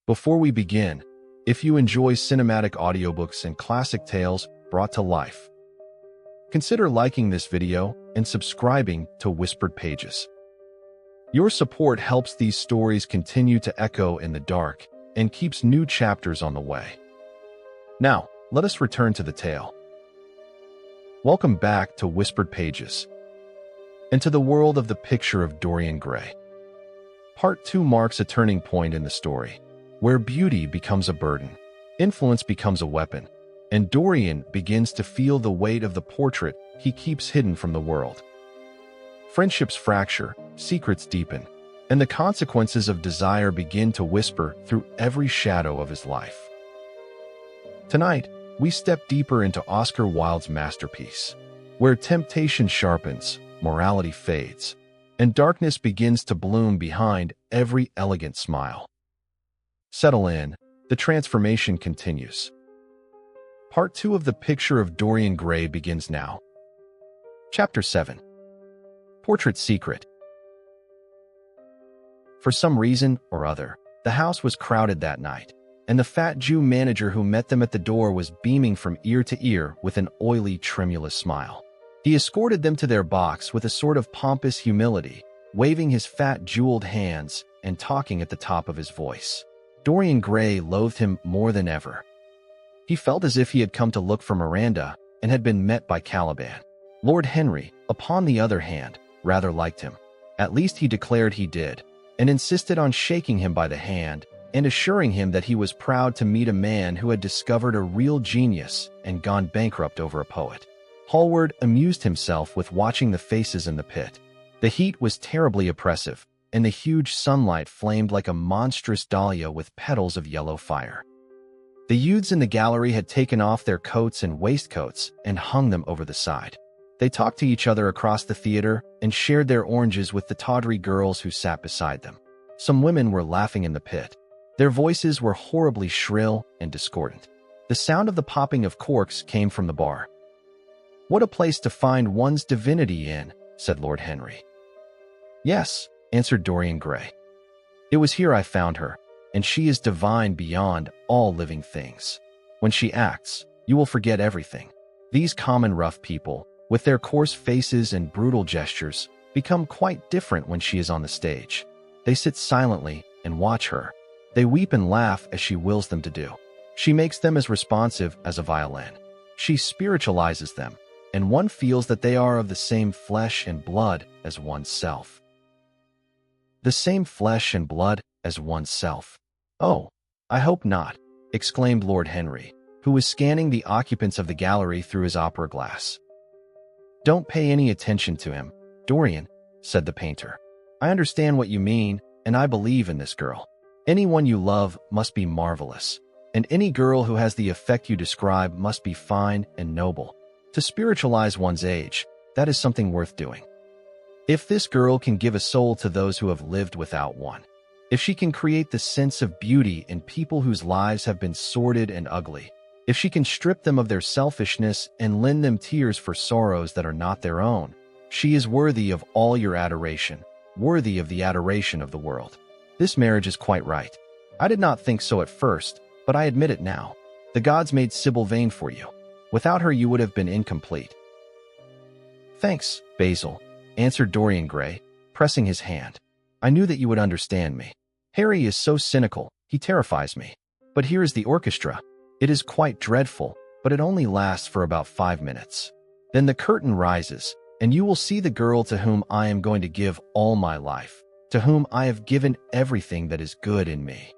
Before we begin, if you enjoy cinematic audiobooks and classic tales brought to life, consider liking this video and subscribing to Whispered Pages. Your support helps these stories continue to echo in the dark and keeps new chapters on the way. Now, let us return to the tale. Welcome back to Whispered Pages and to the world of the Picture of Dorian Gray. Part 2 marks a turning point in the story, where beauty becomes a burden, influence becomes a weapon, and Dorian begins to feel the weight of the portrait he keeps hidden from the world. Friendships fracture, secrets deepen, and the consequences of desire begin to whisper through every shadow of his life. Tonight, we step deeper into Oscar Wilde's masterpiece, where temptation sharpens, morality fades, and darkness begins to bloom behind every elegant smile. Settle in, the transformation continues. Part 2 of the Picture of Dorian Gray begins now. Chapter 7. Portrait Secret. For some reason or other, the house was crowded that night, and the fat Jew manager who met them at the door was beaming from ear to ear with an oily, tremulous smile. He escorted them to their box with a sort of pompous humility, waving his fat, jeweled hands and talking at the top of his voice. Dorian Gray loathed him more than ever. He felt as if he had come to look for Miranda and had been met by Caliban. Lord Henry, upon the other hand, rather liked him. At least he declared he did, and insisted on shaking him by the hand and assuring him that he was proud to meet a man who had discovered a real genius and gone bankrupt over a poet. Hallward amused himself with watching the faces in the pit. The heat was terribly oppressive, and the huge sunlight flamed like a monstrous dahlia with petals of yellow fire. The youths in the gallery had taken off their coats and waistcoats and hung them over the side. They talked to each other across the theater and shared their oranges with the tawdry girls who sat beside them. Some women were laughing in the pit. Their voices were horribly shrill and discordant. The sound of the popping of corks came from the bar. "What a place to find one's divinity in," said Lord Henry. "Yes," answered Dorian Gray. "It was here I found her, and she is divine beyond all living things. When she acts, you will forget everything. These common rough people, with their coarse faces and brutal gestures, become quite different when she is on the stage. They sit silently and watch her. They weep and laugh as she wills them to do. She makes them as responsive as a violin. She spiritualizes them, and one feels that they are of the same flesh and blood as oneself." The same flesh and blood as oneself. "Oh, I hope not," exclaimed Lord Henry, who was scanning the occupants of the gallery through his opera glass. "Don't pay any attention to him, Dorian," said the painter. "I understand what you mean, and I believe in this girl. Anyone you love must be marvelous, and any girl who has the effect you describe must be fine and noble. To spiritualize one's age, that is something worth doing. If this girl can give a soul to those who have lived without one, if she can create the sense of beauty in people whose lives have been sordid and ugly, if she can strip them of their selfishness and lend them tears for sorrows that are not their own, she is worthy of all your adoration, worthy of the adoration of the world. This marriage is quite right. I did not think so at first, but I admit it now. The gods made Sybil Vane for you. Without her you would have been incomplete." "Thanks, Basil," answered Dorian Gray, pressing his hand. "I knew that you would understand me. Harry is so cynical, he terrifies me. But here is the orchestra. It is quite dreadful, but it only lasts for about 5 minutes. Then the curtain rises, and you will see the girl to whom I am going to give all my life, to whom I have given everything that is good in me."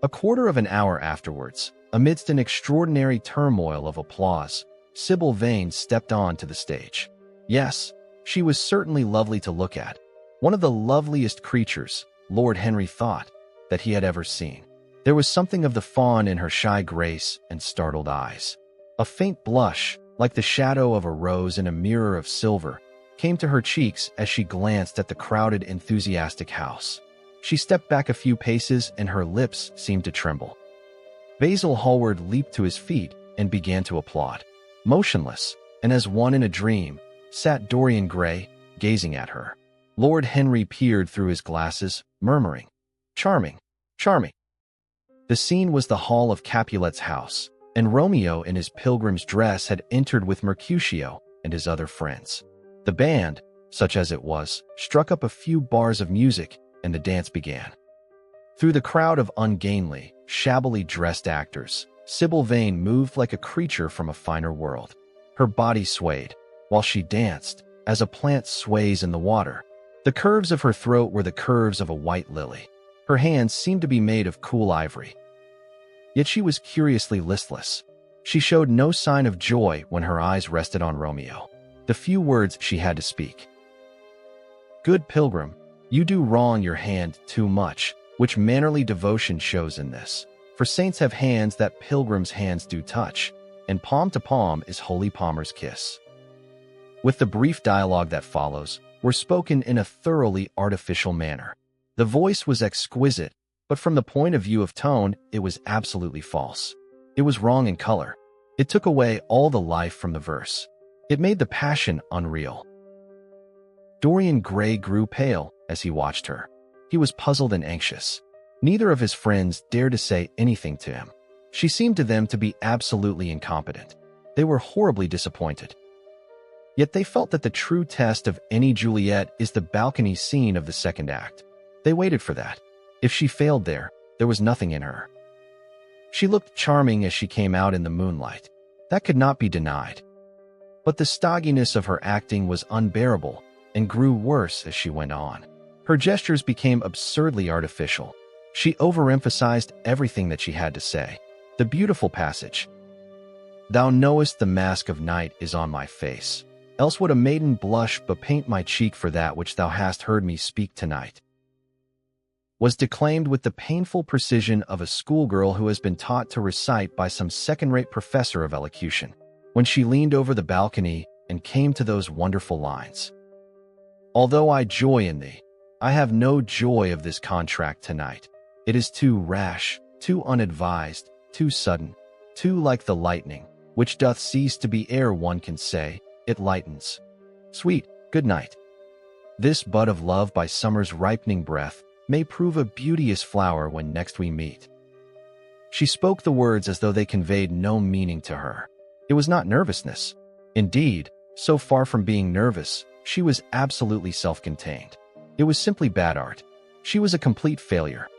A quarter of an hour afterwards, amidst an extraordinary turmoil of applause, Sybil Vane stepped on to the stage. Yes, she was certainly lovely to look at, one of the loveliest creatures, Lord Henry thought, that he had ever seen. There was something of the fawn in her shy grace and startled eyes. A faint blush, like the shadow of a rose in a mirror of silver, came to her cheeks as she glanced at the crowded, enthusiastic house. She stepped back a few paces and her lips seemed to tremble. Basil Hallward leaped to his feet and began to applaud. Motionless, and as one in a dream, sat Dorian Gray, gazing at her. Lord Henry peered through his glasses, murmuring, "Charming, charming." The scene was the hall of Capulet's house, and Romeo in his pilgrim's dress had entered with Mercutio and his other friends. The band, such as it was, struck up a few bars of music, and the dance began. Through the crowd of ungainly, shabbily dressed actors, Sybil Vane moved like a creature from a finer world. Her body swayed, while she danced, as a plant sways in the water. The curves of her throat were the curves of a white lily. Her hands seemed to be made of cool ivory. Yet she was curiously listless. She showed no sign of joy when her eyes rested on Romeo. The few words she had to speak. "Good pilgrim, you do wrong your hand too much, which mannerly devotion shows in this. For saints have hands that pilgrims' hands do touch, and palm to palm is holy palmer's kiss." With the brief dialogue that follows, were spoken in a thoroughly artificial manner. The voice was exquisite, but from the point of view of tone, it was absolutely false. It was wrong in color. It took away all the life from the verse. It made the passion unreal. Dorian Gray grew pale as he watched her. He was puzzled and anxious. Neither of his friends dared to say anything to him. She seemed to them to be absolutely incompetent. They were horribly disappointed. Yet they felt that the true test of any Juliet is the balcony scene of the second act. They waited for that. If she failed there was nothing in her. She looked charming as she came out in the moonlight. That could not be denied. But the stodginess of her acting was unbearable and grew worse as she went on. Her gestures became absurdly artificial. She overemphasized everything that she had to say. The beautiful passage, "Thou knowest the mask of night is on my face. Else would a maiden blush but paint my cheek for that which thou hast heard me speak tonight," was declaimed with the painful precision of a schoolgirl who has been taught to recite by some second-rate professor of elocution. When she leaned over the balcony and came to those wonderful lines, "Although I joy in thee, I have no joy of this contract tonight. It is too rash, too unadvised, too sudden, too like the lightning, which doth cease to be ere one can say, it lightens. Sweet, good night. This bud of love by summer's ripening breath may prove a beauteous flower when next we meet." She spoke the words as though they conveyed no meaning to her. It was not nervousness. Indeed, so far from being nervous, she was absolutely self-contained. It was simply bad art. She was a complete failure.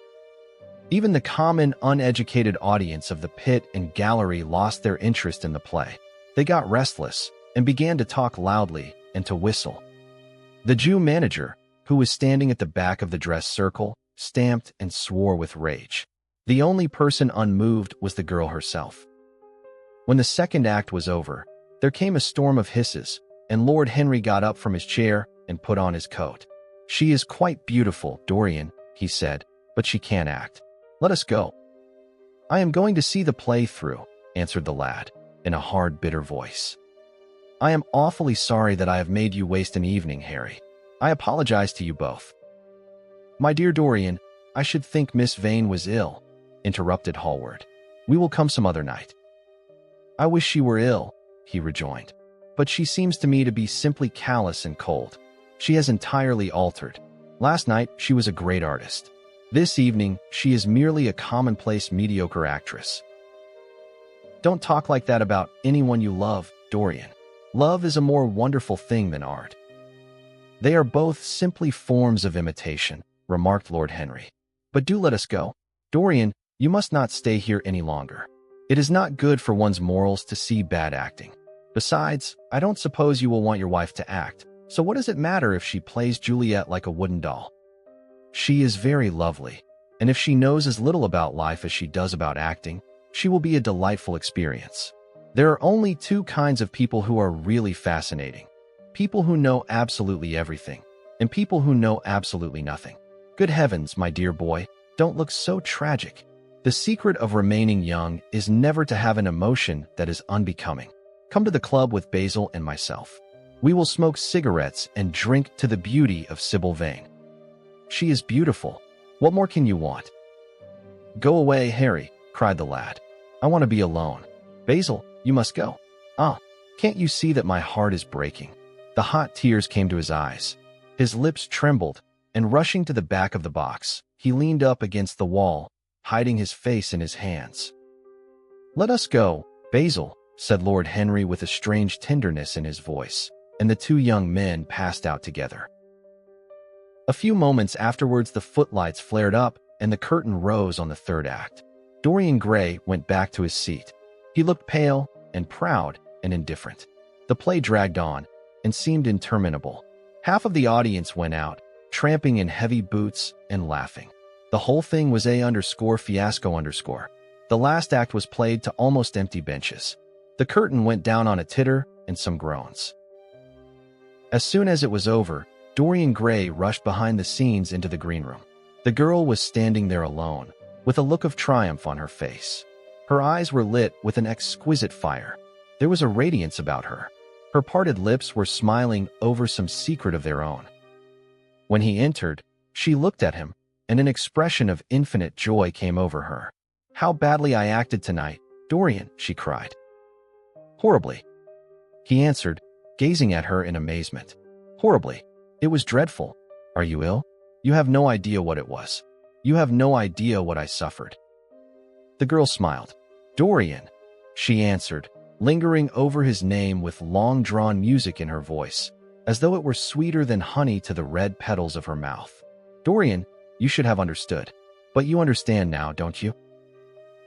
Even the common, uneducated audience of the pit and gallery lost their interest in the play. They got restless and began to talk loudly and to whistle. The Jew manager, who was standing at the back of the dress circle, stamped and swore with rage. The only person unmoved was the girl herself. When the second act was over, there came a storm of hisses, and Lord Henry got up from his chair and put on his coat. "She is quite beautiful, Dorian," he said, "but she can't act. Let us go." "I am going to see the play through," answered the lad, in a hard, bitter voice. "I am awfully sorry that I have made you waste an evening, Harry. I apologize to you both." "My dear Dorian, I should think Miss Vane was ill," interrupted Hallward. "We will come some other night." "I wish she were ill," he rejoined. "But she seems to me to be simply callous and cold. She has entirely altered. Last night she was a great artist. This evening she is merely a commonplace, mediocre actress." "Don't talk like that about anyone you love, Dorian. Love is a more wonderful thing than art." "They are both simply forms of imitation," remarked Lord Henry. "But do let us go. Dorian, you must not stay here any longer. It is not good for one's morals to see bad acting. Besides, I don't suppose you will want your wife to act, so what does it matter if she plays Juliet like a wooden doll? She is very lovely, and if she knows as little about life as she does about acting, she will be a delightful experience. There are only two kinds of people who are really fascinating: people who know absolutely everything, and people who know absolutely nothing. Good heavens, my dear boy, don't look so tragic. The secret of remaining young is never to have an emotion that is unbecoming. Come to the club with Basil and myself. We will smoke cigarettes and drink to the beauty of Sybil Vane. She is beautiful. What more can you want?" "Go away, Harry," cried the lad. "I want to be alone. Basil, you must go." "Ah, can't you see that my heart is breaking?" The hot tears came to his eyes. His lips trembled, and rushing to the back of the box, he leaned up against the wall, hiding his face in his hands. "Let us go, Basil," said Lord Henry with a strange tenderness in his voice, and the two young men passed out together. A few moments afterwards, the footlights flared up, and the curtain rose on the third act. Dorian Gray went back to his seat. He looked pale and proud and indifferent. The play dragged on and seemed interminable. Half of the audience went out, tramping in heavy boots and laughing. The whole thing was a_fiasco_. The last act was played to almost empty benches. The curtain went down on a titter and some groans. As soon as it was over, Dorian Gray rushed behind the scenes into the green room. The girl was standing there alone, with a look of triumph on her face. Her eyes were lit with an exquisite fire. There was a radiance about her. Her parted lips were smiling over some secret of their own. When he entered, she looked at him, and an expression of infinite joy came over her. "How badly I acted tonight, Dorian," she cried. "Horribly," he answered, gazing at her in amazement. "Horribly. It was dreadful. Are you ill? You have no idea what it was. You have no idea what I suffered." The girl smiled. "Dorian," she answered, lingering over his name with long-drawn music in her voice, as though it were sweeter than honey to the red petals of her mouth. "Dorian, you should have understood. But you understand now, don't you?"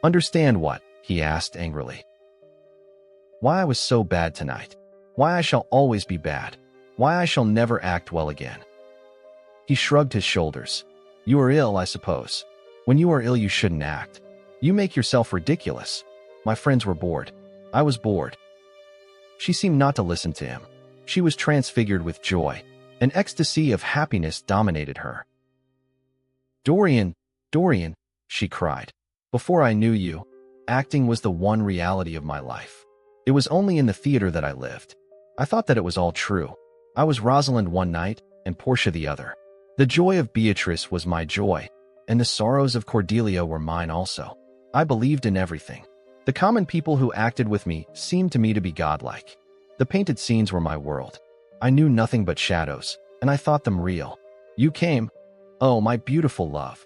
"Understand what?" he asked angrily. "Why I was so bad tonight. Why I shall always be bad. Why I shall never act well again." He shrugged his shoulders. "You are ill, I suppose. When you are ill, you shouldn't act. You make yourself ridiculous. My friends were bored. I was bored." She seemed not to listen to him. She was transfigured with joy. An ecstasy of happiness dominated her. "Dorian, Dorian," she cried. "Before I knew you, acting was the one reality of my life. It was only in the theater that I lived. I thought that it was all true. I was Rosalind one night and Portia the other. The joy of Beatrice was my joy, and the sorrows of Cordelia were mine also. I believed in everything. The common people who acted with me seemed to me to be godlike. The painted scenes were my world. I knew nothing but shadows, and I thought them real. You came, oh, my beautiful love.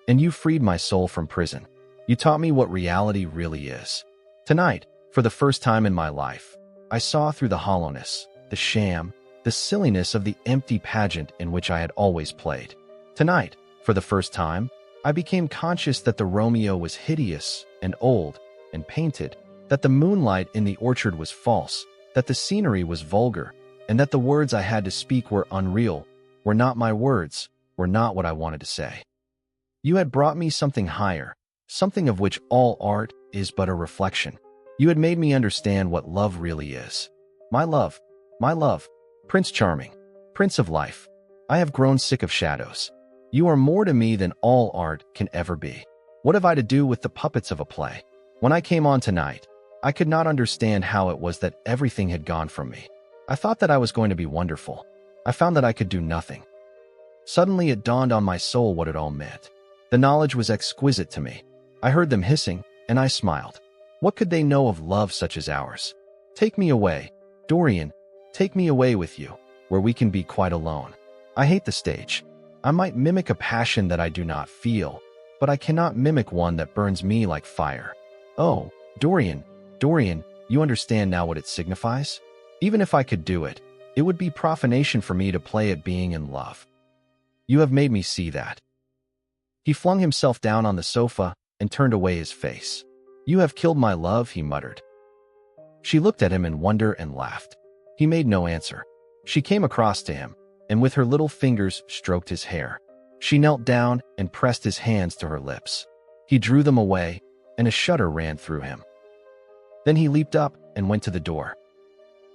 And you freed my soul from prison. You taught me what reality really is. Tonight, for the first time in my life, I saw through the hollowness, the sham, the silliness of the empty pageant in which I had always played. Tonight, for the first time, I became conscious that the Romeo was hideous and old and painted, that the moonlight in the orchard was false, that the scenery was vulgar, and that the words I had to speak were unreal, were not my words, were not what I wanted to say. You had brought me something higher, something of which all art is but a reflection. You had made me understand what love really is. My love, Prince Charming, Prince of Life, I have grown sick of shadows. You are more to me than all art can ever be. What have I to do with the puppets of a play? When I came on tonight, I could not understand how it was that everything had gone from me. I thought that I was going to be wonderful. I found that I could do nothing. Suddenly it dawned on my soul what it all meant. The knowledge was exquisite to me. I heard them hissing, and I smiled. What could they know of love such as ours? Take me away, Dorian. Take me away with you, where we can be quite alone. I hate the stage. I might mimic a passion that I do not feel, but I cannot mimic one that burns me like fire. Oh, Dorian, you understand now what it signifies? Even if I could do it, it would be profanation for me to play at being in love. You have made me see that." He flung himself down on the sofa and turned away his face. "You have killed my love," he muttered. She looked at him in wonder and laughed. He made no answer. She came across to him, and with her little fingers stroked his hair. She knelt down and pressed his hands to her lips. He drew them away, and a shudder ran through him. Then he leaped up and went to the door.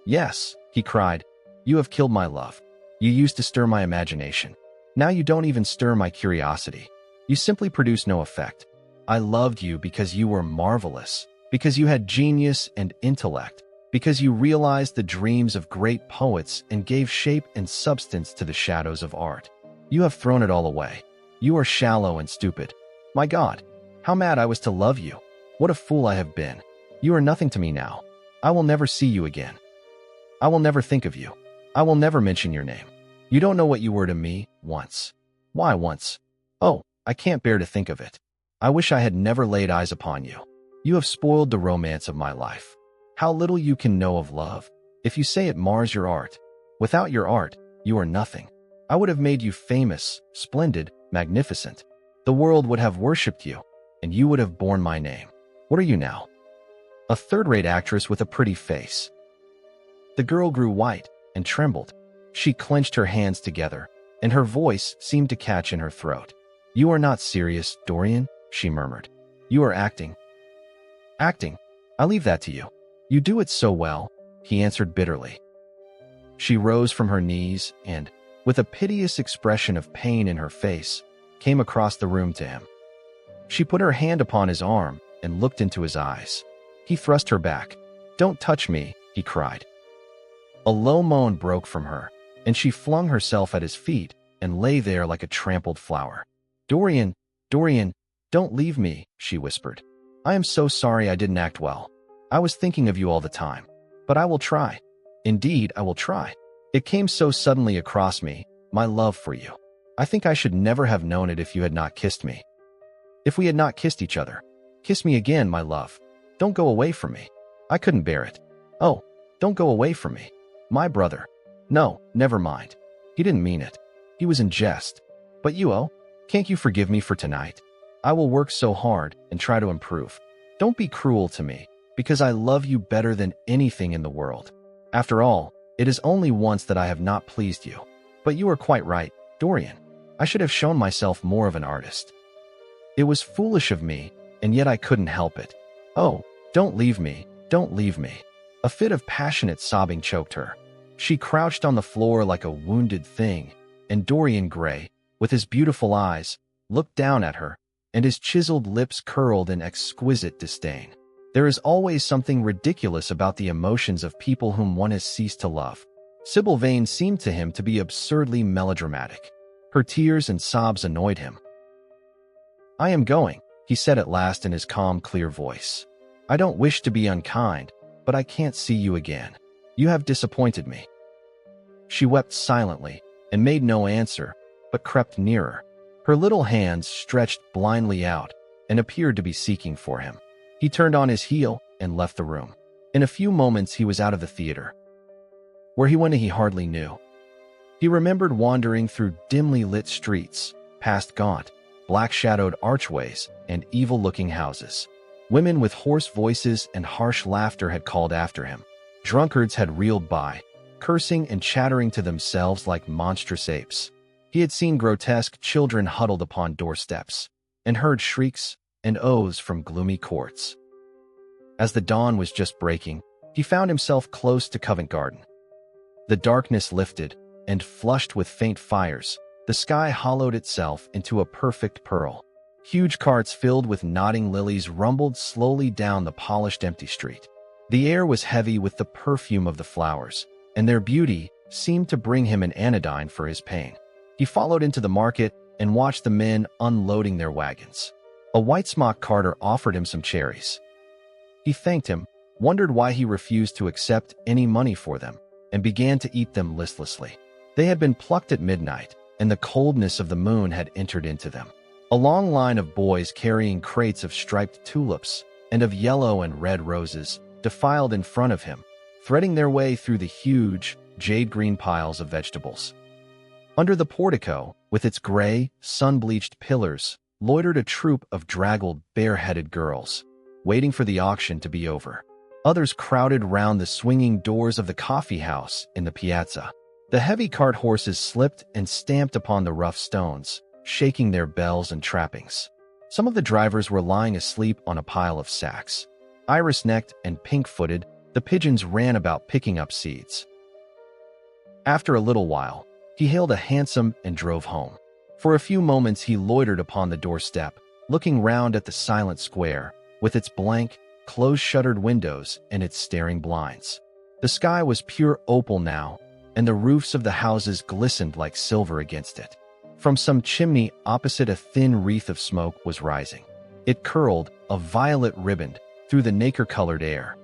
"Yes," he cried, "you have killed my love. You used to stir my imagination. Now you don't even stir my curiosity. You simply produce no effect. I loved you because you were marvelous, because you had genius and intellect, because you realized the dreams of great poets and gave shape and substance to the shadows of art. You have thrown it all away. You are shallow and stupid. My God, how mad I was to love you. What a fool I have been. You are nothing to me now. I will never see you again. I will never think of you. I will never mention your name. You don't know what you were to me once." "Why once?" "Oh, I can't bear to think of it. I wish I had never laid eyes upon you. You have spoiled the romance of my life. How little you can know of love. If you say it mars your art. Without your art, you are nothing. I would have made you famous, splendid, magnificent. The world would have worshipped you, and you would have borne my name. What are you now? A third-rate actress with a pretty face. The girl grew white and trembled. She clenched her hands together, and her voice seemed to catch in her throat. You are not serious, Dorian, she murmured. You are acting. Acting? I leave that to you. You do it so well, he answered bitterly. She rose from her knees and, with a piteous expression of pain in her face, came across the room to him. She put her hand upon his arm and looked into his eyes. He thrust her back. Don't touch me, he cried. A low moan broke from her, and she flung herself at his feet and lay there like a trampled flower. Dorian, Dorian, don't leave me, she whispered. I am so sorry I didn't act well. I was thinking of you all the time. But I will try. Indeed, I will try. It came so suddenly across me, my love for you. I think I should never have known it if you had not kissed me. If we had not kissed each other. Kiss me again, my love. Don't go away from me. I couldn't bear it. Oh, don't go away from me. My brother. No, never mind. He didn't mean it. He was in jest. But can't you forgive me for tonight? I will work so hard and try to improve. Don't be cruel to me, because I love you better than anything in the world. After all, it is only once that I have not pleased you. But you are quite right, Dorian. I should have shown myself more of an artist. It was foolish of me, and yet I couldn't help it. Oh, don't leave me, don't leave me. A fit of passionate sobbing choked her. She crouched on the floor like a wounded thing, and Dorian Gray, with his beautiful eyes, looked down at her, and his chiseled lips curled in exquisite disdain. There is always something ridiculous about the emotions of people whom one has ceased to love. Sybil Vane seemed to him to be absurdly melodramatic. Her tears and sobs annoyed him. I am going, he said at last in his calm, clear voice. I don't wish to be unkind, but I can't see you again. You have disappointed me. She wept silently and made no answer, but crept nearer. Her little hands stretched blindly out and appeared to be seeking for him. He turned on his heel and left the room. In a few moments he was out of the theater. Where he went he hardly knew. He remembered wandering through dimly lit streets, past gaunt, black-shadowed archways and evil-looking houses. Women with hoarse voices and harsh laughter had called after him. Drunkards had reeled by, cursing and chattering to themselves like monstrous apes. He had seen grotesque children huddled upon doorsteps, and heard shrieks and oaths from gloomy courts. As the dawn was just breaking, he found himself close to Covent Garden. The darkness lifted, and flushed with faint fires, the sky hollowed itself into a perfect pearl. Huge carts filled with nodding lilies rumbled slowly down the polished empty street. The air was heavy with the perfume of the flowers, and their beauty seemed to bring him an anodyne for his pain. He followed into the market and watched the men unloading their wagons. A white-smocked carter offered him some cherries. He thanked him, wondered why he refused to accept any money for them, and began to eat them listlessly. They had been plucked at midnight, and the coldness of the moon had entered into them. A long line of boys carrying crates of striped tulips and of yellow and red roses defiled in front of him, threading their way through the huge, jade-green piles of vegetables. Under the portico, with its gray, sun-bleached pillars, loitered a troop of draggled, bare-headed girls, waiting for the auction to be over. Others crowded round the swinging doors of the coffee house in the piazza. The heavy cart horses slipped and stamped upon the rough stones, shaking their bells and trappings. Some of the drivers were lying asleep on a pile of sacks. Iris-necked and pink-footed, the pigeons ran about picking up seeds. After a little while, he hailed a hansom and drove home. For a few moments he loitered upon the doorstep, looking round at the silent square, with its blank, close-shuttered windows and its staring blinds. The sky was pure opal now, and the roofs of the houses glistened like silver against it. From some chimney opposite a thin wreath of smoke was rising. It curled, a violet riband, through the nacre-colored air.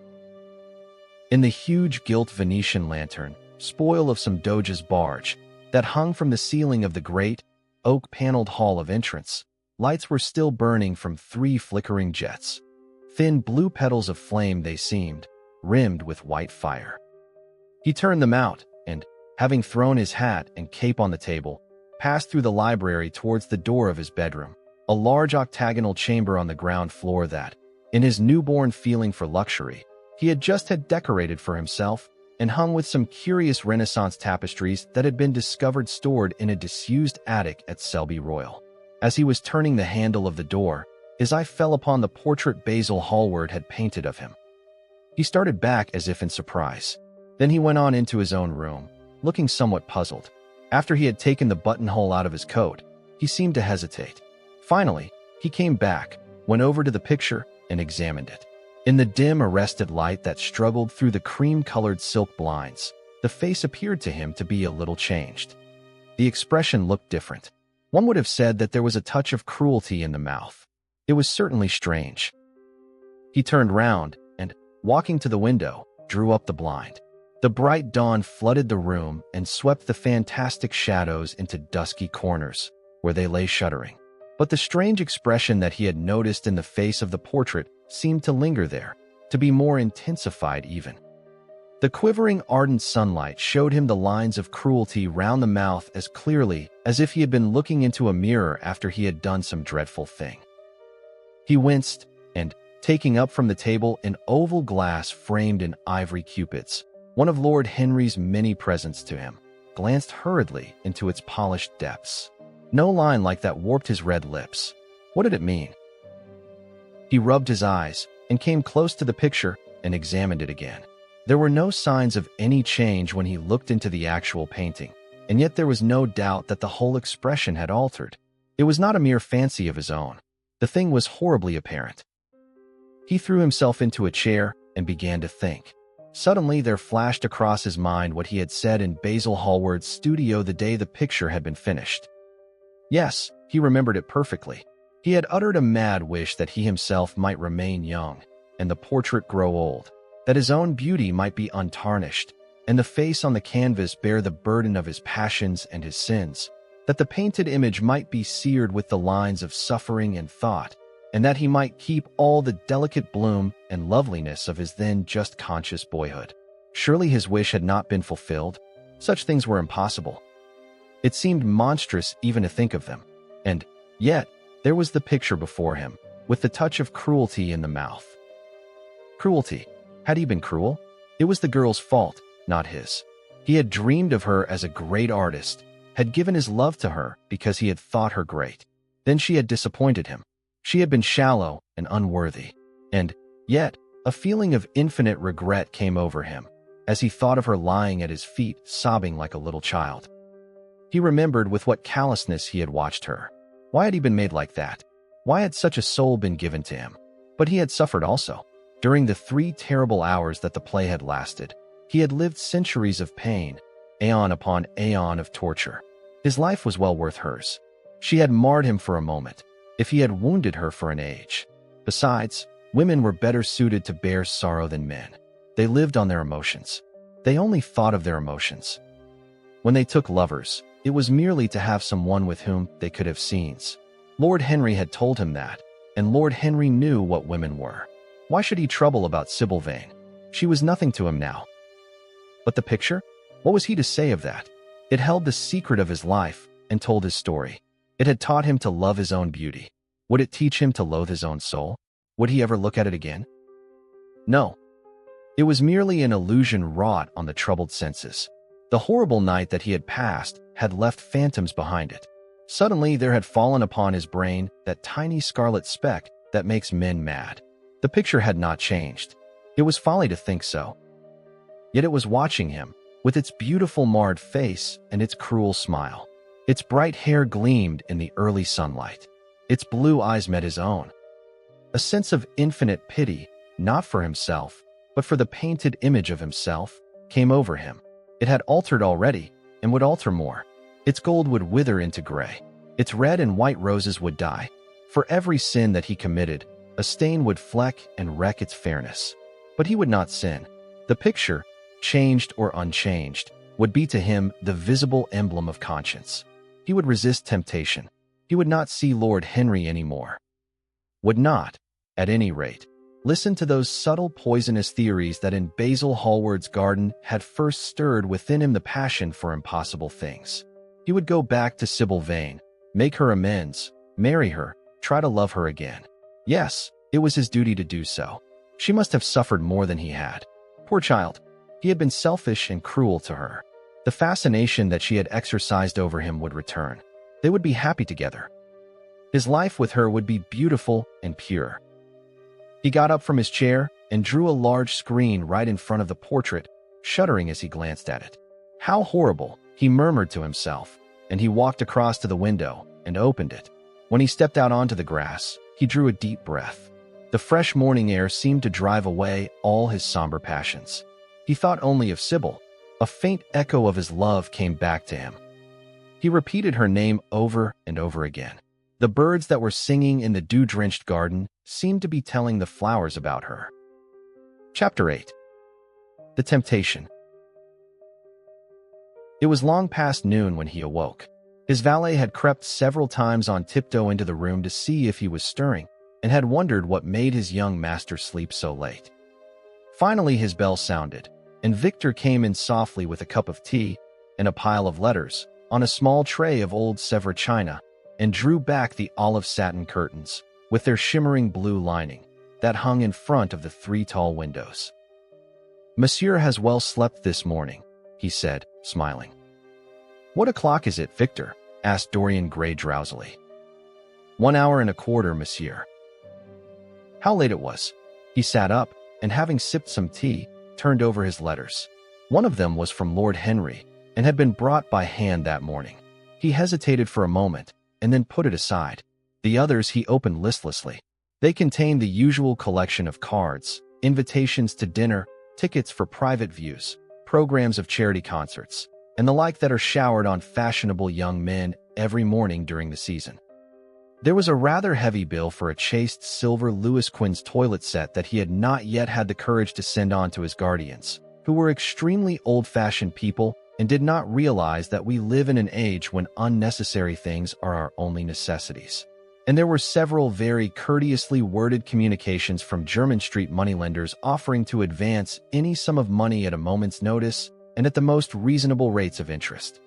In the huge gilt Venetian lantern, spoil of some doge's barge, that hung from the ceiling of the great, oak-paneled hall of entrance, lights were still burning from 3 flickering jets. Thin blue petals of flame they seemed, rimmed with white fire. He turned them out and, having thrown his hat and cape on the table, passed through the library towards the door of his bedroom, a large octagonal chamber on the ground floor that, in his newborn feeling for luxury, he had just had decorated for himself and hung with some curious Renaissance tapestries that had been discovered stored in a disused attic at Selby Royal. As he was turning the handle of the door, his eye fell upon the portrait Basil Hallward had painted of him. He started back as if in surprise. Then he went on into his own room, looking somewhat puzzled. After he had taken the buttonhole out of his coat, he seemed to hesitate. Finally, he came back, went over to the picture, and examined it. In the dim, arrested light that struggled through the cream-colored silk blinds, the face appeared to him to be a little changed. The expression looked different. One would have said that there was a touch of cruelty in the mouth. It was certainly strange. He turned round and, walking to the window, drew up the blind. The bright dawn flooded the room and swept the fantastic shadows into dusky corners, where they lay shuddering. But the strange expression that he had noticed in the face of the portrait seemed to linger there, to be more intensified even. The quivering, ardent sunlight showed him the lines of cruelty round the mouth as clearly as if he had been looking into a mirror after he had done some dreadful thing. He winced, and, taking up from the table an oval glass framed in ivory cupids, one of Lord Henry's many presents to him, glanced hurriedly into its polished depths. No line like that warped his red lips. What did it mean? He rubbed his eyes and came close to the picture and examined it again. There were no signs of any change when he looked into the actual painting, and yet there was no doubt that the whole expression had altered. It was not a mere fancy of his own. The thing was horribly apparent. He threw himself into a chair and began to think. Suddenly there flashed across his mind what he had said in Basil Hallward's studio the day the picture had been finished. Yes, he remembered it perfectly. He had uttered a mad wish that he himself might remain young, and the portrait grow old, that his own beauty might be untarnished, and the face on the canvas bear the burden of his passions and his sins, that the painted image might be seared with the lines of suffering and thought, and that he might keep all the delicate bloom and loveliness of his then just conscious boyhood. Surely his wish had not been fulfilled. Such things were impossible. It seemed monstrous even to think of them. And yet, there was the picture before him, with the touch of cruelty in the mouth. Cruelty. Had he been cruel? It was the girl's fault, not his. He had dreamed of her as a great artist, had given his love to her because he had thought her great. Then she had disappointed him. She had been shallow and unworthy. And yet, a feeling of infinite regret came over him, as he thought of her lying at his feet, sobbing like a little child. He remembered with what callousness he had watched her. Why had he been made like that? Why had such a soul been given to him? But he had suffered also. During the 3 terrible hours that the play had lasted, he had lived centuries of pain, aeon upon aeon of torture. His life was well worth hers. She had marred him for a moment, if he had wounded her for an age. Besides, women were better suited to bear sorrow than men. They lived on their emotions. They only thought of their emotions. When they took lovers, it was merely to have someone with whom they could have scenes. Lord Henry had told him that, and Lord Henry knew what women were. Why should he trouble about Sybil Vane? She was nothing to him now. But the picture? What was he to say of that? It held the secret of his life and told his story. It had taught him to love his own beauty. Would it teach him to loathe his own soul? Would he ever look at it again? No. It was merely an illusion wrought on the troubled senses. The horrible night that he had passed had left phantoms behind it. Suddenly there had fallen upon his brain that tiny scarlet speck that makes men mad. The picture had not changed. It was folly to think so. Yet it was watching him, with its beautiful marred face and its cruel smile. Its bright hair gleamed in the early sunlight. Its blue eyes met his own. A sense of infinite pity, not for himself, but for the painted image of himself, came over him. It had altered already, and would alter more. Its gold would wither into gray. Its red and white roses would die. For every sin that he committed, a stain would fleck and wreck its fairness. But he would not sin. The picture, changed or unchanged, would be to him the visible emblem of conscience. He would resist temptation. He would not see Lord Henry anymore. Would not, at any rate, listen to those subtle poisonous theories that in Basil Hallward's garden had first stirred within him the passion for impossible things. He would go back to Sybil Vane, make her amends, marry her, try to love her again. Yes, it was his duty to do so. She must have suffered more than he had. Poor child. He had been selfish and cruel to her. The fascination that she had exercised over him would return. They would be happy together. His life with her would be beautiful and pure. He got up from his chair and drew a large screen right in front of the portrait, shuddering as he glanced at it. How horrible, he murmured to himself, and he walked across to the window and opened it. When he stepped out onto the grass, he drew a deep breath. The fresh morning air seemed to drive away all his somber passions. He thought only of Sybil. A faint echo of his love came back to him. He repeated her name over and over again. The birds that were singing in the dew-drenched garden seemed to be telling the flowers about her. Chapter 8. The Temptation. It was long past noon when he awoke. His valet had crept several times on tiptoe into the room to see if he was stirring, and had wondered what made his young master sleep so late. Finally his bell sounded, and Victor came in softly with a cup of tea and a pile of letters on a small tray of old Sèvres china, and drew back the olive satin curtains, with their shimmering blue lining, that hung in front of the 3 tall windows. "Monsieur has well slept this morning," he said, smiling. "What o'clock is it, Victor?" asked Dorian Gray drowsily. 1 hour and a quarter, monsieur." How late it was. He sat up, and having sipped some tea, turned over his letters. One of them was from Lord Henry, and had been brought by hand that morning. He hesitated for a moment, and then put it aside. The others he opened listlessly. They contained the usual collection of cards, invitations to dinner, tickets for private views, programs of charity concerts, and the like that are showered on fashionable young men every morning during the season. There was a rather heavy bill for a chaste silver Louis Quinze toilet set that he had not yet had the courage to send on to his guardians, who were extremely old-fashioned people and did not realize that we live in an age when unnecessary things are our only necessities. And there were several very courteously worded communications from Jermyn Street moneylenders offering to advance any sum of money at a moment's notice and at the most reasonable rates of interest.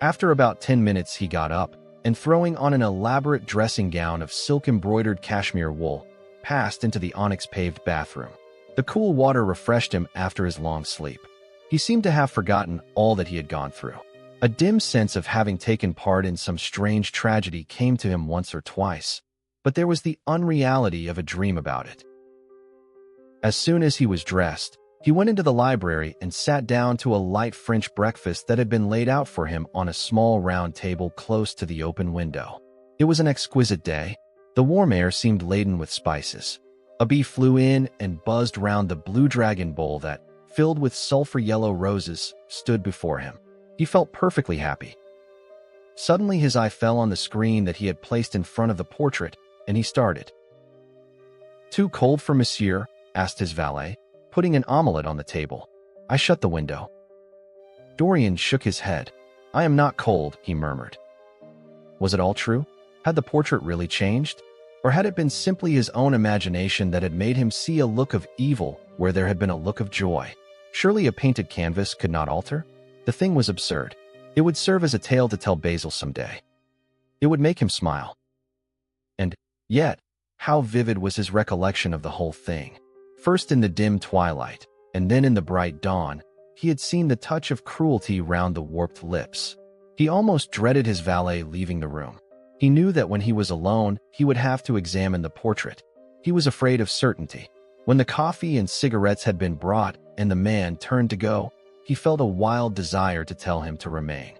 After about 10 minutes he got up, and throwing on an elaborate dressing gown of silk-embroidered cashmere wool, passed into the onyx-paved bathroom. The cool water refreshed him after his long sleep. He seemed to have forgotten all that he had gone through. A dim sense of having taken part in some strange tragedy came to him once or twice, but there was the unreality of a dream about it. As soon as he was dressed, he went into the library and sat down to a light French breakfast that had been laid out for him on a small round table close to the open window. It was an exquisite day. The warm air seemed laden with spices. A bee flew in and buzzed round the blue dragon bowl that, filled with sulphur-yellow roses, stood before him. He felt perfectly happy. Suddenly his eye fell on the screen that he had placed in front of the portrait, and he started. "Too cold for monsieur?" asked his valet, putting an omelette on the table. I shut the window. Dorian shook his head. "I am not cold," he murmured. Was it all true? Had the portrait really changed? Or had it been simply his own imagination that had made him see a look of evil where there had been a look of joy? Surely a painted canvas could not alter? The thing was absurd. It would serve as a tale to tell Basil someday. It would make him smile. And yet, how vivid was his recollection of the whole thing. First in the dim twilight, and then in the bright dawn, he had seen the touch of cruelty round the warped lips. He almost dreaded his valet leaving the room. He knew that when he was alone, he would have to examine the portrait. He was afraid of certainty. When the coffee and cigarettes had been brought and the man turned to go, he felt a wild desire to tell him to remain.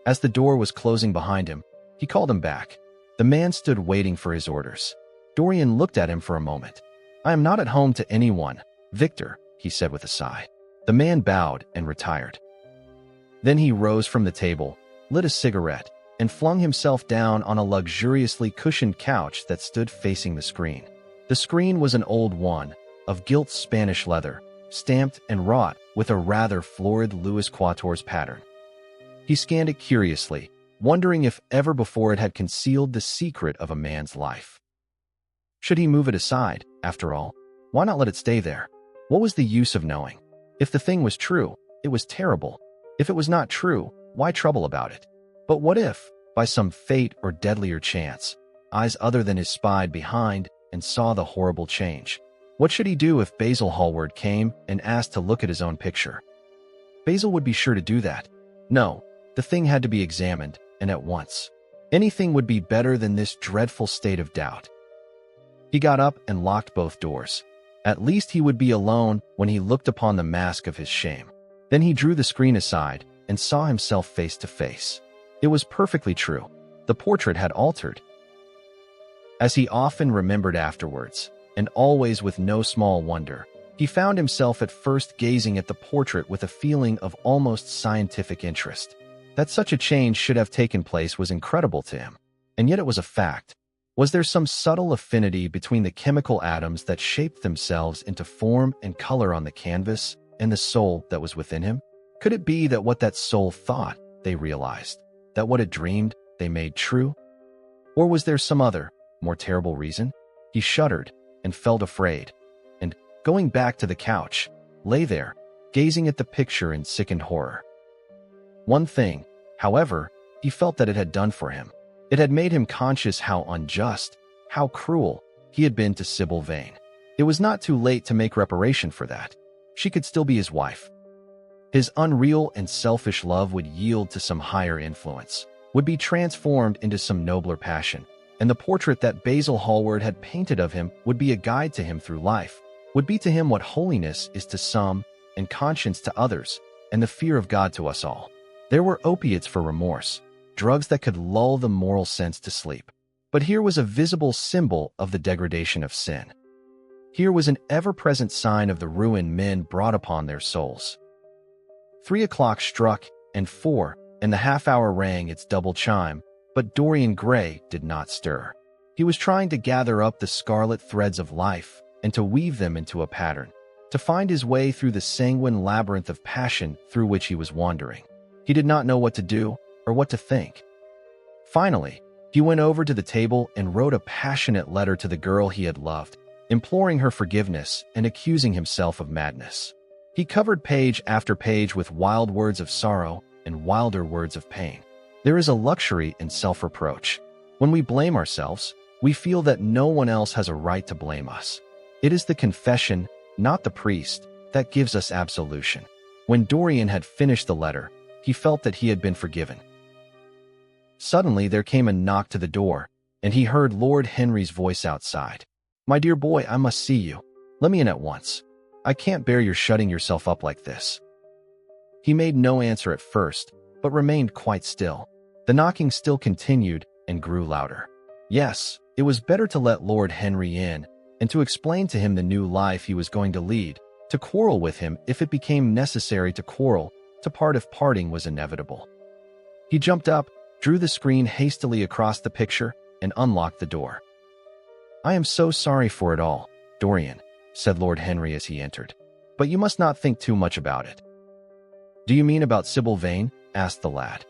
As the door was closing behind him, he called him back. The man stood waiting for his orders. Dorian looked at him for a moment. "I am not at home to anyone, Victor," he said with a sigh. The man bowed and retired. Then he rose from the table, lit a cigarette, and flung himself down on a luxuriously cushioned couch that stood facing the screen. The screen was an old one, of gilt Spanish leather, stamped and wrought with a rather florid Louis Quatorze pattern. He scanned it curiously, wondering if ever before it had concealed the secret of a man's life. Should he move it aside, after all? Why not let it stay there? What was the use of knowing? If the thing was true, it was terrible. If it was not true, why trouble about it? But what if, by some fate or deadlier chance, eyes other than his spied behind and saw the horrible change? What should he do if Basil Hallward came and asked to look at his own picture? Basil would be sure to do that. No, the thing had to be examined, and at once. Anything would be better than this dreadful state of doubt. He got up and locked both doors. At least he would be alone when he looked upon the mask of his shame. Then he drew the screen aside and saw himself face to face. It was perfectly true. The portrait had altered. As he often remembered afterwards, and always with no small wonder, he found himself at first gazing at the portrait with a feeling of almost scientific interest. That such a change should have taken place was incredible to him, and yet it was a fact. Was there some subtle affinity between the chemical atoms that shaped themselves into form and color on the canvas and the soul that was within him? Could it be that what that soul thought, they realized, that what it dreamed, they made true? Or was there some other, more terrible reason? He shuddered and felt afraid, and, going back to the couch, lay there, gazing at the picture in sickened horror. One thing, however, he felt that it had done for him. It had made him conscious how unjust, how cruel, he had been to Sybil Vane. It was not too late to make reparation for that. She could still be his wife. His unreal and selfish love would yield to some higher influence, would be transformed into some nobler passion, and the portrait that Basil Hallward had painted of him would be a guide to him through life, would be to him what holiness is to some, and conscience to others, and the fear of God to us all. There were opiates for remorse, drugs that could lull the moral sense to sleep. But here was a visible symbol of the degradation of sin. Here was an ever-present sign of the ruin men brought upon their souls. 3 o'clock struck, and 4, and the half-hour rang its double chime, but Dorian Gray did not stir. He was trying to gather up the scarlet threads of life and to weave them into a pattern, to find his way through the sanguine labyrinth of passion through which he was wandering. He did not know what to do or what to think. Finally, he went over to the table and wrote a passionate letter to the girl he had loved, imploring her forgiveness and accusing himself of madness. He covered page after page with wild words of sorrow and wilder words of pain. There is a luxury in self-reproach. When we blame ourselves, we feel that no one else has a right to blame us. It is the confession, not the priest, that gives us absolution. When Dorian had finished the letter, he felt that he had been forgiven. Suddenly there came a knock to the door, and he heard Lord Henry's voice outside. "My dear boy, I must see you. Let me in at once. I can't bear your shutting yourself up like this." He made no answer at first, but remained quite still. The knocking still continued and grew louder. Yes, it was better to let Lord Henry in, and to explain to him the new life he was going to lead, to quarrel with him if it became necessary to quarrel, to part if parting was inevitable. He jumped up, drew the screen hastily across the picture, and unlocked the door. "I am so sorry for it all, Dorian," said Lord Henry as he entered. "But you must not think too much about it." "Do you mean about Sybil Vane?" asked the lad.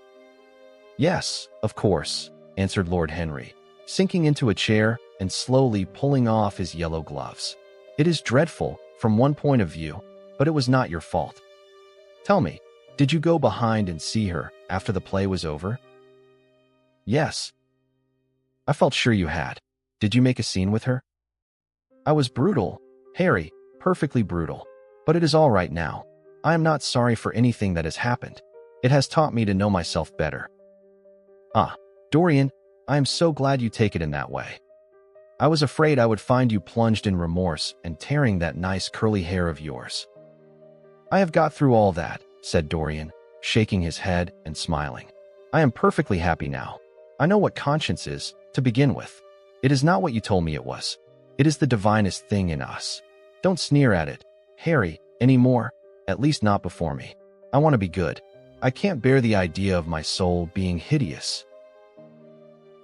"Yes, of course," answered Lord Henry, sinking into a chair and slowly pulling off his yellow gloves. "It is dreadful, from one point of view, but it was not your fault. Tell me, did you go behind and see her after the play was over?" "Yes." "I felt sure you had. Did you make a scene with her?" "I was brutal, Harry, perfectly brutal. But it is all right now. I am not sorry for anything that has happened. It has taught me to know myself better." "Ah, Dorian, I am so glad you take it in that way. I was afraid I would find you plunged in remorse and tearing that nice curly hair of yours." "I have got through all that," said Dorian, shaking his head and smiling. "I am perfectly happy now. I know what conscience is, to begin with. It is not what you told me it was. It is the divinest thing in us. Don't sneer at it, Harry, any more, at least not before me. I want to be good. I can't bear the idea of my soul being hideous."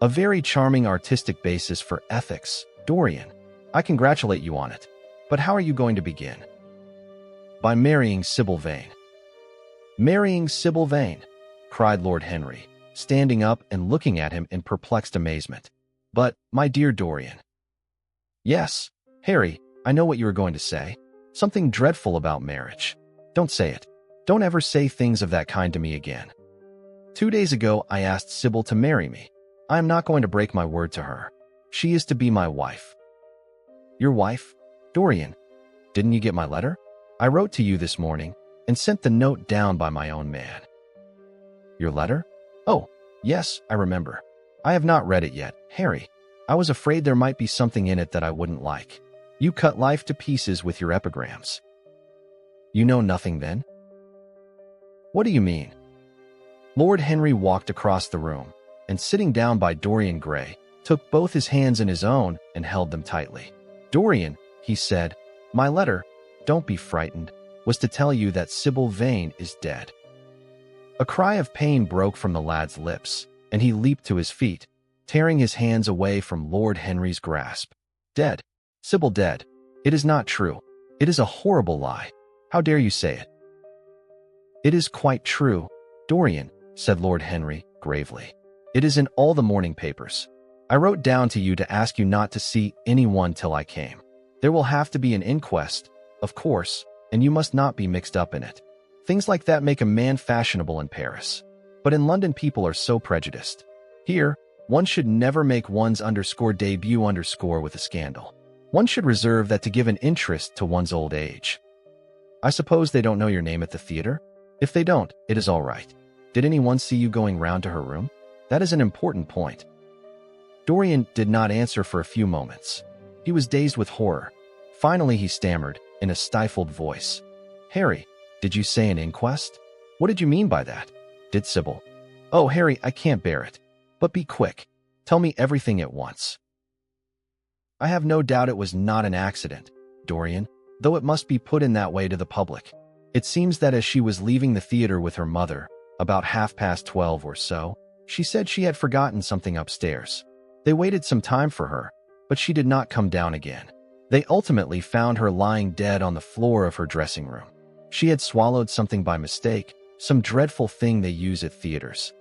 "A very charming artistic basis for ethics, Dorian. I congratulate you on it. But how are you going to begin?" "By marrying Sybil Vane." "Marrying Sybil Vane?" cried Lord Henry, standing up and looking at him in perplexed amazement. But, my dear Dorian. Yes, Harry, I know what you were going to say. Something dreadful about marriage. Don't say it. Don't ever say things of that kind to me again. 2 days ago, I asked Sybil to marry me. I am not going to break my word to her. She is to be my wife. Your wife? Dorian, didn't you get my letter? I wrote to you this morning and sent the note down by my own man. Your letter? Oh, yes, I remember. I have not read it yet, Harry. I was afraid there might be something in it that I wouldn't like. You cut life to pieces with your epigrams. You know nothing then? What do you mean? Lord Henry walked across the room and, sitting down by Dorian Gray, took both his hands in his own and held them tightly. Dorian, he said, my letter, don't be frightened, was to tell you that Sybil Vane is dead. A cry of pain broke from the lad's lips, and he leaped to his feet, tearing his hands away from Lord Henry's grasp. Dead. Sybil dead. It is not true. It is a horrible lie. How dare you say it? It is quite true, Dorian, said Lord Henry, gravely. It is in all the morning papers. I wrote down to you to ask you not to see anyone till I came. There will have to be an inquest, of course, and you must not be mixed up in it. Things like that make a man fashionable in Paris. But in London people are so prejudiced. Here, one should never make one's debut with a scandal. One should reserve that to give an interest to one's old age. I suppose they don't know your name at the theater? If they don't, it is all right. Did anyone see you going round to her room? That is an important point. Dorian did not answer for a few moments. He was dazed with horror. Finally he stammered, in a stifled voice. Harry, did you say an inquest? What did you mean by that? Did Sybil? Oh, Harry, I can't bear it. But be quick. Tell me everything at once. I have no doubt it was not an accident, Dorian, though it must be put in that way to the public. It seems that as she was leaving the theater with her mother, about 12:30 or so, she said she had forgotten something upstairs. They waited some time for her, but she did not come down again. They ultimately found her lying dead on the floor of her dressing room. She had swallowed something by mistake, some dreadful thing they use at theaters.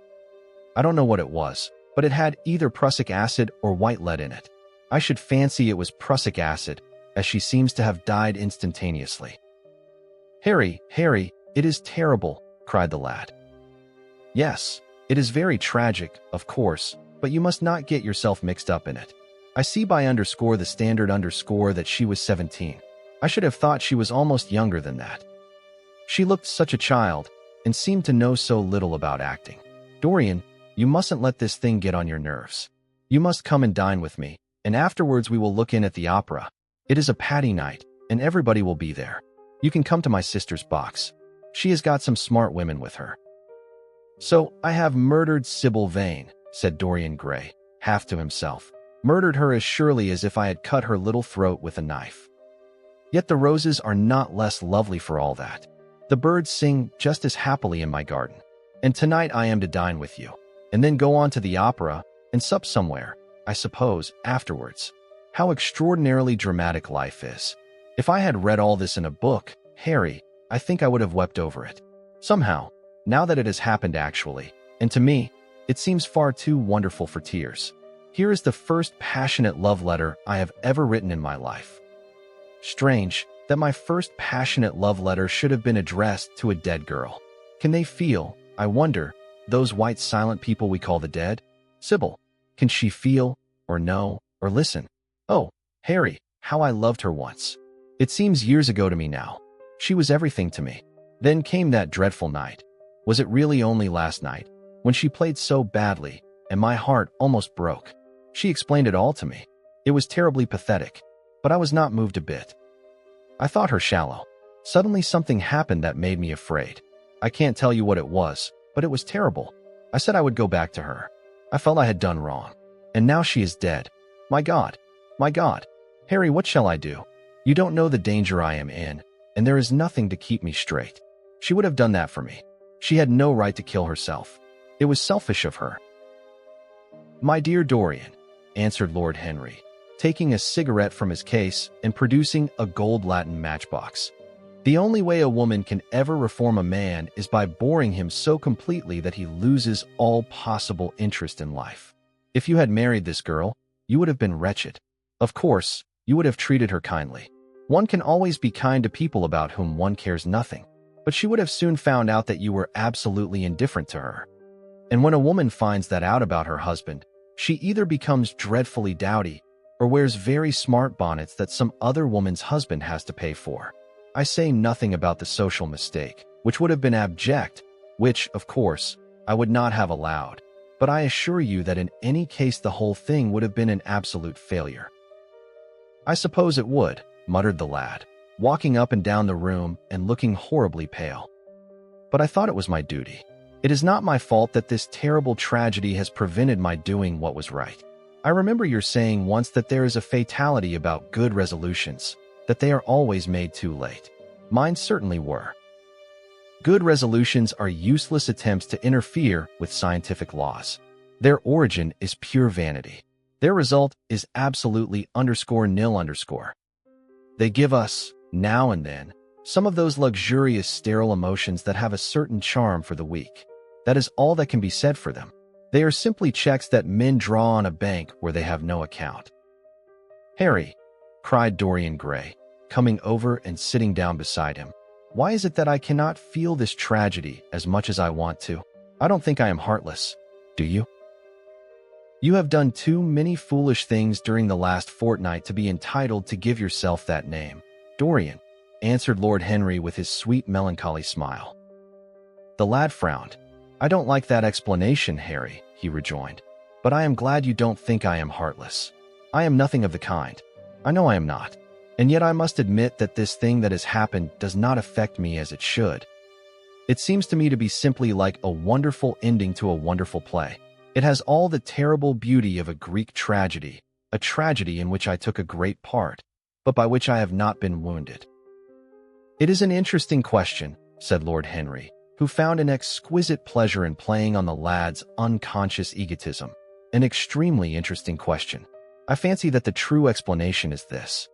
I don't know what it was, but it had either prussic acid or white lead in it. I should fancy it was prussic acid, as she seems to have died instantaneously. Harry, it is terrible, cried the lad. Yes, it is very tragic, of course, but you must not get yourself mixed up in it. I see by the standard that she was 17. I should have thought she was almost younger than that. She looked such a child, and seemed to know so little about acting. Dorian, you mustn't let this thing get on your nerves. You must come and dine with me, and afterwards we will look in at the opera. It is a Paddy night, and everybody will be there. You can come to my sister's box. She has got some smart women with her. So, I have murdered Sybil Vane, said Dorian Gray, half to himself. Murdered her as surely as if I had cut her little throat with a knife. Yet the roses are not less lovely for all that. The birds sing just as happily in my garden. And tonight I am to dine with you, and then go on to the opera, and sup somewhere, I suppose, afterwards. How extraordinarily dramatic life is. If I had read all this in a book, Harry, I think I would have wept over it. Somehow, now that it has happened actually, and to me, it seems far too wonderful for tears. Here is the first passionate love letter I have ever written in my life. Strange that my first passionate love letter should have been addressed to a dead girl. Can they feel, I wonder, those white silent people we call the dead? Sybil, can she feel, or know, or listen? Oh, Harry, how I loved her once. It seems years ago to me now. She was everything to me. Then came that dreadful night. Was it really only last night, when she played so badly, and my heart almost broke? She explained it all to me. It was terribly pathetic, but I was not moved a bit. I thought her shallow. Suddenly something happened that made me afraid. I can't tell you what it was, but it was terrible. I said I would go back to her. I felt I had done wrong. And now she is dead. My God! My God! Harry, what shall I do? You don't know the danger I am in, and there is nothing to keep me straight. She would have done that for me. She had no right to kill herself. It was selfish of her. My dear Dorian, answered Lord Henry, taking a cigarette from his case and producing a gold Latin matchbox. The only way a woman can ever reform a man is by boring him so completely that he loses all possible interest in life. If you had married this girl, you would have been wretched. Of course, you would have treated her kindly. One can always be kind to people about whom one cares nothing, but she would have soon found out that you were absolutely indifferent to her. And when a woman finds that out about her husband, she either becomes dreadfully dowdy or wears very smart bonnets that some other woman's husband has to pay for. I say nothing about the social mistake, which would have been abject, which, of course, I would not have allowed. But I assure you that in any case the whole thing would have been an absolute failure. I suppose it would, muttered the lad, walking up and down the room and looking horribly pale. But I thought it was my duty. It is not my fault that this terrible tragedy has prevented my doing what was right. I remember your saying once that there is a fatality about good resolutions, that they are always made too late. Mine certainly were. Good resolutions are useless attempts to interfere with scientific laws. Their origin is pure vanity. Their result is absolutely _nil_. They give us, now and then, some of those luxurious sterile emotions that have a certain charm for the weak. That is all that can be said for them. They are simply checks that men draw on a bank where they have no account. Harry, cried Dorian Gray, coming over and sitting down beside him. Why is it that I cannot feel this tragedy as much as I want to? I don't think I am heartless. Do you? You have done too many foolish things during the last fortnight to be entitled to give yourself that name, Dorian, answered Lord Henry with his sweet melancholy smile. The lad frowned. I don't like that explanation, Harry, he rejoined. But I am glad you don't think I am heartless. I am nothing of the kind. I know I am not. And yet I must admit that this thing that has happened does not affect me as it should. It seems to me to be simply like a wonderful ending to a wonderful play. It has all the terrible beauty of a Greek tragedy, a tragedy in which I took a great part, but by which I have not been wounded. It is an interesting question, said Lord Henry, who found an exquisite pleasure in playing on the lad's unconscious egotism. An extremely interesting question. I fancy that the true explanation is this.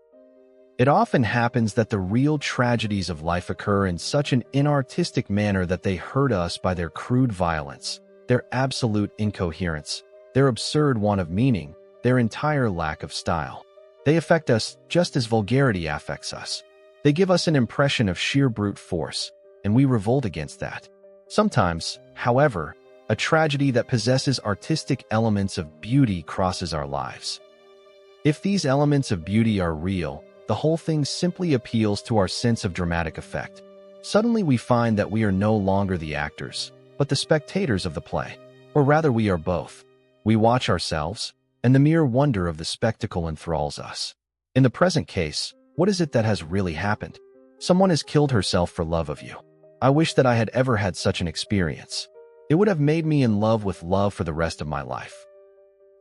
It often happens that the real tragedies of life occur in such an inartistic manner that they hurt us by their crude violence, their absolute incoherence, their absurd want of meaning, their entire lack of style. They affect us just as vulgarity affects us. They give us an impression of sheer brute force, and we revolt against that. Sometimes, however, a tragedy that possesses artistic elements of beauty crosses our lives. If these elements of beauty are real, the whole thing simply appeals to our sense of dramatic effect. Suddenly we find that we are no longer the actors, but the spectators of the play. Or rather, we are both. We watch ourselves, and the mere wonder of the spectacle enthralls us. In the present case, what is it that has really happened? Someone has killed herself for love of you. I wish that I had ever had such an experience. It would have made me in love with love for the rest of my life.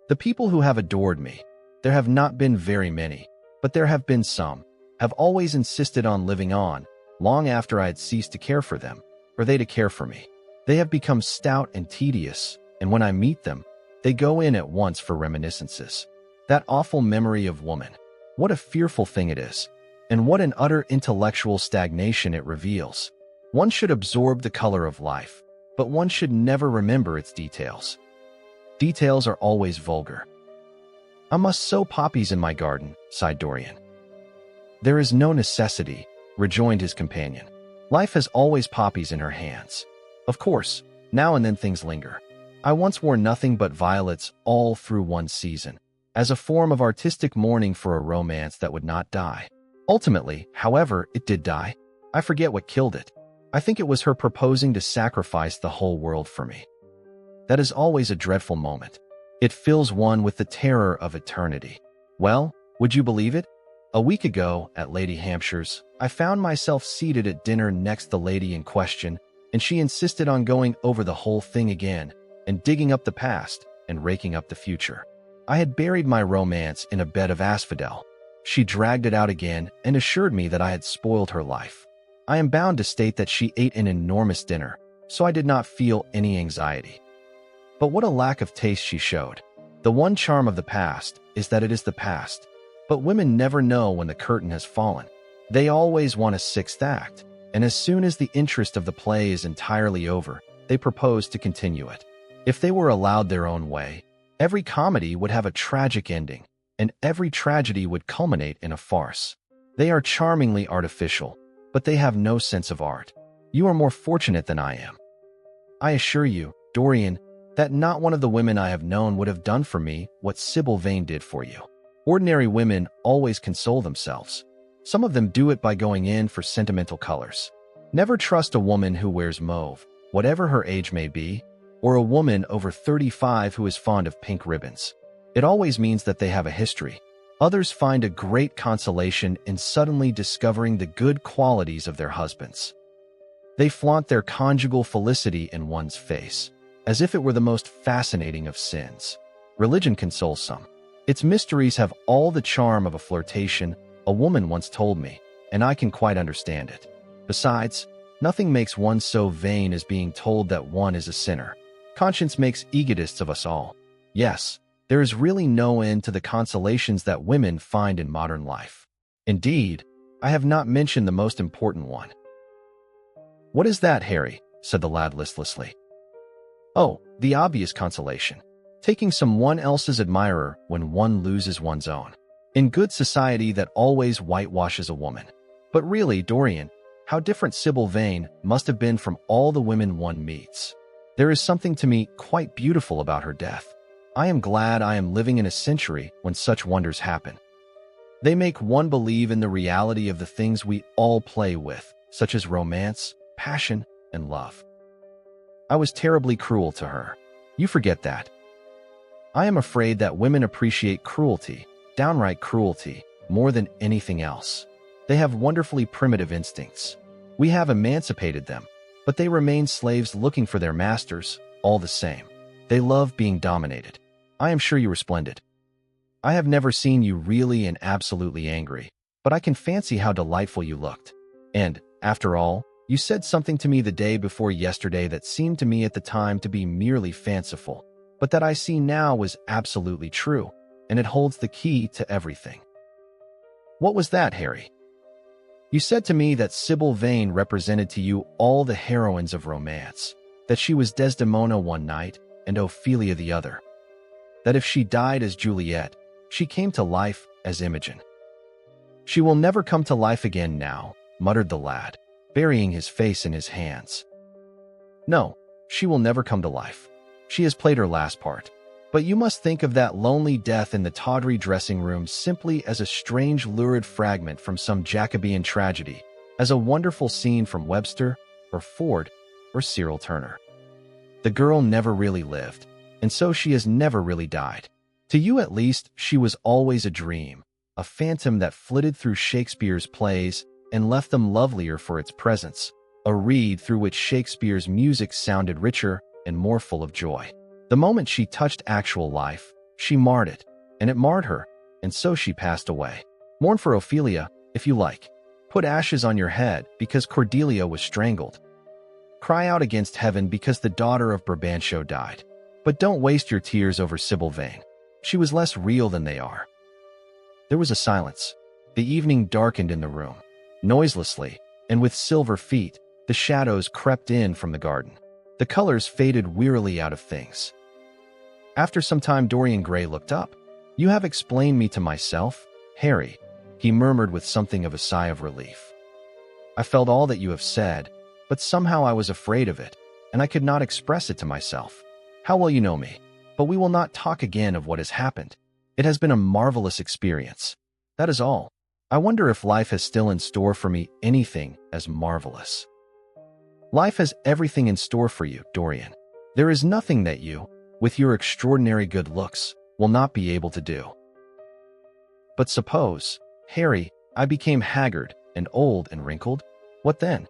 The people who have adored me, there have not been very many, but there have been some, have always insisted on living on, long after I had ceased to care for them, or they to care for me. They have become stout and tedious, and when I meet them, they go in at once for reminiscences. That awful memory of woman, what a fearful thing it is, and what an utter intellectual stagnation it reveals. One should absorb the color of life, but one should never remember its details. Details are always vulgar. I must sow poppies in my garden, sighed Dorian. There is no necessity, rejoined his companion. Life has always poppies in her hands. Of course, now and then things linger. I once wore nothing but violets all through one season, as a form of artistic mourning for a romance that would not die. Ultimately, however, it did die. I forget what killed it. I think it was her proposing to sacrifice the whole world for me. That is always a dreadful moment. It fills one with the terror of eternity. Well, would you believe it? A week ago, at Lady Hampshire's, I found myself seated at dinner next the lady in question, and she insisted on going over the whole thing again, and digging up the past, and raking up the future. I had buried my romance in a bed of asphodel. She dragged it out again and assured me that I had spoiled her life. I am bound to state that she ate an enormous dinner, so I did not feel any anxiety. But what a lack of taste she showed. The one charm of the past is that it is the past. But women never know when the curtain has fallen. They always want a sixth act, and as soon as the interest of the play is entirely over, they propose to continue it. If they were allowed their own way, every comedy would have a tragic ending, and every tragedy would culminate in a farce. They are charmingly artificial, but they have no sense of art. You are more fortunate than I am. I assure you, Dorian, that not one of the women I have known would have done for me what Sybil Vane did for you. Ordinary women always console themselves. Some of them do it by going in for sentimental colors. Never trust a woman who wears mauve, whatever her age may be, or a woman over 35 who is fond of pink ribbons. It always means that they have a history. Others find a great consolation in suddenly discovering the good qualities of their husbands. They flaunt their conjugal felicity in one's face, as if it were the most fascinating of sins. Religion consoles some. Its mysteries have all the charm of a flirtation, a woman once told me, and I can quite understand it. Besides, nothing makes one so vain as being told that one is a sinner. Conscience makes egotists of us all. Yes, there is really no end to the consolations that women find in modern life. Indeed, I have not mentioned the most important one. "What is that, Harry?" said the lad listlessly. "Oh, the obvious consolation. Taking someone else's admirer when one loses one's own. In good society that always whitewashes a woman. But really, Dorian, how different Sybil Vane must have been from all the women one meets. There is something to me quite beautiful about her death. I am glad I am living in a century when such wonders happen. They make one believe in the reality of the things we all play with, such as romance, passion, and love. I was terribly cruel to her. You forget that. I am afraid that women appreciate cruelty, downright cruelty, more than anything else. They have wonderfully primitive instincts. We have emancipated them, but they remain slaves looking for their masters, all the same. They love being dominated. I am sure you were splendid. I have never seen you really and absolutely angry, but I can fancy how delightful you looked. And, after all, you said something to me the day before yesterday that seemed to me at the time to be merely fanciful, but that I see now was absolutely true, and it holds the key to everything." "What was that, Harry?" "You said to me that Sybil Vane represented to you all the heroines of romance, that she was Desdemona one night and Ophelia the other. That if she died as Juliet, she came to life as Imogen." "She will never come to life again now," muttered the lad, burying his face in his hands. "No, she will never come to life. She has played her last part. But you must think of that lonely death in the tawdry dressing room simply as a strange lurid fragment from some Jacobean tragedy, as a wonderful scene from Webster, or Ford, or Cyril Turner. The girl never really lived, and so she has never really died. To you at least, she was always a dream, a phantom that flitted through Shakespeare's plays and left them lovelier for its presence, a reed through which Shakespeare's music sounded richer and more full of joy. The moment she touched actual life, she marred it, and it marred her, and so she passed away. Mourn for Ophelia, if you like. Put ashes on your head because Cordelia was strangled. Cry out against heaven because the daughter of Brabantio died. But don't waste your tears over Sybil Vane. She was less real than they are." There was a silence. The evening darkened in the room. Noiselessly, and with silver feet, the shadows crept in from the garden. The colors faded wearily out of things. After some time, Dorian Gray looked up. "You have explained me to myself, Harry," he murmured with something of a sigh of relief. "I felt all that you have said, but somehow I was afraid of it, and I could not express it to myself. How well you know me. But we will not talk again of what has happened. It has been a marvelous experience. That is all. I wonder if life has still in store for me anything as marvelous." "Life has everything in store for you, Dorian. There is nothing that you, with your extraordinary good looks, will not be able to do." "But suppose, Harry, I became haggard and old and wrinkled? What then?"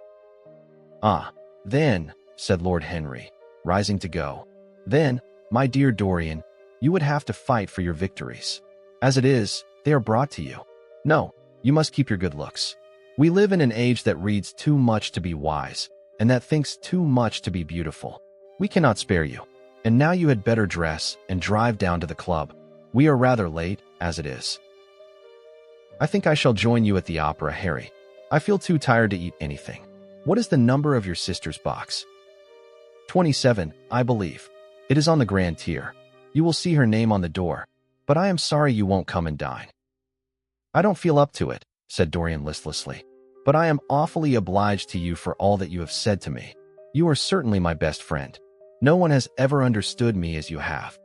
"Ah, then," said Lord Henry, rising to go, "then, my dear Dorian, you would have to fight for your victories. As it is, they are brought to you. No, you must keep your good looks. We live in an age that reads too much to be wise, and that thinks too much to be beautiful. We cannot spare you. And now you had better dress and drive down to the club. We are rather late, as it is." "I think I shall join you at the opera, Harry. I feel too tired to eat anything. What is the number of your sister's box? 27, I believe. It is on the grand tier. You will see her name on the door, but I am sorry you won't come and dine. I don't feel up to it, said Dorian listlessly, but I am awfully obliged to you for all that you have said to me. You are certainly my best friend. No one has ever understood me as you have.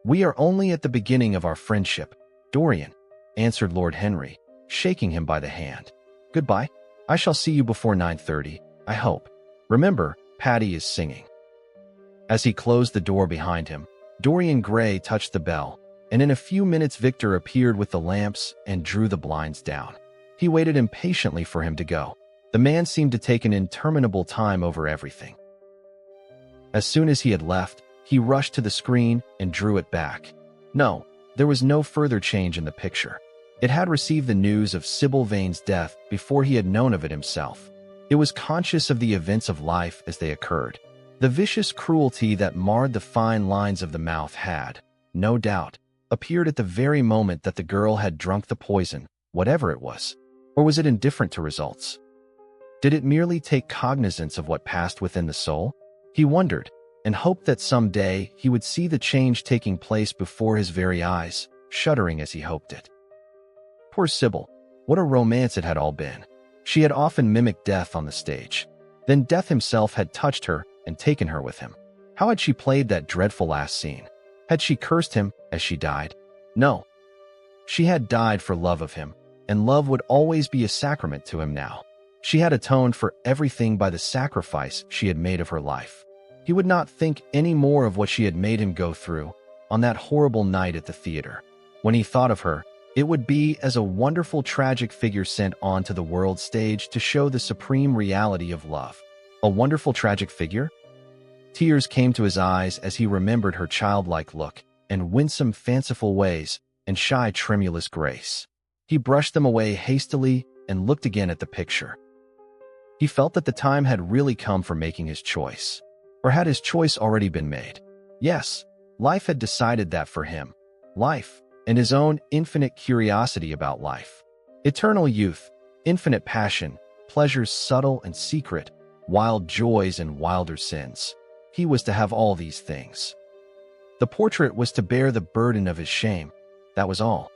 We are only at the beginning of our friendship, Dorian, answered Lord Henry, shaking him by the hand. Goodbye. I shall see you before 9:30, I hope. Remember, Patty is singing. As he closed the door behind him, Dorian Gray touched the bell, and in a few minutes Victor appeared with the lamps and drew the blinds down. He waited impatiently for him to go. The man seemed to take an interminable time over everything. As soon as he had left, he rushed to the screen and drew it back. No, there was no further change in the picture. It had received the news of Sybil Vane's death before he had known of it himself. It was conscious of the events of life as they occurred. The vicious cruelty that marred the fine lines of the mouth had, no doubt, appeared at the very moment that the girl had drunk the poison, whatever it was. Or was it indifferent to results? Did it merely take cognizance of what passed within the soul? He wondered, and hoped that some day he would see the change taking place before his very eyes, shuddering as he hoped it. Poor Sybil, what a romance it had all been. She had often mimicked death on the stage. Then death himself had touched her and taken her with him. How had she played that dreadful last scene? Had she cursed him as she died? No. She had died for love of him, and love would always be a sacrament to him now. She had atoned for everything by the sacrifice she had made of her life. He would not think any more of what she had made him go through on that horrible night at the theater. When he thought of her, it would be as a wonderful tragic figure sent onto the world stage to show the supreme reality of love. A wonderful tragic figure? Tears came to his eyes as he remembered her childlike look and winsome fanciful ways and shy tremulous grace. He brushed them away hastily and looked again at the picture. He felt that the time had really come for making his choice. Or had his choice already been made? Yes, life had decided that for him. Life, and his own infinite curiosity about life. Eternal youth, infinite passion, pleasures subtle and secret, wild joys and wilder sins. He was to have all these things. The portrait was to bear the burden of his shame. That was all.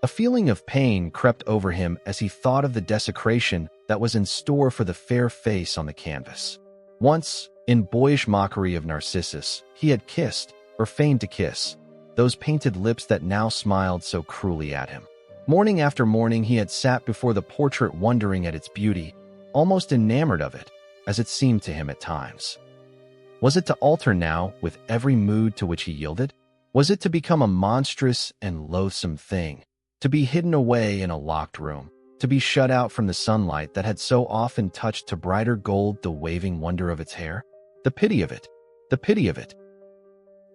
A feeling of pain crept over him as he thought of the desecration that was in store for the fair face on the canvas. Once, in boyish mockery of Narcissus, he had kissed, or feigned to kiss, those painted lips that now smiled so cruelly at him. Morning after morning he had sat before the portrait wondering at its beauty, almost enamored of it, as it seemed to him at times. Was it to alter now with every mood to which he yielded? Was it to become a monstrous and loathsome thing, to be hidden away in a locked room, to be shut out from the sunlight that had so often touched to brighter gold the waving wonder of its hair? The pity of it! The pity of it!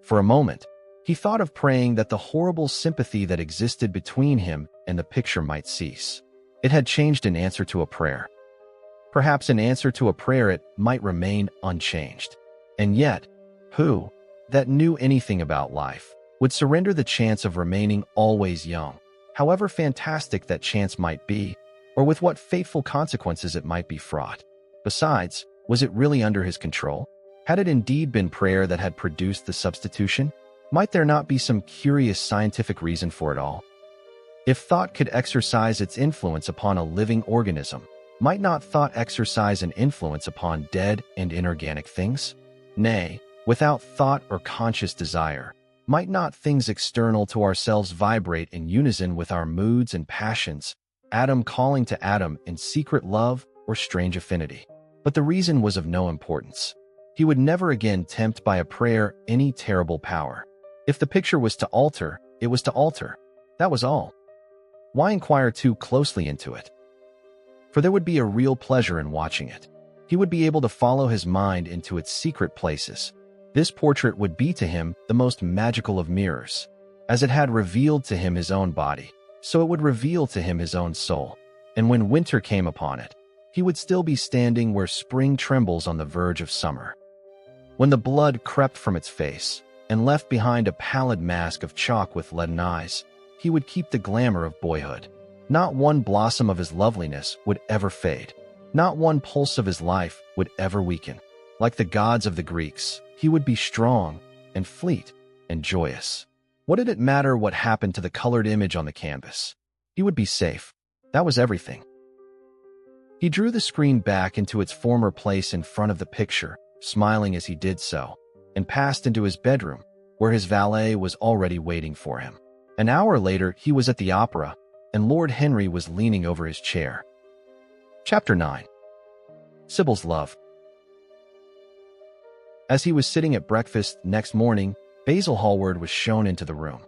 For a moment, he thought of praying that the horrible sympathy that existed between him and the picture might cease. It had changed in answer to a prayer. Perhaps in answer to a prayer it might remain unchanged. And yet, who, that knew anything about life, would surrender the chance of remaining always young, however fantastic that chance might be, or with what fateful consequences it might be fraught? Besides, was it really under his control? Had it indeed been prayer that had produced the substitution? Might there not be some curious scientific reason for it all? If thought could exercise its influence upon a living organism, might not thought exercise an influence upon dead and inorganic things? Nay, without thought or conscious desire, might not things external to ourselves vibrate in unison with our moods and passions, atom calling to atom in secret love or strange affinity? But the reason was of no importance. He would never again tempt by a prayer any terrible power. If the picture was to alter, it was to alter. That was all. Why inquire too closely into it? For there would be a real pleasure in watching it. He would be able to follow his mind into its secret places. This portrait would be to him the most magical of mirrors. As it had revealed to him his own body, so it would reveal to him his own soul. And when winter came upon it, he would still be standing where spring trembles on the verge of summer. When the blood crept from its face and left behind a pallid mask of chalk with leaden eyes, he would keep the glamour of boyhood. Not one blossom of his loveliness would ever fade. Not one pulse of his life would ever weaken. Like the gods of the Greeks, he would be strong and fleet and joyous. What did it matter what happened to the colored image on the canvas? He would be safe. That was everything. He drew the screen back into its former place in front of the picture, smiling as he did so, and passed into his bedroom, where his valet was already waiting for him. An hour later, he was at the opera, and Lord Henry was leaning over his chair. Chapter 9. Sybil's Love. As he was sitting at breakfast next morning, Basil Hallward was shown into the room.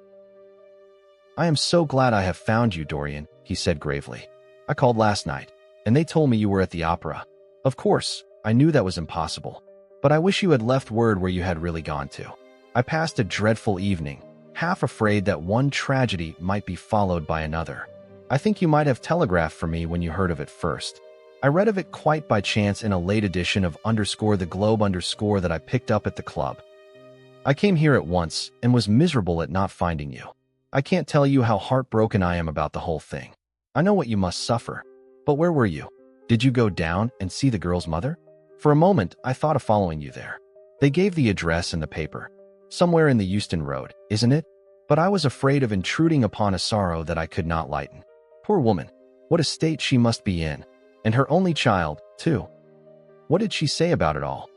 "I am so glad I have found you, Dorian," he said gravely. "I called last night, and they told me you were at the opera. Of course, I knew that was impossible, but I wish you had left word where you had really gone to. I passed a dreadful evening, half afraid that one tragedy might be followed by another. I think you might have telegraphed for me when you heard of it first. I read of it quite by chance in a late edition of _the Globe _ that I picked up at the club. I came here at once and was miserable at not finding you. I can't tell you how heartbroken I am about the whole thing. I know what you must suffer. But where were you? Did you go down and see the girl's mother? For a moment, I thought of following you there. They gave the address in the paper. Somewhere in the Euston Road, isn't it? But I was afraid of intruding upon a sorrow that I could not lighten. Poor woman, what a state she must be in. And her only child, too. What did she say about it all?"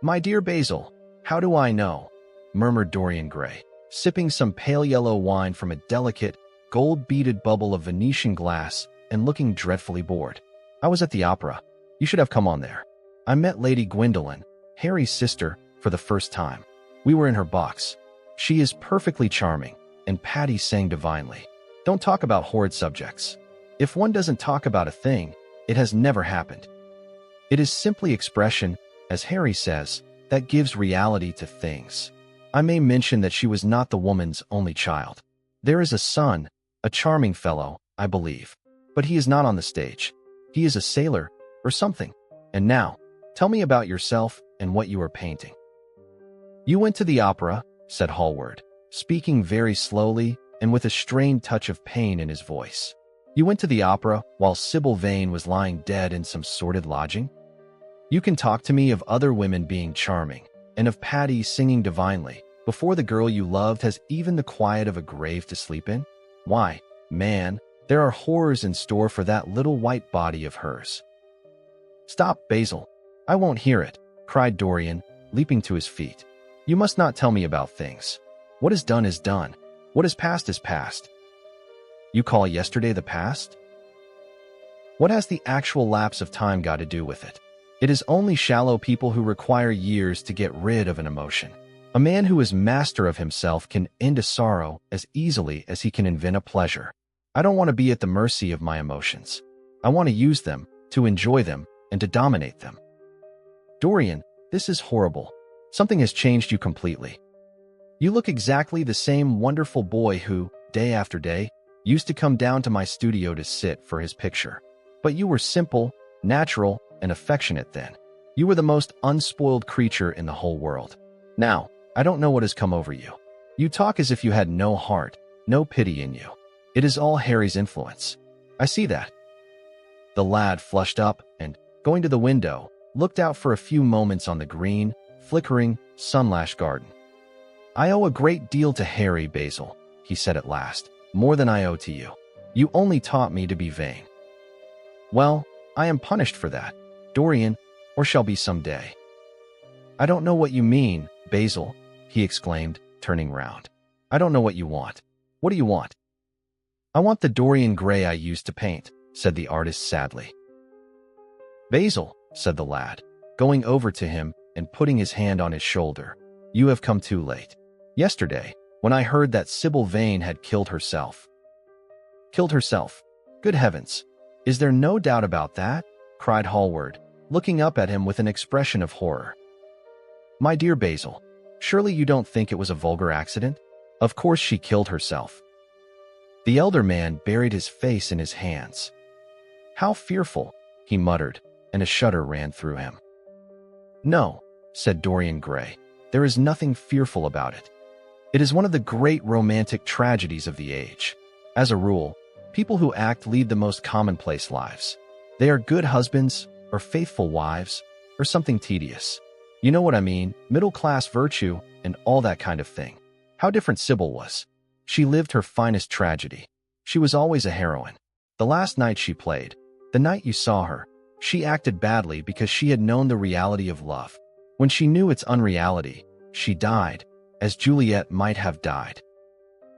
"My dear Basil, how do I know?" murmured Dorian Gray, sipping some pale yellow wine from a delicate, gold-beaded bubble of Venetian glass and looking dreadfully bored. "I was at the opera. You should have come on there. I met Lady Gwendolen, Harry's sister, for the first time. We were in her box. She is perfectly charming, and Patty sang divinely. Don't talk about horrid subjects. If one doesn't talk about a thing, it has never happened. It is simply expression, as Harry says, that gives reality to things. I may mention that she was not the woman's only child. There is a son, a charming fellow, I believe. But he is not on the stage. He is a sailor, or something. And now, tell me about yourself and what you are painting." "You went to the opera," said Hallward, speaking very slowly and with a strained touch of pain in his voice. "You went to the opera while Sybil Vane was lying dead in some sordid lodging? You can talk to me of other women being charming, and of Patty singing divinely, before the girl you loved has even the quiet of a grave to sleep in? Why, man, there are horrors in store for that little white body of hers." "Stop, Basil. I won't hear it," cried Dorian, leaping to his feet. "You must not tell me about things. What is done is done. What is past is past." "You call yesterday the past? What has the actual lapse of time got to do with it? It is only shallow people who require years to get rid of an emotion. A man who is master of himself can end a sorrow as easily as he can invent a pleasure. I don't want to be at the mercy of my emotions. I want to use them, to enjoy them, and to dominate them." "Dorian, this is horrible. Something has changed you completely. You look exactly the same wonderful boy who, day after day, used to come down to my studio to sit for his picture. But you were simple, natural, and affectionate then. You were the most unspoiled creature in the whole world. Now, I don't know what has come over you. You talk as if you had no heart, no pity in you. It is all Harry's influence. I see that." The lad flushed up and, going to the window, looked out for a few moments on the green, flickering, sun-lashed garden. "I owe a great deal to Harry, Basil," he said at last. "More than I owe to you. You only taught me to be vain." "Well, I am punished for that, Dorian, or shall be some day." "I don't know what you mean, Basil," he exclaimed, turning round. "I don't know what you want. What do you want?" "I want the Dorian Gray I used to paint," said the artist sadly. "Basil," said the lad, going over to him and putting his hand on his shoulder, "you have come too late. Yesterday, when I heard that Sybil Vane had killed herself." "Killed herself? Good heavens! Is there no doubt about that?" cried Hallward, looking up at him with an expression of horror. "My dear Basil, surely you don't think it was a vulgar accident? Of course she killed herself." The elder man buried his face in his hands. "How fearful!" he muttered, and a shudder ran through him. "No," said Dorian Gray, "there is nothing fearful about it. It is one of the great romantic tragedies of the age. As a rule, People who act lead the most commonplace lives. They are good husbands, or faithful wives, or something tedious. You know what I mean, middle-class virtue, and all that kind of thing. How different Sybil was. She lived her finest tragedy. She was always a heroine. The last night she played, the night you saw her, she acted badly because she had known the reality of love. When she knew its unreality, she died, as Juliet might have died.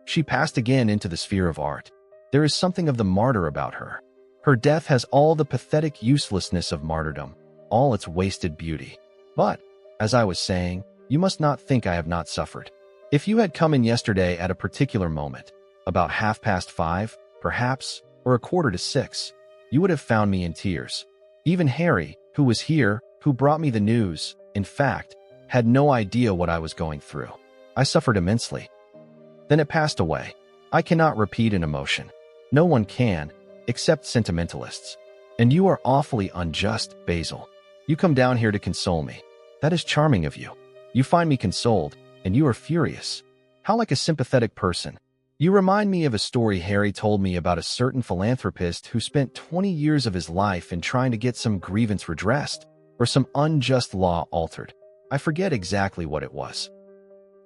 She passed again into the sphere of art. There is something of the martyr about her. Her death has all the pathetic uselessness of martyrdom, all its wasted beauty. But, as I was saying, you must not think I have not suffered. If you had come in yesterday at a particular moment, about 5:30, perhaps, or 5:45, you would have found me in tears. Even Harry, who was here, who brought me the news, in fact, had no idea what I was going through. I suffered immensely. Then it passed away. I cannot repeat an emotion. No one can, except sentimentalists. And you are awfully unjust, Basil. You come down here to console me. That is charming of you. You find me consoled, and you are furious. How like a sympathetic person. You remind me of a story Harry told me about a certain philanthropist who spent 20 years of his life in trying to get some grievance redressed, or some unjust law altered. I forget exactly what it was.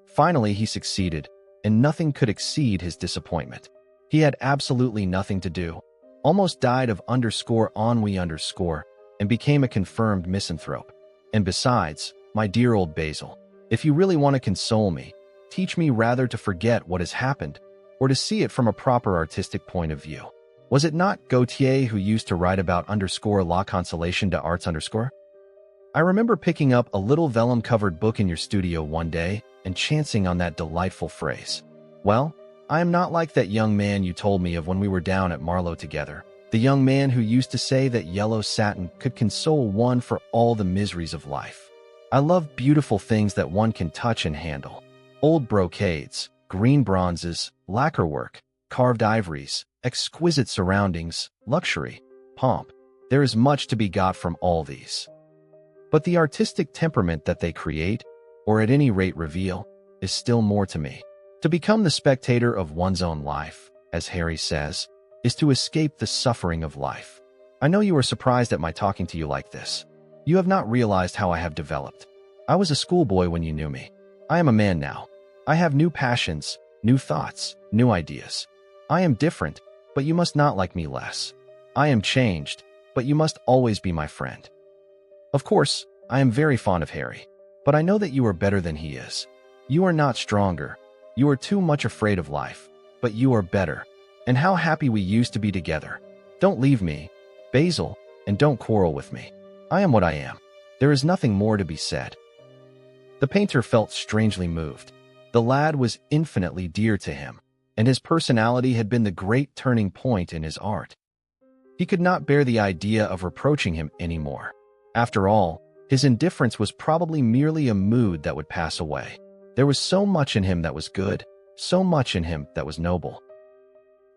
Finally, he succeeded, and nothing could exceed his disappointment. He had absolutely nothing to do, almost died of ennui, and became a confirmed misanthrope. And besides, my dear old Basil, if you really want to console me, teach me rather to forget what has happened, or to see it from a proper artistic point of view. Was it not Gautier who used to write about _la consolation de arts _? I remember picking up a little vellum-covered book in your studio one day and chancing on that delightful phrase. Well, I am not like that young man you told me of when we were down at Marlow together, the young man who used to say that yellow satin could console one for all the miseries of life. I love beautiful things that one can touch and handle. Old brocades, green bronzes, lacquerwork, carved ivories, exquisite surroundings, luxury, pomp. There is much to be got from all these. But the artistic temperament that they create, or at any rate reveal, is still more to me. To become the spectator of one's own life, as Harry says, is to escape the suffering of life. I know you are surprised at my talking to you like this. You have not realized how I have developed. I was a schoolboy when you knew me. I am a man now. I have new passions, new thoughts, new ideas. I am different, but you must not like me less. I am changed, but you must always be my friend. Of course, I am very fond of Harry, but I know that you are better than he is. You are not stronger. You are too much afraid of life, but you are better. And how happy we used to be together. Don't leave me, Basil, and don't quarrel with me. I am what I am. There is nothing more to be said. The painter felt strangely moved. The lad was infinitely dear to him, and his personality had been the great turning point in his art. He could not bear the idea of reproaching him anymore. After all, his indifference was probably merely a mood that would pass away. There was so much in him that was good, so much in him that was noble.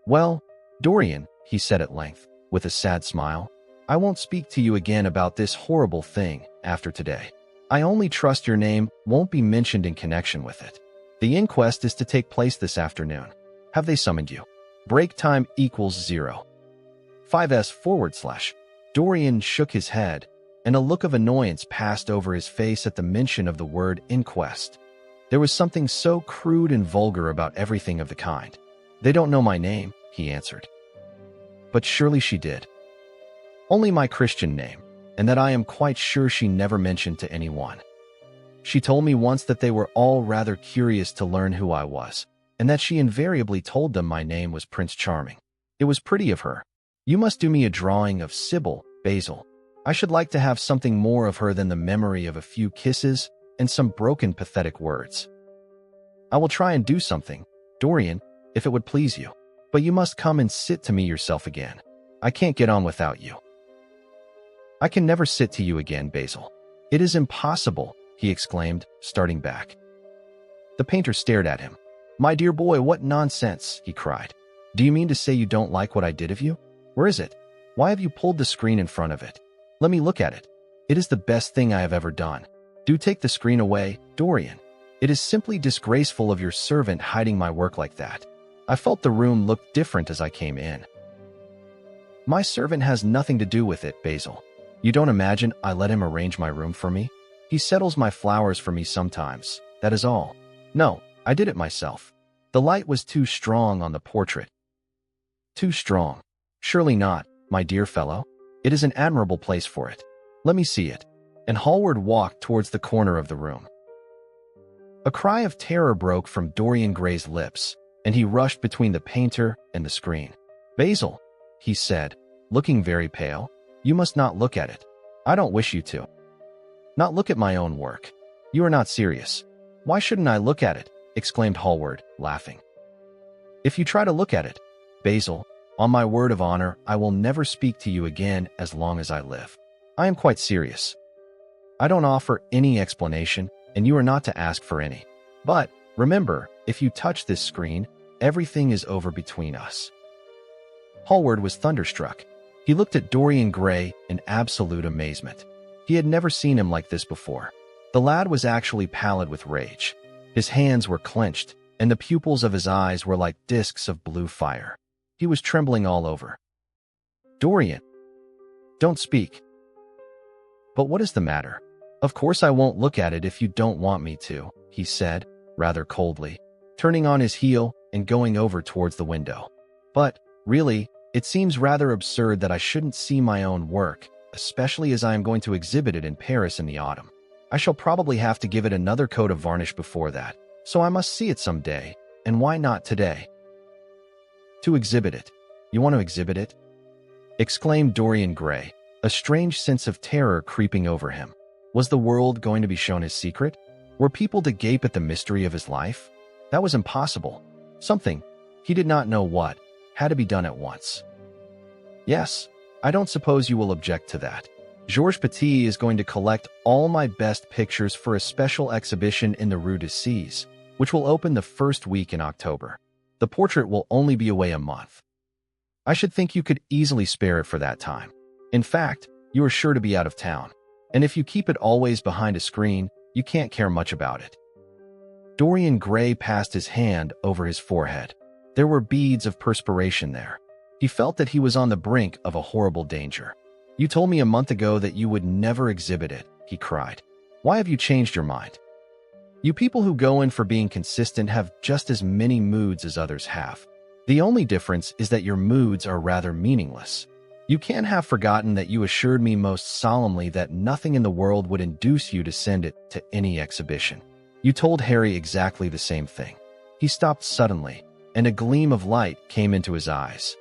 Well, Dorian, he said at length, with a sad smile, I won't speak to you again about this horrible thing after today. I only trust your name won't be mentioned in connection with it. The inquest is to take place this afternoon. Have they summoned you? Break time equals 0. 5s/. Dorian shook his head, and a look of annoyance passed over his face at the mention of the word inquest. There was something so crude and vulgar about everything of the kind. They don't know my name, he answered. But surely she did. Only my Christian name, and that I am quite sure she never mentioned to anyone. She told me once that they were all rather curious to learn who I was, and that she invariably told them my name was Prince Charming. It was pretty of her. You must do me a drawing of Sybil, Basil. I should like to have something more of her than the memory of a few kisses and some broken pathetic words. I will try and do something, Dorian, if it would please you. But you must come and sit to me yourself again. I can't get on without you. I can never sit to you again, Basil. It is impossible, he exclaimed, starting back. The painter stared at him. My dear boy, what nonsense, he cried. Do you mean to say you don't like what I did of you? Where is it? Why have you pulled the screen in front of it? Let me look at it. It is the best thing I have ever done. Do take the screen away, Dorian. It is simply disgraceful of your servant hiding my work like that. I felt the room looked different as I came in. My servant has nothing to do with it, Basil. You don't imagine I let him arrange my room for me? He settles my flowers for me sometimes, that is all. No, I did it myself. The light was too strong on the portrait. Too strong? Surely not, my dear fellow. It is an admirable place for it. Let me see it. And Hallward walked towards the corner of the room. A cry of terror broke from Dorian Gray's lips, and he rushed between the painter and the screen. Basil, he said, looking very pale, you must not look at it. I don't wish you to. Not look at my own work. You are not serious. Why shouldn't I look at it? Exclaimed Hallward, laughing. If you try to look at it, Basil, on my word of honor, I will never speak to you again as long as I live. I am quite serious. I don't offer any explanation, and you are not to ask for any. But, remember, if you touch this screen, everything is over between us. Hallward was thunderstruck. He looked at Dorian Gray in absolute amazement. He had never seen him like this before. The lad was actually pallid with rage. His hands were clenched, and the pupils of his eyes were like discs of blue fire. He was trembling all over. Dorian, don't speak. But what is the matter? Of course I won't look at it if you don't want me to, he said, rather coldly, turning on his heel and going over towards the window. But, really, it seems rather absurd that I shouldn't see my own work, especially as I am going to exhibit it in Paris in the autumn. I shall probably have to give it another coat of varnish before that, so I must see it some day, and why not today? To exhibit it. You want to exhibit it? Exclaimed Dorian Gray, a strange sense of terror creeping over him. Was the world going to be shown his secret? Were people to gape at the mystery of his life? That was impossible. Something, he did not know what, had to be done at once. Yes, I don't suppose you will object to that. Georges Petit is going to collect all my best pictures for a special exhibition in the Rue de Cise, which will open the first week in October. The portrait will only be away a month. I should think you could easily spare it for that time. In fact, you are sure to be out of town, and if you keep it always behind a screen, you can't care much about it. Dorian Gray passed his hand over his forehead. There were beads of perspiration there. He felt that he was on the brink of a horrible danger. You told me a month ago that you would never exhibit it, he cried. Why have you changed your mind? You people who go in for being consistent have just as many moods as others have. The only difference is that your moods are rather meaningless. You can't have forgotten that you assured me most solemnly that nothing in the world would induce you to send it to any exhibition. You told Harry exactly the same thing. He stopped suddenly, and a gleam of light came into his eyes.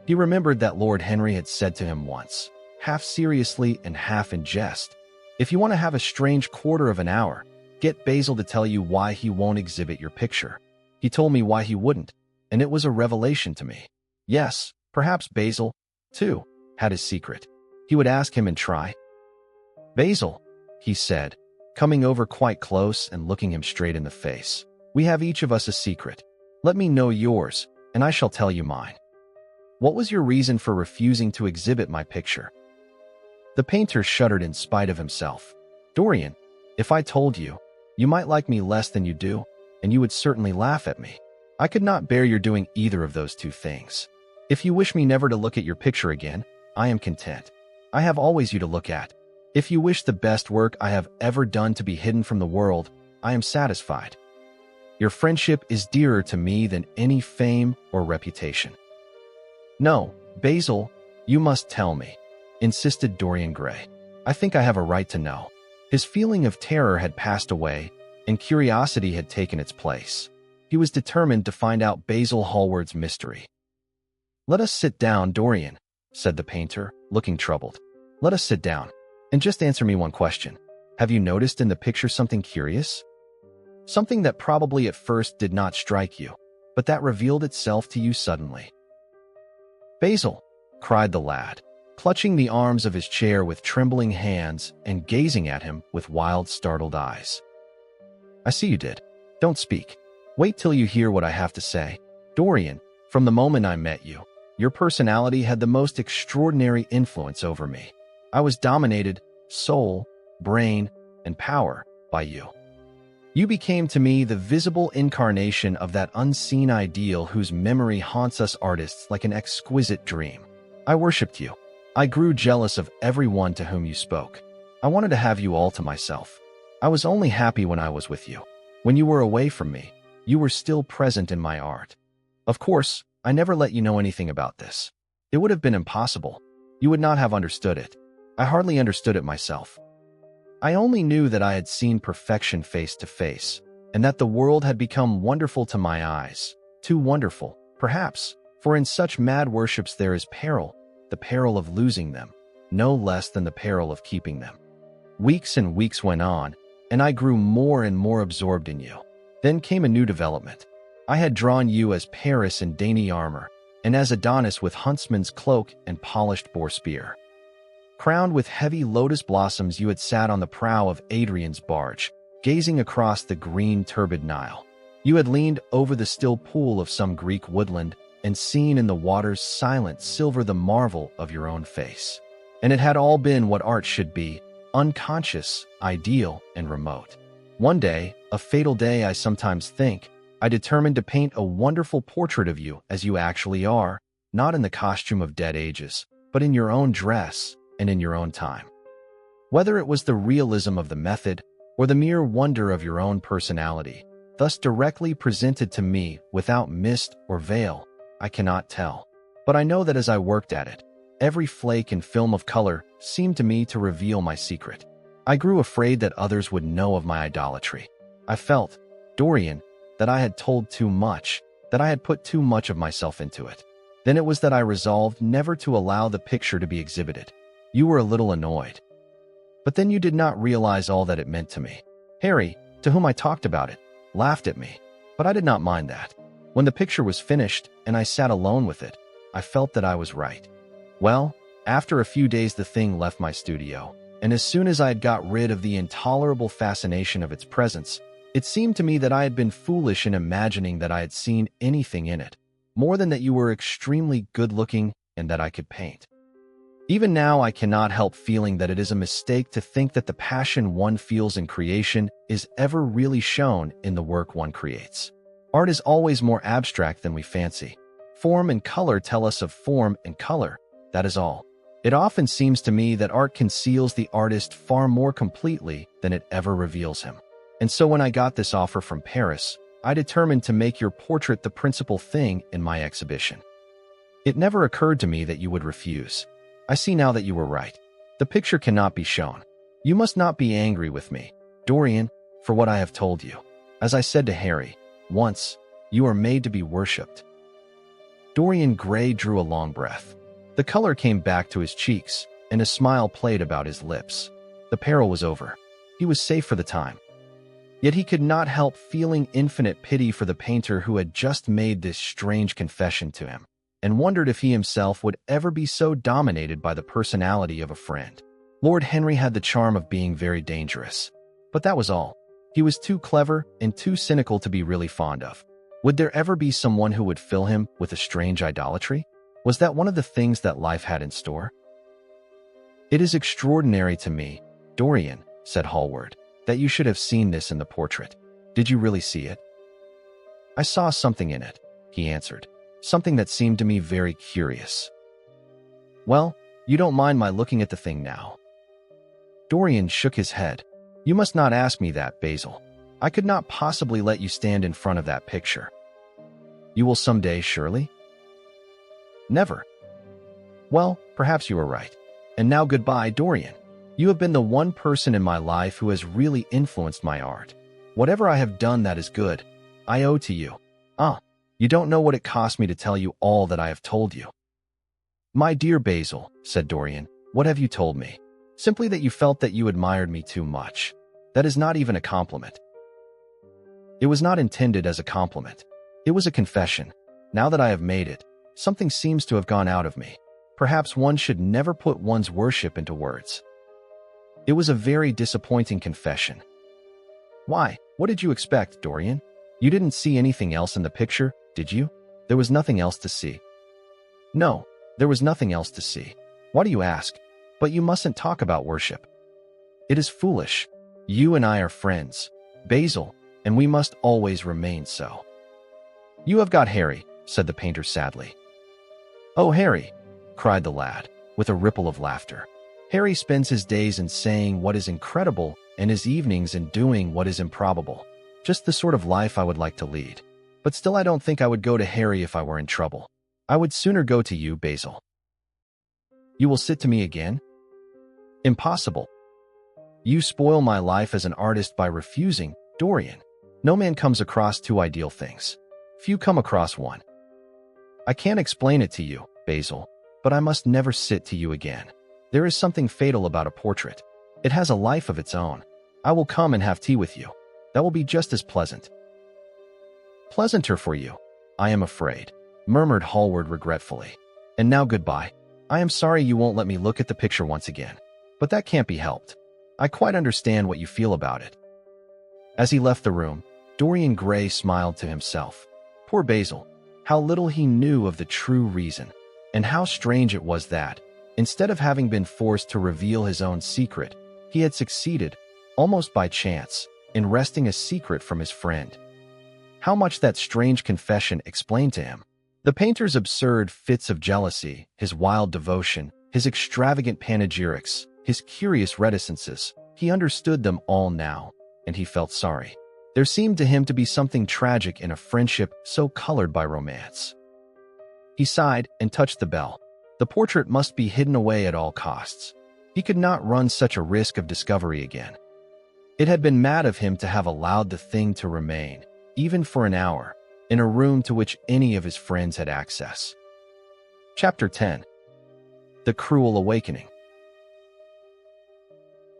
He remembered that Lord Henry had said to him once, half seriously and half in jest, if you want to have a strange quarter of an hour, get Basil to tell you why he won't exhibit your picture. He told me why he wouldn't, and it was a revelation to me. Yes, perhaps Basil, too, had his secret. He would ask him and try. Basil, he said, coming over quite close and looking him straight in the face, we have each of us a secret. Let me know yours, and I shall tell you mine. What was your reason for refusing to exhibit my picture? The painter shuddered in spite of himself. Dorian, if I told you, you might like me less than you do, and you would certainly laugh at me. I could not bear your doing either of those two things. If you wish me never to look at your picture again, I am content. I have always you to look at. If you wish the best work I have ever done to be hidden from the world, I am satisfied. Your friendship is dearer to me than any fame or reputation. No, Basil, you must tell me, insisted Dorian Gray. I think I have a right to know. His feeling of terror had passed away, and curiosity had taken its place. He was determined to find out Basil Hallward's mystery. Let us sit down, Dorian, said the painter, looking troubled. Let us sit down, and just answer me one question. Have you noticed in the picture something curious? Something that probably at first did not strike you, but that revealed itself to you suddenly. Basil, cried the lad, clutching the arms of his chair with trembling hands and gazing at him with wild, startled eyes. I see you did. Don't speak. Wait till you hear what I have to say. Dorian, from the moment I met you, your personality had the most extraordinary influence over me. I was dominated, soul, brain, and power, by you. You became to me the visible incarnation of that unseen ideal whose memory haunts us artists like an exquisite dream. I worshipped you. I grew jealous of everyone to whom you spoke. I wanted to have you all to myself. I was only happy when I was with you. When you were away from me, you were still present in my art. Of course, I never let you know anything about this. It would have been impossible. You would not have understood it. I hardly understood it myself. I only knew that I had seen perfection face to face, and that the world had become wonderful to my eyes. Too wonderful, perhaps, for in such mad worships there is peril, the peril of losing them, no less than the peril of keeping them. Weeks and weeks went on, and I grew more and more absorbed in you. Then came a new development. I had drawn you as Paris in dainty armor, and as Adonis with huntsman's cloak and polished boar spear. Crowned with heavy lotus blossoms, you had sat on the prow of Adrian's barge, gazing across the green turbid Nile. You had leaned over the still pool of some Greek woodland and seen in the water's silent silver the marvel of your own face. And it had all been what art should be, unconscious, ideal, and remote. One day, a fatal day I sometimes think, I determined to paint a wonderful portrait of you as you actually are, not in the costume of dead ages, but in your own dress and in your own time. Whether it was the realism of the method or the mere wonder of your own personality, thus directly presented to me without mist or veil, I cannot tell. But I know that as I worked at it, every flake and film of color seemed to me to reveal my secret. I grew afraid that others would know of my idolatry. I felt, Dorian, that I had told too much, that I had put too much of myself into it. Then it was that I resolved never to allow the picture to be exhibited. You were a little annoyed. But then you did not realize all that it meant to me. Harry, to whom I talked about it, laughed at me, but I did not mind that. When the picture was finished and I sat alone with it, I felt that I was right. Well, after a few days the thing left my studio, and as soon as I had got rid of the intolerable fascination of its presence, it seemed to me that I had been foolish in imagining that I had seen anything in it, more than that you were extremely good-looking and that I could paint. Even now I cannot help feeling that it is a mistake to think that the passion one feels in creation is ever really shown in the work one creates. Art is always more abstract than we fancy. Form and color tell us of form and color, that is all. It often seems to me that art conceals the artist far more completely than it ever reveals him. And so when I got this offer from Paris, I determined to make your portrait the principal thing in my exhibition. It never occurred to me that you would refuse. I see now that you were right. The picture cannot be shown. You must not be angry with me, Dorian, for what I have told you. As I said to Harry, once, you are made to be worshipped. Dorian Gray drew a long breath. The color came back to his cheeks, and a smile played about his lips. The peril was over. He was safe for the time. Yet he could not help feeling infinite pity for the painter who had just made this strange confession to him, and wondered if he himself would ever be so dominated by the personality of a friend. Lord Henry had the charm of being very dangerous. But that was all. He was too clever and too cynical to be really fond of. Would there ever be someone who would fill him with a strange idolatry? Was that one of the things that life had in store? It is extraordinary to me, Dorian, said Hallward, that you should have seen this in the portrait. Did you really see it? I saw something in it, he answered, something that seemed to me very curious. Well, you don't mind my looking at the thing now? Dorian shook his head. You must not ask me that, Basil. I could not possibly let you stand in front of that picture. You will someday, surely? Never. Well, perhaps you are right. And now goodbye, Dorian. You have been the one person in my life who has really influenced my art. Whatever I have done that is good, I owe to you. You don't know what it cost me to tell you all that I have told you. My dear Basil, said Dorian, what have you told me? Simply that you felt that you admired me too much. That is not even a compliment. It was not intended as a compliment. It was a confession. Now that I have made it, something seems to have gone out of me. Perhaps one should never put one's worship into words. It was a very disappointing confession. Why? What did you expect, Dorian? You didn't see anything else in the picture, did you? There was nothing else to see. No, there was nothing else to see. Why do you ask? But you mustn't talk about worship. It is foolish. You and I are friends, Basil, and we must always remain so. You have got Harry, said the painter sadly. Oh, Harry, cried the lad, with a ripple of laughter. Harry spends his days in saying what is incredible and his evenings in doing what is improbable. Just the sort of life I would like to lead. But still I don't think I would go to Harry if I were in trouble. I would sooner go to you, Basil. You will sit to me again? Impossible. You spoil my life as an artist by refusing, Dorian. No man comes across two ideal things. Few come across one. I can't explain it to you, Basil, but I must never sit to you again. There is something fatal about a portrait. It has a life of its own. I will come and have tea with you. That will be just as pleasant. Pleasanter for you, I am afraid, murmured Hallward regretfully. And now goodbye. I am sorry you won't let me look at the picture once again, but that can't be helped. I quite understand what you feel about it. As he left the room, Dorian Gray smiled to himself. Poor Basil, how little he knew of the true reason, and how strange it was that, instead of having been forced to reveal his own secret, he had succeeded, almost by chance, in wresting a secret from his friend. How much that strange confession explained to him. The painter's absurd fits of jealousy, his wild devotion, his extravagant panegyrics, his curious reticences, he understood them all now, and he felt sorry. There seemed to him to be something tragic in a friendship so colored by romance. He sighed and touched the bell. The portrait must be hidden away at all costs. He could not run such a risk of discovery again. It had been mad of him to have allowed the thing to remain, even for an hour, in a room to which any of his friends had access. Chapter 10. The Cruel Awakening.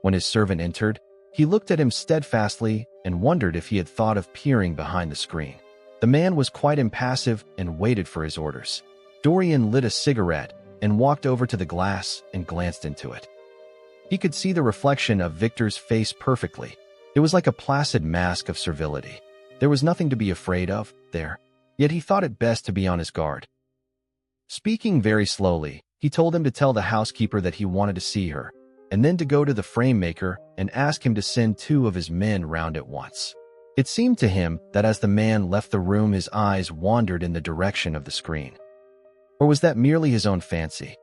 When his servant entered, he looked at him steadfastly and wondered if he had thought of peering behind the screen. The man was quite impassive and waited for his orders. Dorian lit a cigarette and walked over to the glass and glanced into it. He could see the reflection of Victor's face perfectly. It was like a placid mask of servility. There was nothing to be afraid of there, yet he thought it best to be on his guard. Speaking very slowly, he told him to tell the housekeeper that he wanted to see her, and then to go to the frame maker and ask him to send 2 of his men round at once. It seemed to him that as the man left the room his eyes wandered in the direction of the screen. Or was that merely his own fancy?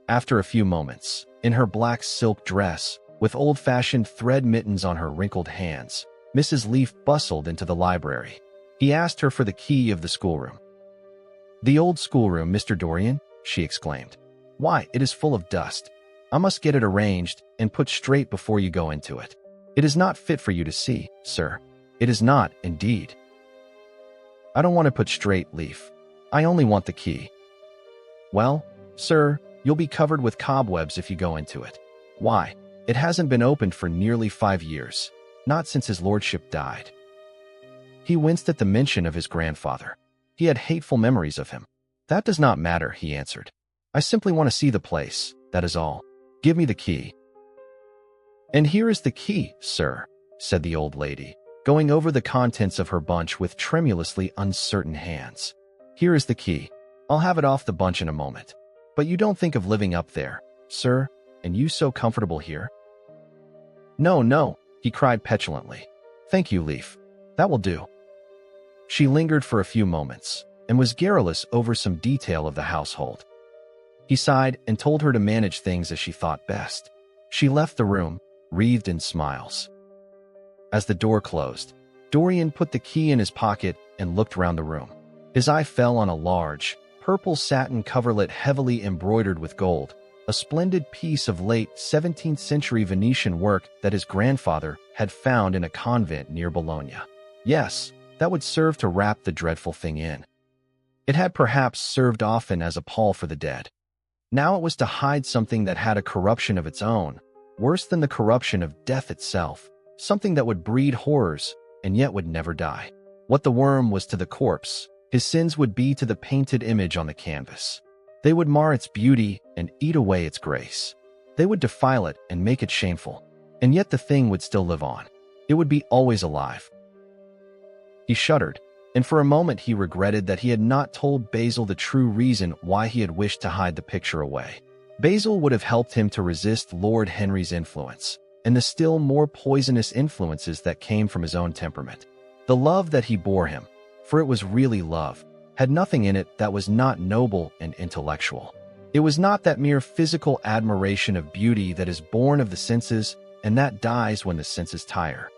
After a few moments, in her black silk dress, with old-fashioned thread mittens on her wrinkled hands, Mrs. Leaf bustled into the library. He asked her for the key of the schoolroom. "The old schoolroom, Mr. Dorian?" she exclaimed. "Why, it is full of dust. I must get it arranged and put straight before you go into it. It is not fit for you to see, sir. It is not, indeed." "I don't want to put straight, Leaf. I only want the key." "Well, sir, you'll be covered with cobwebs if you go into it. Why, it hasn't been opened for nearly 5 years. Not since his lordship died." He winced at the mention of his grandfather. He had hateful memories of him. "That does not matter," he answered. "I simply want to see the place, that is all. Give me the key." "And here is the key, sir," said the old lady, going over the contents of her bunch with tremulously uncertain hands. "Here is the key. I'll have it off the bunch in a moment. But you don't think of living up there, sir, and you so comfortable here?" "No, no," he cried petulantly. "Thank you, Leaf. That will do." She lingered for a few moments and was garrulous over some detail of the household. He sighed and told her to manage things as she thought best. She left the room, wreathed in smiles. As the door closed, Dorian put the key in his pocket and looked round the room. His eye fell on a large, purple satin coverlet heavily embroidered with gold, a splendid piece of late 17th century Venetian work that his grandfather had found in a convent near Bologna. Yes, that would serve to wrap the dreadful thing in. It had perhaps served often as a pall for the dead. Now it was to hide something that had a corruption of its own, worse than the corruption of death itself, something that would breed horrors and yet would never die. What the worm was to the corpse, his sins would be to the painted image on the canvas. They would mar its beauty and eat away its grace. They would defile it and make it shameful, and yet the thing would still live on. It would be always alive. He shuddered, and for a moment he regretted that he had not told Basil the true reason why he had wished to hide the picture away. Basil would have helped him to resist Lord Henry's influence, and the still more poisonous influences that came from his own temperament. The love that he bore him, for it was really love, had nothing in it that was not noble and intellectual. It was not that mere physical admiration of beauty that is born of the senses and that dies when the senses tire.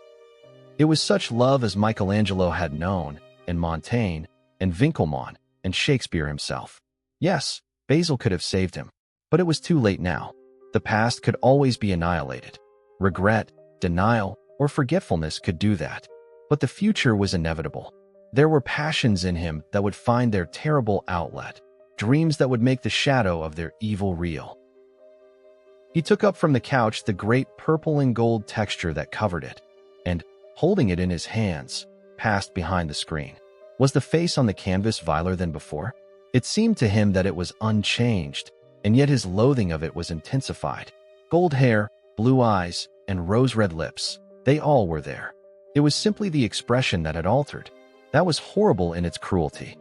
It was such love as Michelangelo had known, and Montaigne, and Winkelmann, and Shakespeare himself. Yes, Basil could have saved him, but it was too late now. The past could always be annihilated. Regret, denial, or forgetfulness could do that. But the future was inevitable. There were passions in him that would find their terrible outlet, dreams that would make the shadow of their evil real. He took up from the couch the great purple and gold texture that covered it, and, holding it in his hands, passed behind the screen. Was the face on the canvas viler than before? It seemed to him that it was unchanged, and yet his loathing of it was intensified. Gold hair, blue eyes, and rose-red lips, they all were there. It was simply the expression that had altered. That was horrible in its cruelty.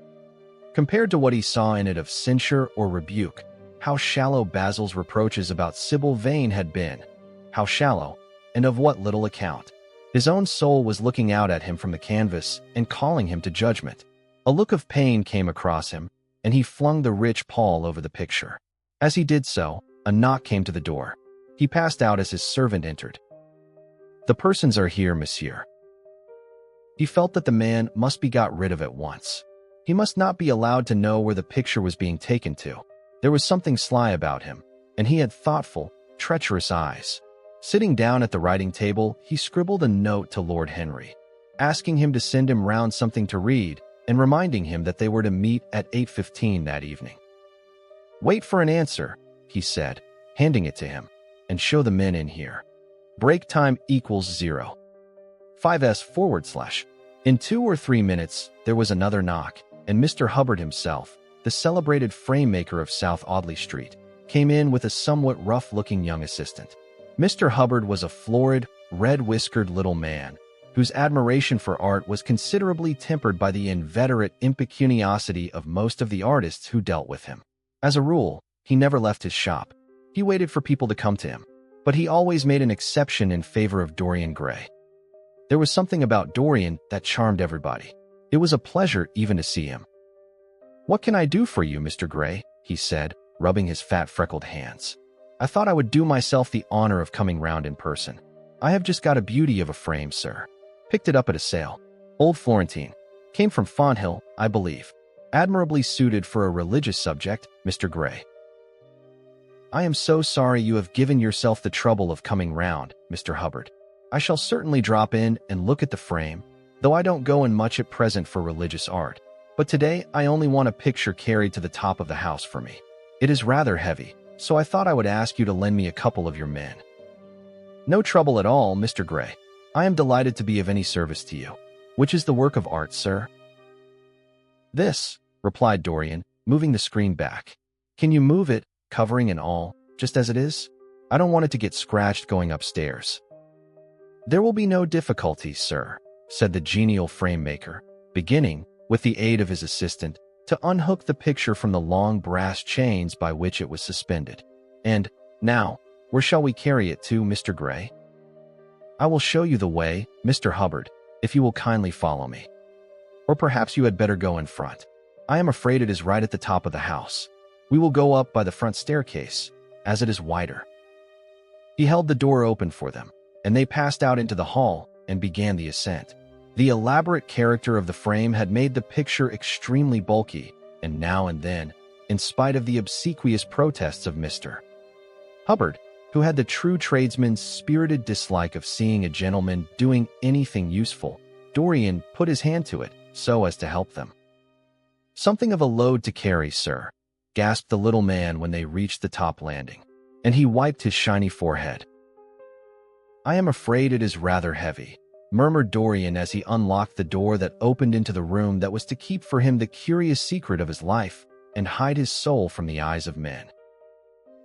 Compared to what he saw in it of censure or rebuke, how shallow Basil's reproaches about Sybil Vane had been. How shallow, and of what little account. His own soul was looking out at him from the canvas and calling him to judgment. A look of pain came across him, and he flung the rich pall over the picture. As he did so, a knock came to the door. He passed out as his servant entered. "The persons are here, monsieur." He felt that the man must be got rid of at once. He must not be allowed to know where the picture was being taken to. There was something sly about him, and he had thoughtful, treacherous eyes. Sitting down at the writing table, he scribbled a note to Lord Henry, asking him to send him round something to read and reminding him that they were to meet at 8:15 that evening. "Wait for an answer," he said, handing it to him, "and show the men in here. Break time equals 0. 5s/". In 2 or 3 minutes, there was another knock, and Mr. Hubbard himself, the celebrated frame-maker of South Audley Street, came in with a somewhat rough-looking young assistant. Mr. Hubbard was a florid, red-whiskered little man, whose admiration for art was considerably tempered by the inveterate impecuniosity of most of the artists who dealt with him. As a rule, he never left his shop. He waited for people to come to him, but he always made an exception in favor of Dorian Gray. There was something about Dorian that charmed everybody. It was a pleasure even to see him. "What can I do for you, Mr. Gray?" he said, rubbing his fat freckled hands. "I thought I would do myself the honor of coming round in person. I have just got a beauty of a frame, sir. Picked it up at a sale. Old Florentine. Came from Fonthill, I believe. Admirably suited for a religious subject, Mr. Gray." "I am so sorry you have given yourself the trouble of coming round, Mr. Hubbard. I shall certainly drop in and look at the frame, though I don't go in much at present for religious art. But today I only want a picture carried to the top of the house for me. It is rather heavy, so I thought I would ask you to lend me a couple of your men." "No trouble at all, Mr. Gray. I am delighted to be of any service to you. Which is the work of art, sir?" "This," replied Dorian, moving the screen back. "Can you move it, covering and all, just as it is? I don't want it to get scratched going upstairs." "There will be no difficulty, sir," said the genial frame-maker, beginning, with the aid of his assistant, to unhook the picture from the long brass chains by which it was suspended. "And, now, where shall we carry it to, Mr. Gray?" "I will show you the way, Mr. Hubbard, if you will kindly follow me. Or perhaps you had better go in front. I am afraid it is right at the top of the house. We will go up by the front staircase, as it is wider." He held the door open for them, and they passed out into the hall and began the ascent. The elaborate character of the frame had made the picture extremely bulky, and now and then, in spite of the obsequious protests of Mr. Hubbard, who had the true tradesman's spirited dislike of seeing a gentleman doing anything useful, Dorian put his hand to it so as to help them. "Something of a load to carry, sir," gasped the little man when they reached the top landing, and he wiped his shiny forehead. "I am afraid it is rather heavy," murmured Dorian as he unlocked the door that opened into the room that was to keep for him the curious secret of his life and hide his soul from the eyes of men.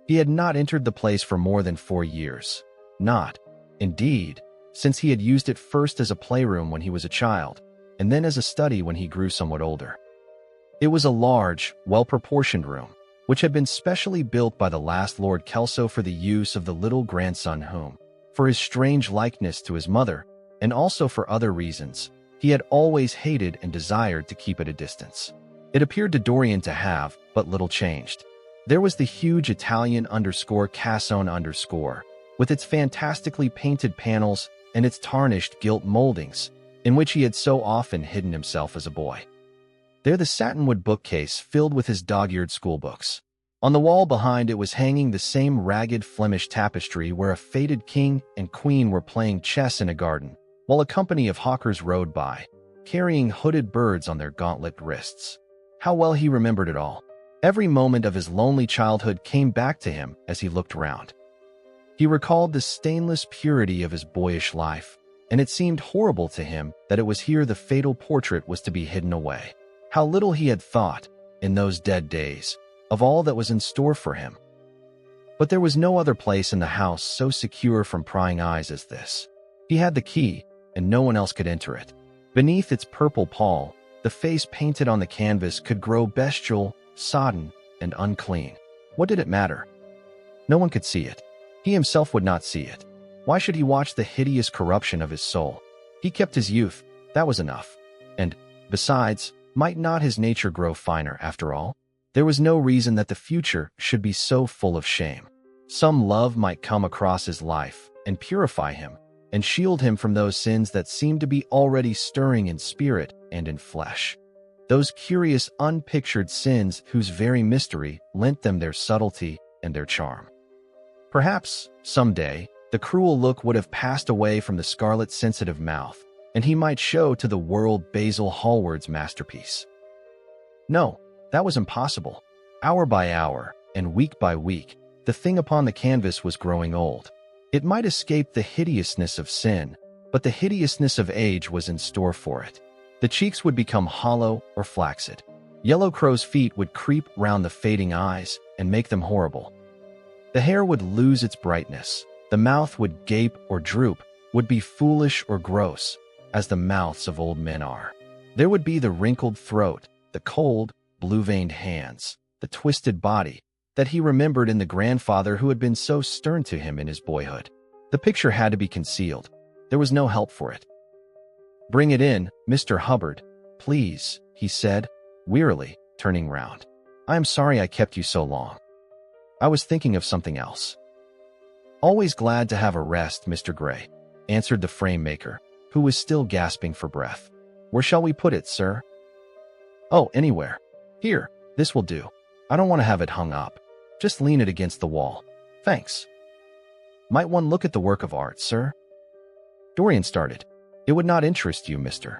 He had not entered the place for more than 4 years. Not, indeed, since he had used it first as a playroom when he was a child, and then as a study when he grew somewhat older. It was a large, well-proportioned room, which had been specially built by the last Lord Kelso for the use of the little grandson whom, for his strange likeness to his mother, and also for other reasons, he had always hated and desired to keep at a distance. It appeared to Dorian to have but little changed. There was the huge Italian cassone with its fantastically painted panels and its tarnished gilt moldings, in which he had so often hidden himself as a boy. There the satinwood bookcase filled with his dog-eared schoolbooks. On the wall behind it was hanging the same ragged Flemish tapestry where a faded king and queen were playing chess in a garden, while a company of hawkers rode by, carrying hooded birds on their gauntlet wrists. How well he remembered it all. Every moment of his lonely childhood came back to him as he looked round. He recalled the stainless purity of his boyish life, and it seemed horrible to him that it was here the fatal portrait was to be hidden away. How little he had thought, in those dead days, of all that was in store for him. But there was no other place in the house so secure from prying eyes as this. He had the key, and no one else could enter it. Beneath its purple pall, the face painted on the canvas could grow bestial, sodden, and unclean. What did it matter? No one could see it. He himself would not see it. Why should he watch the hideous corruption of his soul? He kept his youth, that was enough. And, besides, might not his nature grow finer after all? There was no reason that the future should be so full of shame. Some love might come across his life and purify him, and shield him from those sins that seemed to be already stirring in spirit and in flesh. Those curious, unpictured sins whose very mystery lent them their subtlety and their charm. Perhaps, someday, the cruel look would have passed away from the scarlet sensitive mouth, and he might show to the world Basil Hallward's masterpiece. No, that was impossible. Hour by hour, and week by week, the thing upon the canvas was growing old. It might escape the hideousness of sin, but the hideousness of age was in store for it. The cheeks would become hollow or flaccid. Yellow crow's feet would creep round the fading eyes and make them horrible. The hair would lose its brightness. The mouth would gape or droop, would be foolish or gross, as the mouths of old men are. There would be the wrinkled throat, the cold, blue-veined hands, the twisted body that he remembered in the grandfather who had been so stern to him in his boyhood. The picture had to be concealed. There was no help for it. "Bring it in, Mr. Hubbard, please," he said, wearily, turning round. "I am sorry I kept you so long. I was thinking of something else." "Always glad to have a rest, Mr. Gray," answered the frame maker, who was still gasping for breath. "Where shall we put it, sir?" "Oh, anywhere. Here, this will do. I don't want to have it hung up. Just lean it against the wall. Thanks." "Might one look at the work of art, sir?" Dorian started. "It would not interest you, Mr.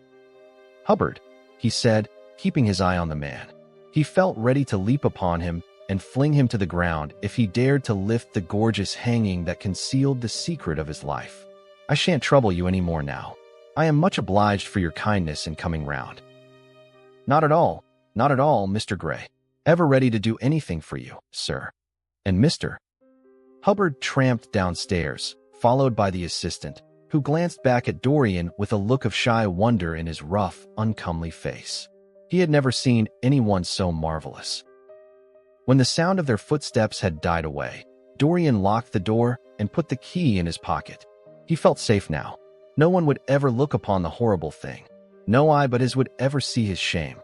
Hubbard," he said, keeping his eye on the man. He felt ready to leap upon him and fling him to the ground if he dared to lift the gorgeous hanging that concealed the secret of his life. "I shan't trouble you any more now. I am much obliged for your kindness in coming round." Not at all, Mr. Gray. Ever ready to do anything for you, sir." And Mr. Hubbard tramped downstairs, followed by the assistant, who glanced back at Dorian with a look of shy wonder in his rough, uncomely face. He had never seen anyone so marvelous. When the sound of their footsteps had died away, Dorian locked the door and put the key in his pocket. He felt safe now. No one would ever look upon the horrible thing. No eye but his would ever see his shame.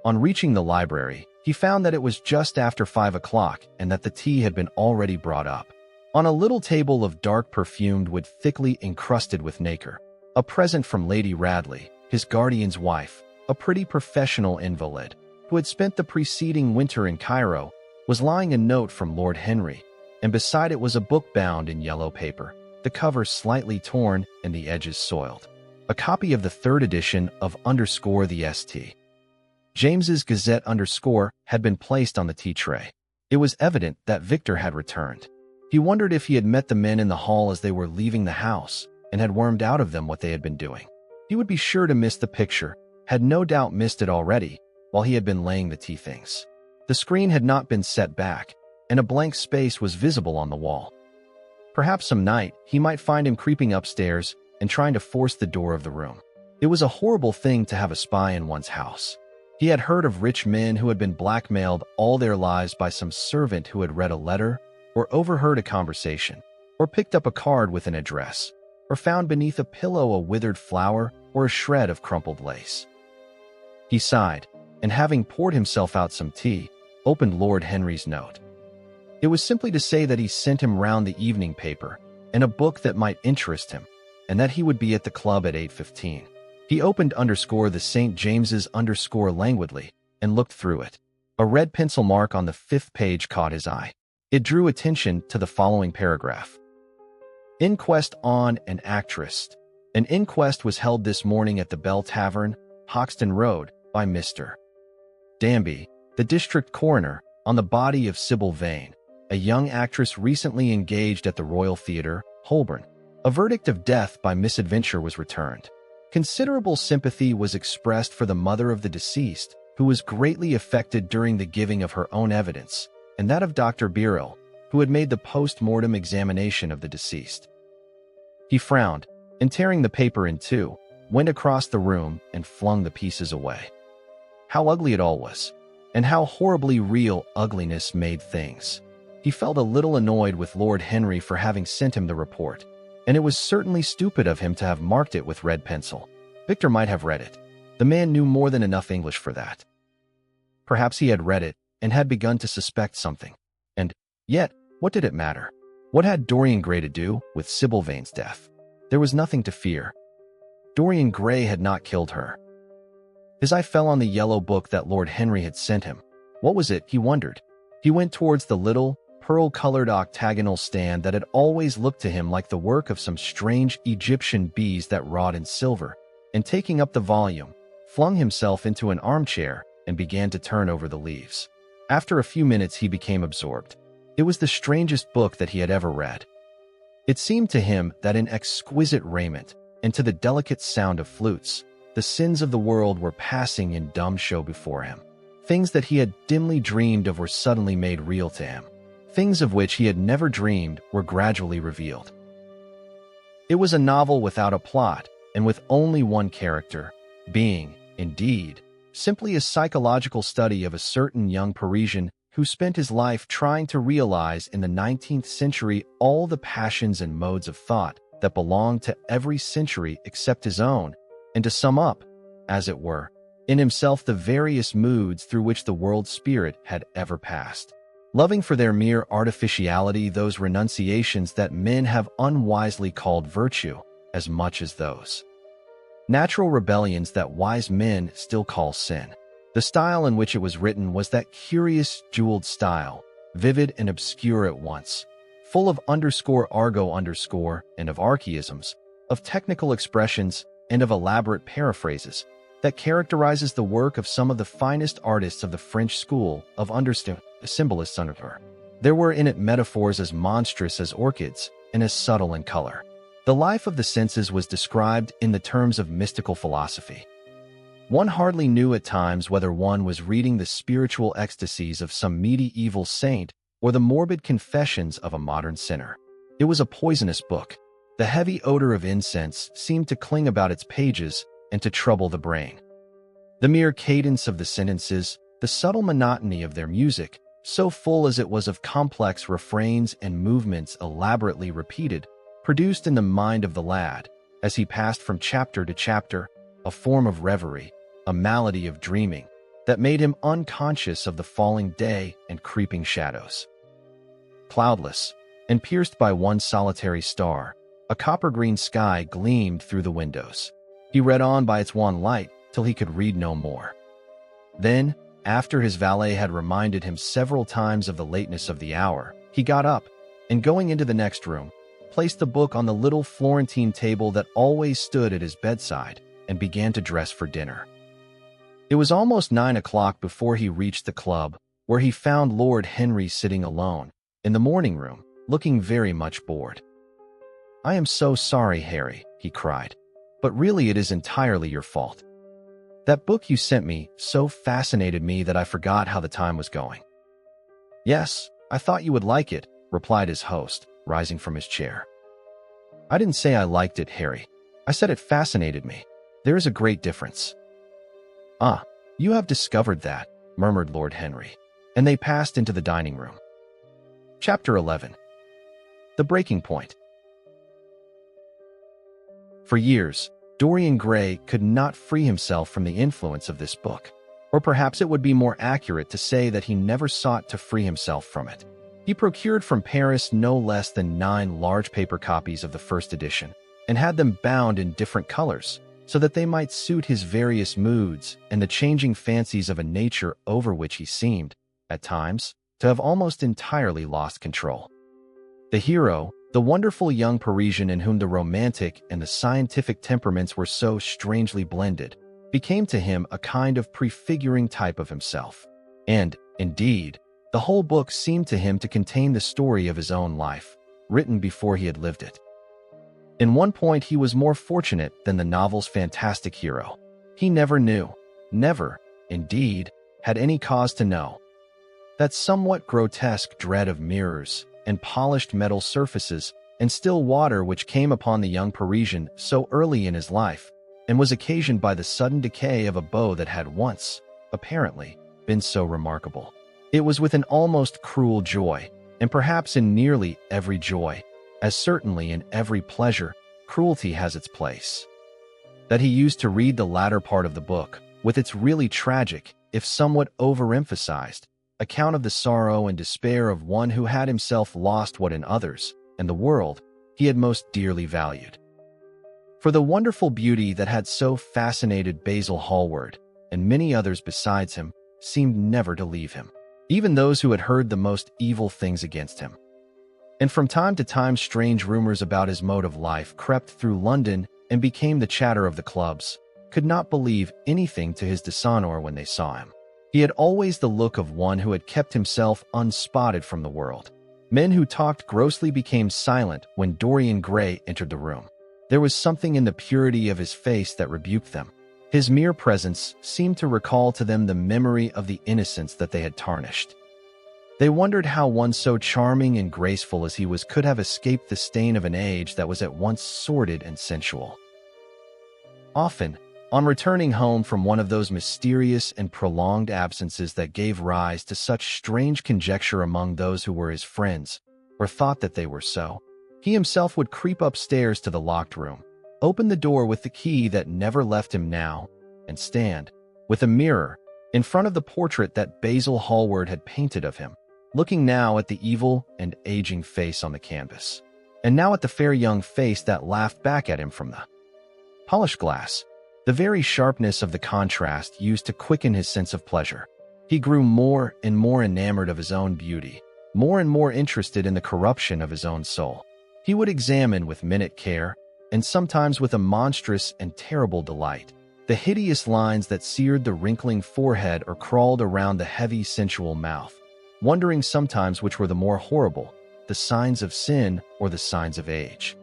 On reaching the library, he found that it was just after 5 o'clock and that the tea had been already brought up. On a little table of dark perfumed wood thickly encrusted with nacre, a present from Lady Radley, his guardian's wife, a pretty professional invalid, who had spent the preceding winter in Cairo, was lying a note from Lord Henry, and beside it was a book bound in yellow paper, the cover slightly torn and the edges soiled. A copy of the 3rd edition of the St. James's Gazette had been placed on the tea tray. It was evident that Victor had returned. He wondered if he had met the men in the hall as they were leaving the house and had wormed out of them what they had been doing. He would be sure to miss the picture, had no doubt missed it already, while he had been laying the tea things. The screen had not been set back, and a blank space was visible on the wall. Perhaps some night he might find him creeping upstairs and trying to force the door of the room. It was a horrible thing to have a spy in one's house. He had heard of rich men who had been blackmailed all their lives by some servant who had read a letter, or overheard a conversation, or picked up a card with an address, or found beneath a pillow a withered flower or a shred of crumpled lace. He sighed, and having poured himself out some tea, opened Lord Henry's note. It was simply to say that he sent him round the evening paper and a book that might interest him, and that he would be at the club at 8:15. He opened the St. James's languidly and looked through it. A red pencil mark on the 5th page caught his eye. It drew attention to the following paragraph. Inquest on an actress. An inquest was held this morning at the Bell Tavern, Hoxton Road, by Mr. Danby, the district coroner, on the body of Sybil Vane, a young actress recently engaged at the Royal Theatre, Holborn. A verdict of death by misadventure was returned. Considerable sympathy was expressed for the mother of the deceased, who was greatly affected during the giving of her own evidence, and that of Dr. Birrell, who had made the post-mortem examination of the deceased. He frowned, and tearing the paper in two, went across the room and flung the pieces away. How ugly it all was, and how horribly real ugliness made things. He felt a little annoyed with Lord Henry for having sent him the report, and it was certainly stupid of him to have marked it with red pencil. Victor might have read it. The man knew more than enough English for that. Perhaps he had read it and had begun to suspect something. And yet, what did it matter? What had Dorian Gray to do with Sybil Vane's death? There was nothing to fear. Dorian Gray had not killed her. His eye fell on the yellow book that Lord Henry had sent him. What was it, he wondered? He went towards the little, pearl-colored octagonal stand that had always looked to him like the work of some strange Egyptian bees that wrought in silver, and taking up the volume, flung himself into an armchair and began to turn over the leaves. After a few minutes he became absorbed. It was the strangest book that he had ever read. It seemed to him that in exquisite raiment, and to the delicate sound of flutes, the sins of the world were passing in dumb show before him. Things that he had dimly dreamed of were suddenly made real to him. Things of which he had never dreamed were gradually revealed. It was a novel without a plot, and with only one character, being, indeed, simply a psychological study of a certain young Parisian who spent his life trying to realize in the 19th century all the passions and modes of thought that belonged to every century except his own, and to sum up, as it were, in himself the various moods through which the world's spirit had ever passed. Loving for their mere artificiality those renunciations that men have unwisely called virtue, as much as those natural rebellions that wise men still call sin. The style in which it was written was that curious jeweled style, vivid and obscure at once, full of _argot_ and of archaisms, of technical expressions and of elaborate paraphrases, that characterizes the work of some of the finest artists of the French school of symbolists under her. There were in it metaphors as monstrous as orchids and as subtle in color. The life of the senses was described in the terms of mystical philosophy. One hardly knew at times whether one was reading the spiritual ecstasies of some medieval saint or the morbid confessions of a modern sinner. It was a poisonous book. The heavy odor of incense seemed to cling about its pages and to trouble the brain. The mere cadence of the sentences, the subtle monotony of their music, so full as it was of complex refrains and movements elaborately repeated, produced in the mind of the lad, as he passed from chapter to chapter, a form of reverie, a malady of dreaming, that made him unconscious of the falling day and creeping shadows. Cloudless, and pierced by one solitary star, a copper-green sky gleamed through the windows. He read on by its wan light till he could read no more. Then, after his valet had reminded him several times of the lateness of the hour, he got up, and going into the next room, placed the book on the little Florentine table that always stood at his bedside, and began to dress for dinner. It was almost 9 o'clock before he reached the club, where he found Lord Henry sitting alone, in the morning room, looking very much bored. "I am so sorry, Harry," he cried, "but really it is entirely your fault. That book you sent me so fascinated me that I forgot how the time was going." "Yes, I thought you would like it," replied his host, rising from his chair. "I didn't say I liked it, Harry. I said it fascinated me. There is a great difference." "Ah, you have discovered that," murmured Lord Henry, and they passed into the dining room. Chapter 11. The Breaking Point. For years, Dorian Gray could not free himself from the influence of this book. Or perhaps it would be more accurate to say that he never sought to free himself from it. He procured from Paris no less than 9 large paper copies of the first edition, and had them bound in different colors, so that they might suit his various moods and the changing fancies of a nature over which he seemed, at times, to have almost entirely lost control. The hero, the wonderful young Parisian in whom the romantic and the scientific temperaments were so strangely blended, became to him a kind of prefiguring type of himself. And, indeed, the whole book seemed to him to contain the story of his own life, written before he had lived it. In one point he was more fortunate than the novel's fantastic hero. He never knew, never, indeed, had any cause to know, that somewhat grotesque dread of mirrors and polished metal surfaces and still water which came upon the young Parisian so early in his life, and was occasioned by the sudden decay of a beau that had once, apparently, been so remarkable. It was with an almost cruel joy, and perhaps in nearly every joy, as certainly in every pleasure, cruelty has its place, that he used to read the latter part of the book, with its really tragic, if somewhat overemphasized, account of the sorrow and despair of one who had himself lost what in others, and the world, he had most dearly valued. For the wonderful beauty that had so fascinated Basil Hallward, and many others besides him, seemed never to leave him, even those who had heard the most evil things against him. And from time to time strange rumors about his mode of life crept through London and became the chatter of the clubs, could not believe anything to his dishonor when they saw him. He had always the look of one who had kept himself unspotted from the world. Men who talked grossly became silent when Dorian Gray entered the room. There was something in the purity of his face that rebuked them. His mere presence seemed to recall to them the memory of the innocence that they had tarnished. They wondered how one so charming and graceful as he was could have escaped the stain of an age that was at once sordid and sensual. Often, on returning home from one of those mysterious and prolonged absences that gave rise to such strange conjecture among those who were his friends, or thought that they were so, he himself would creep upstairs to the locked room, open the door with the key that never left him now, and stand, with a mirror, in front of the portrait that Basil Hallward had painted of him, looking now at the evil and aging face on the canvas, and now at the fair young face that laughed back at him from the polished glass. The very sharpness of the contrast used to quicken his sense of pleasure. He grew more and more enamored of his own beauty, more and more interested in the corruption of his own soul. He would examine with minute care, and sometimes with a monstrous and terrible delight, the hideous lines that seared the wrinkling forehead or crawled around the heavy sensual mouth, wondering sometimes which were the more horrible, the signs of sin or the signs of age.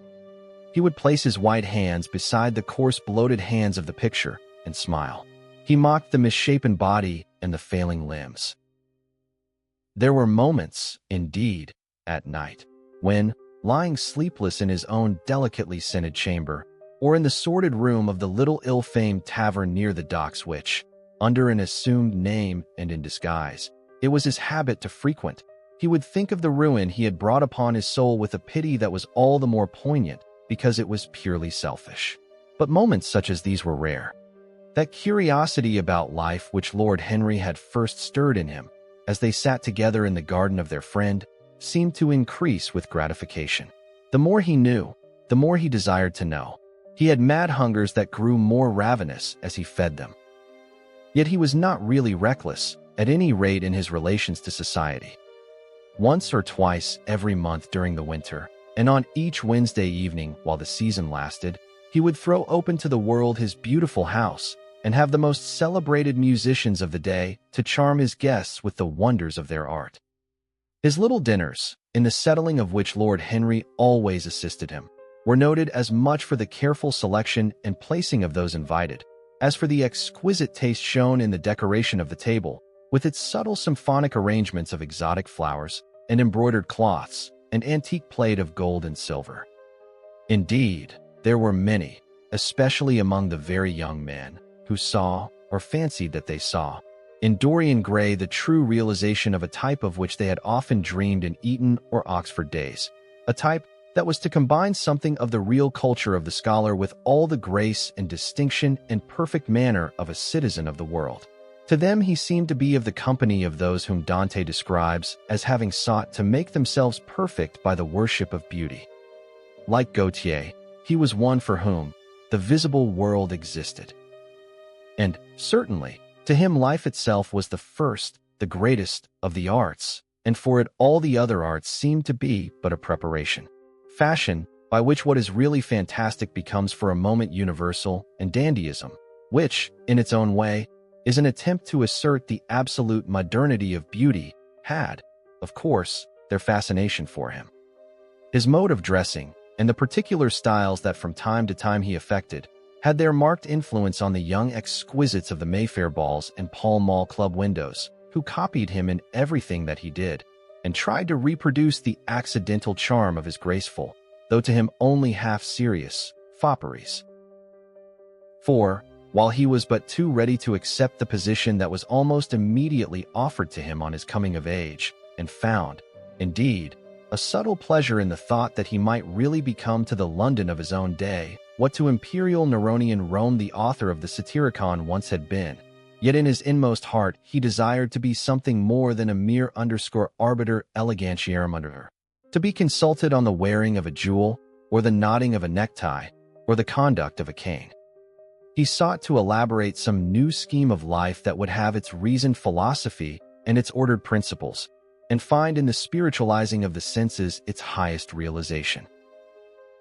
He would place his white hands beside the coarse bloated hands of the picture and smile. He mocked the misshapen body and the failing limbs. There were moments, indeed, at night, when, lying sleepless in his own delicately scented chamber, or in the sordid room of the little ill-famed tavern near the docks which, under an assumed name and in disguise, it was his habit to frequent, he would think of the ruin he had brought upon his soul with a pity that was all the more poignant because it was purely selfish. But moments such as these were rare. That curiosity about life which Lord Henry had first stirred in him, as they sat together in the garden of their friend, seemed to increase with gratification. The more he knew, the more he desired to know. He had mad hungers that grew more ravenous as he fed them. Yet he was not really reckless, at any rate in his relations to society. Once or twice every month during the winter, and on each Wednesday evening while the season lasted, he would throw open to the world his beautiful house and have the most celebrated musicians of the day to charm his guests with the wonders of their art. His little dinners, in the settling of which Lord Henry always assisted him, were noted as much for the careful selection and placing of those invited, as for the exquisite taste shown in the decoration of the table, with its subtle symphonic arrangements of exotic flowers and embroidered cloths and antique plate of gold and silver. Indeed, there were many, especially among the very young men, who saw, or fancied that they saw, in Dorian Gray the true realization of a type of which they had often dreamed in Eton or Oxford days, a type that was to combine something of the real culture of the scholar with all the grace and distinction and perfect manner of a citizen of the world. To them he seemed to be of the company of those whom Dante describes as having sought to make themselves perfect by the worship of beauty. Like Gautier, he was one for whom the visible world existed. And, certainly, to him life itself was the first, the greatest of the arts, and for it all the other arts seemed to be but a preparation. Fashion, by which what is really fantastic becomes for a moment universal, and dandyism, which, in its own way, is an attempt to assert the absolute modernity of beauty, had, of course, their fascination for him. His mode of dressing, and the particular styles that from time to time he affected, had their marked influence on the young exquisites of the Mayfair balls and Pall Mall club windows, who copied him in everything that he did, and tried to reproduce the accidental charm of his graceful, though to him only half-serious, fopperies. For, while he was but too ready to accept the position that was almost immediately offered to him on his coming of age, and found, indeed, a subtle pleasure in the thought that he might really become to the London of his own day what to imperial Neronian Rome the author of the Satyricon once had been, yet in his inmost heart he desired to be something more than a mere arbiter elegantiarum under her, to be consulted on the wearing of a jewel, or the knotting of a necktie, or the conduct of a cane. He sought to elaborate some new scheme of life that would have its reasoned philosophy and its ordered principles, and find in the spiritualizing of the senses its highest realization.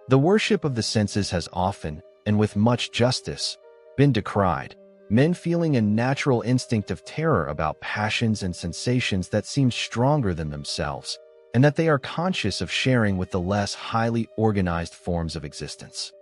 The worship of the senses has often, and with much justice, been decried, men feeling a natural instinct of terror about passions and sensations that seem stronger than themselves, and that they are conscious of sharing with the less highly organized forms of existence.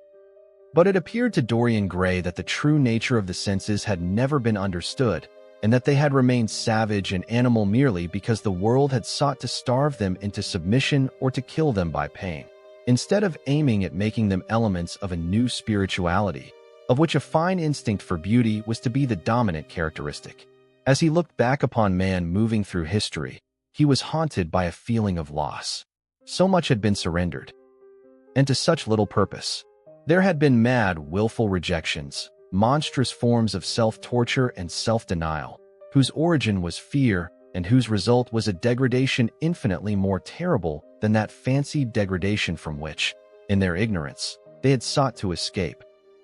But it appeared to Dorian Gray that the true nature of the senses had never been understood, and that they had remained savage and animal merely because the world had sought to starve them into submission or to kill them by pain, instead of aiming at making them elements of a new spirituality, of which a fine instinct for beauty was to be the dominant characteristic. As he looked back upon man moving through history, he was haunted by a feeling of loss. So much had been surrendered, and to such little purpose. There had been mad, willful rejections, monstrous forms of self-torture and self-denial, whose origin was fear and whose result was a degradation infinitely more terrible than that fancied degradation from which, in their ignorance, they had sought to escape.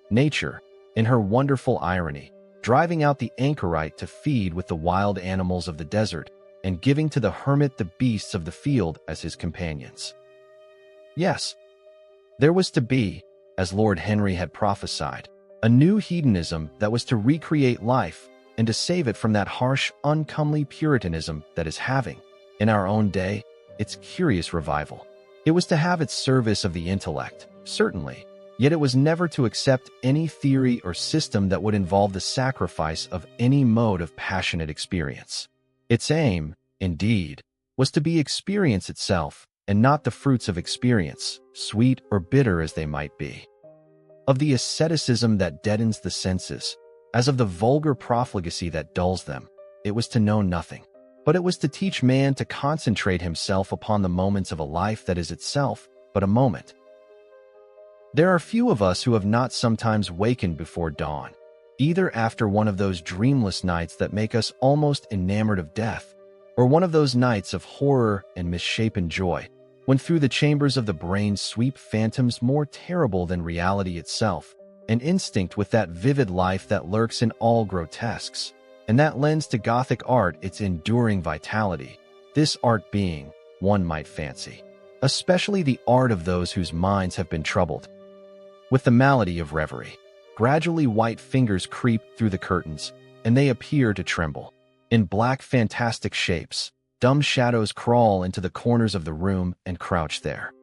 Nature, in her wonderful irony, driving out the anchorite to feed with the wild animals of the desert, and giving to the hermit the beasts of the field as his companions. Yes, there was to be, as Lord Henry had prophesied, a new hedonism that was to recreate life and to save it from that harsh, uncomely Puritanism that is having, in our own day, its curious revival. It was to have its service of the intellect, certainly, yet it was never to accept any theory or system that would involve the sacrifice of any mode of passionate experience. Its aim, indeed, was to be experience itself, and not the fruits of experience, sweet or bitter as they might be. Of the asceticism that deadens the senses, as of the vulgar profligacy that dulls them, it was to know nothing. But it was to teach man to concentrate himself upon the moments of a life that is itself but a moment. There are few of us who have not sometimes wakened before dawn, either after one of those dreamless nights that make us almost enamored of death, or one of those nights of horror and misshapen joy, when through the chambers of the brain sweep phantoms more terrible than reality itself, an instinct with that vivid life that lurks in all grotesques, and that lends to Gothic art its enduring vitality, this art being, one might fancy, especially the art of those whose minds have been troubled with the malady of reverie. Gradually white fingers creep through the curtains, and they appear to tremble. In black fantastic shapes, dumb shadows crawl into the corners of the room and crouch there.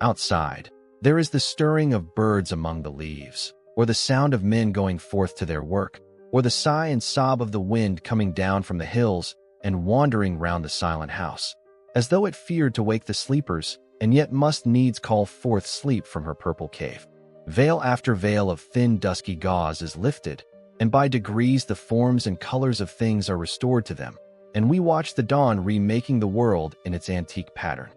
Outside, there is the stirring of birds among the leaves, or the sound of men going forth to their work, or the sigh and sob of the wind coming down from the hills and wandering round the silent house, as though it feared to wake the sleepers, and yet must needs call forth sleep from her purple cave. Veil after veil of thin dusky gauze is lifted, and by degrees the forms and colors of things are restored to them, and we watch the dawn remaking the world in its antique pattern.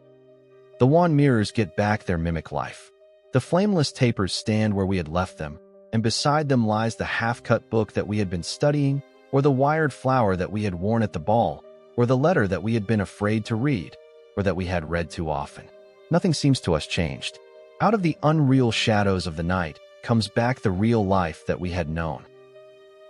The wan mirrors get back their mimic life. The flameless tapers stand where we had left them, and beside them lies the half-cut book that we had been studying, or the wired flower that we had worn at the ball, or the letter that we had been afraid to read, or that we had read too often. Nothing seems to us changed. Out of the unreal shadows of the night comes back the real life that we had known.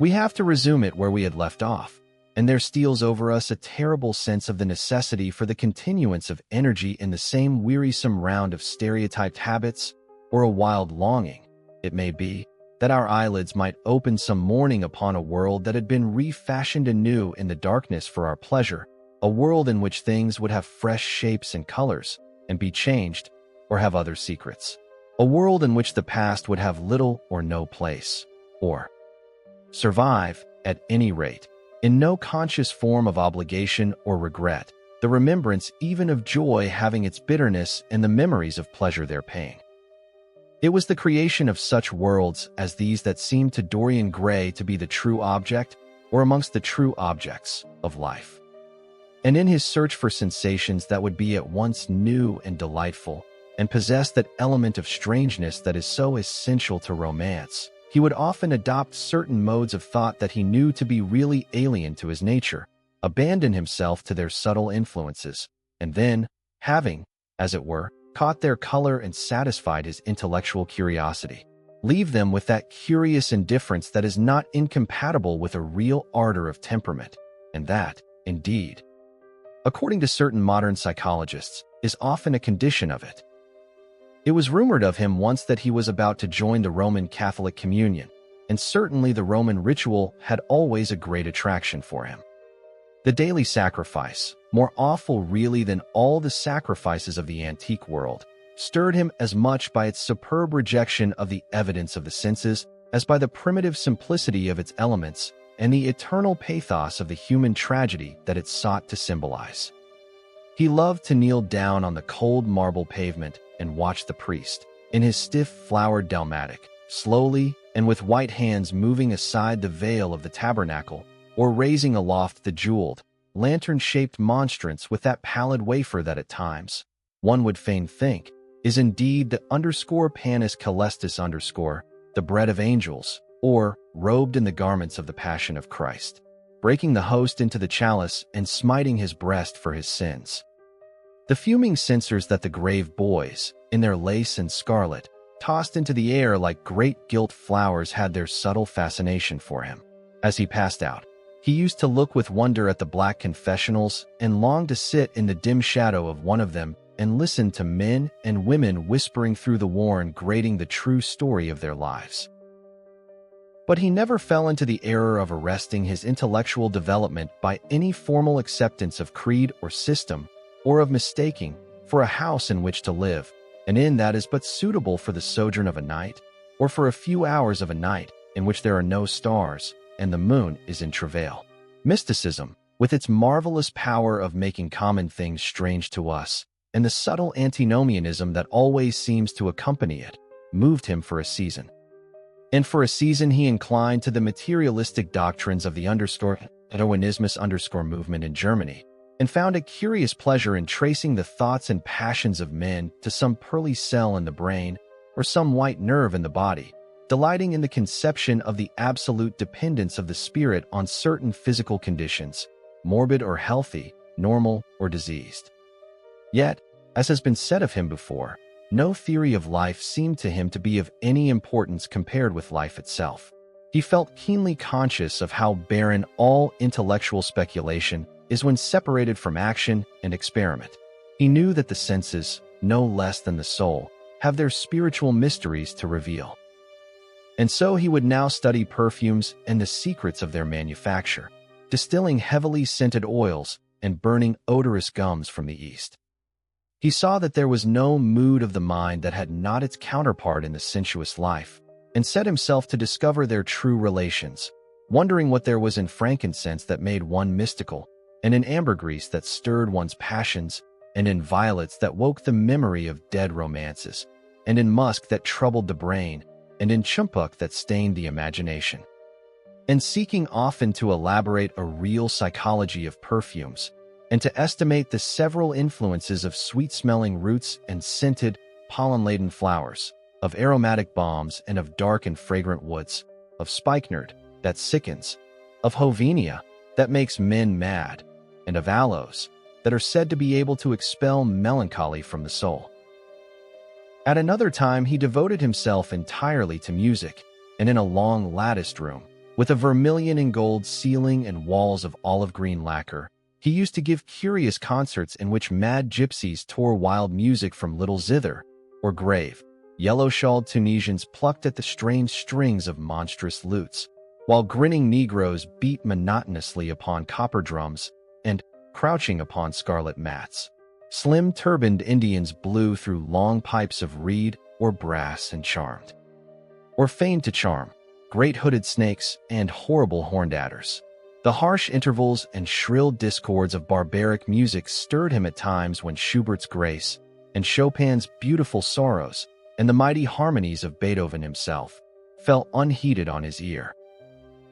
We have to resume it where we had left off, and there steals over us a terrible sense of the necessity for the continuance of energy in the same wearisome round of stereotyped habits, or a wild longing, it may be, that our eyelids might open some morning upon a world that had been refashioned anew in the darkness for our pleasure, a world in which things would have fresh shapes and colors, and be changed, or have other secrets. A world in which the past would have little or no place, or survive, at any rate, in no conscious form of obligation or regret, the remembrance even of joy having its bitterness and the memories of pleasure their pain. It was the creation of such worlds as these that seemed to Dorian Gray to be the true object, or amongst the true objects, of life. And in his search for sensations that would be at once new and delightful, and possess that element of strangeness that is so essential to romance, he would often adopt certain modes of thought that he knew to be really alien to his nature, abandon himself to their subtle influences, and then, having, as it were, caught their color and satisfied his intellectual curiosity, leave them with that curious indifference that is not incompatible with a real ardor of temperament, and that, indeed, according to certain modern psychologists, is often a condition of it. It was rumored of him once that he was about to join the Roman Catholic Communion, and certainly the Roman ritual had always a great attraction for him. The daily sacrifice, more awful really than all the sacrifices of the antique world, stirred him as much by its superb rejection of the evidence of the senses as by the primitive simplicity of its elements and the eternal pathos of the human tragedy that it sought to symbolize. He loved to kneel down on the cold marble pavement and watch the priest, in his stiff flowered dalmatic, slowly and with white hands moving aside the veil of the tabernacle, or raising aloft the jeweled, lantern-shaped monstrance with that pallid wafer that at times, one would fain think, is indeed the _panis celestis the bread of angels, or robed in the garments of the Passion of Christ, breaking the host into the chalice and smiting his breast for his sins. The fuming censers that the grave boys, in their lace and scarlet, tossed into the air like great gilt flowers had their subtle fascination for him. As he passed out, he used to look with wonder at the black confessionals and longed to sit in the dim shadow of one of them and listen to men and women whispering through the worn grating the true story of their lives. But he never fell into the error of arresting his intellectual development by any formal acceptance of creed or system, or of mistaking for a house in which to live, an inn that is but suitable for the sojourn of a night, or for a few hours of a night in which there are no stars, and the moon is in travail. Mysticism, with its marvelous power of making common things strange to us, and the subtle antinomianism that always seems to accompany it, moved him for a season. And for a season he inclined to the materialistic doctrines of the Darwinismus movement in Germany, and found a curious pleasure in tracing the thoughts and passions of men to some pearly cell in the brain, or some white nerve in the body, delighting in the conception of the absolute dependence of the spirit on certain physical conditions, morbid or healthy, normal or diseased. Yet, as has been said of him before, no theory of life seemed to him to be of any importance compared with life itself. He felt keenly conscious of how barren all intellectual speculation is when separated from action and experiment. He knew that the senses, no less than the soul, have their spiritual mysteries to reveal. And so he would now study perfumes and the secrets of their manufacture, distilling heavily scented oils and burning odorous gums from the East. He saw that there was no mood of the mind that had not its counterpart in the sensuous life, and set himself to discover their true relations, wondering what there was in frankincense that made one mystical, and in ambergris that stirred one's passions, and in violets that woke the memory of dead romances, and in musk that troubled the brain, and in chumpuk that stained the imagination. And seeking often to elaborate a real psychology of perfumes, and to estimate the several influences of sweet-smelling roots and scented, pollen-laden flowers, of aromatic balms and of dark and fragrant woods, of spikenard that sickens, of Hovenia that makes men mad, and of aloes that are said to be able to expel melancholy from the soul. At another time, he devoted himself entirely to music, and in a long latticed room, with a vermilion and gold ceiling and walls of olive green lacquer, he used to give curious concerts in which mad gypsies tore wild music from little zither, or grave, yellow-shawled Tunisians plucked at the strange strings of monstrous lutes, while grinning Negroes beat monotonously upon copper drums, and, crouching upon scarlet mats, slim turbaned Indians blew through long pipes of reed or brass and charmed, or feigned to charm, great hooded snakes and horrible horned adders. The harsh intervals and shrill discords of barbaric music stirred him at times when Schubert's Grace and Chopin's Beautiful Sorrows and the mighty harmonies of Beethoven himself fell unheeded on his ear.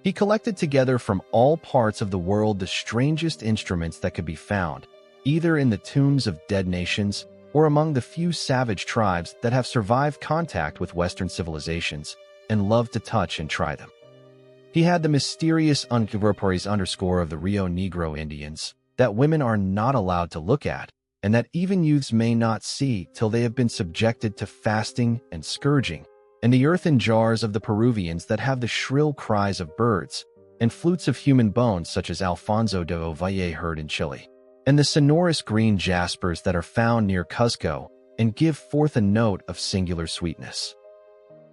He collected together from all parts of the world the strangest instruments that could be found, either in the tombs of dead nations or among the few savage tribes that have survived contact with Western civilizations and love to touch and try them. He had the mysterious uncontemporaries underscore of the Rio Negro Indians that women are not allowed to look at, and that even youths may not see till they have been subjected to fasting and scourging, and the earthen jars of the Peruvians that have the shrill cries of birds, and flutes of human bones such as Alfonso de Ovalle heard in Chile, and the sonorous green jaspers that are found near Cuzco and give forth a note of singular sweetness.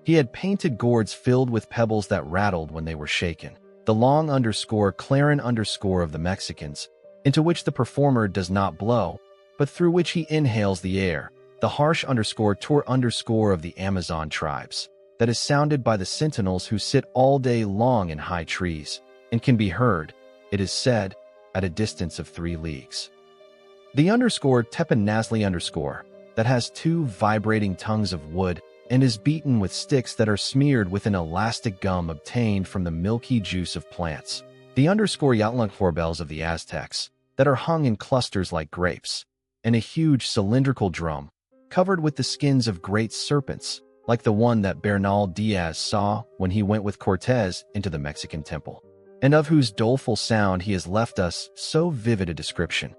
He had painted gourds filled with pebbles that rattled when they were shaken, the long underscore clarin underscore of the Mexicans, into which the performer does not blow, but through which he inhales the air, the harsh underscore tour underscore of the Amazon tribes, that is sounded by the sentinels who sit all day long in high trees, and can be heard, it is said, at a distance of 3 leagues. The underscore tepanazli underscore, that has 2 vibrating tongues of wood, and is beaten with sticks that are smeared with an elastic gum obtained from the milky juice of plants. The underscore yatlunk bells of the Aztecs, that are hung in clusters like grapes, and a huge cylindrical drum, covered with the skins of great serpents, like the one that Bernal Diaz saw when he went with Cortez into the Mexican temple, and of whose doleful sound he has left us so vivid a description.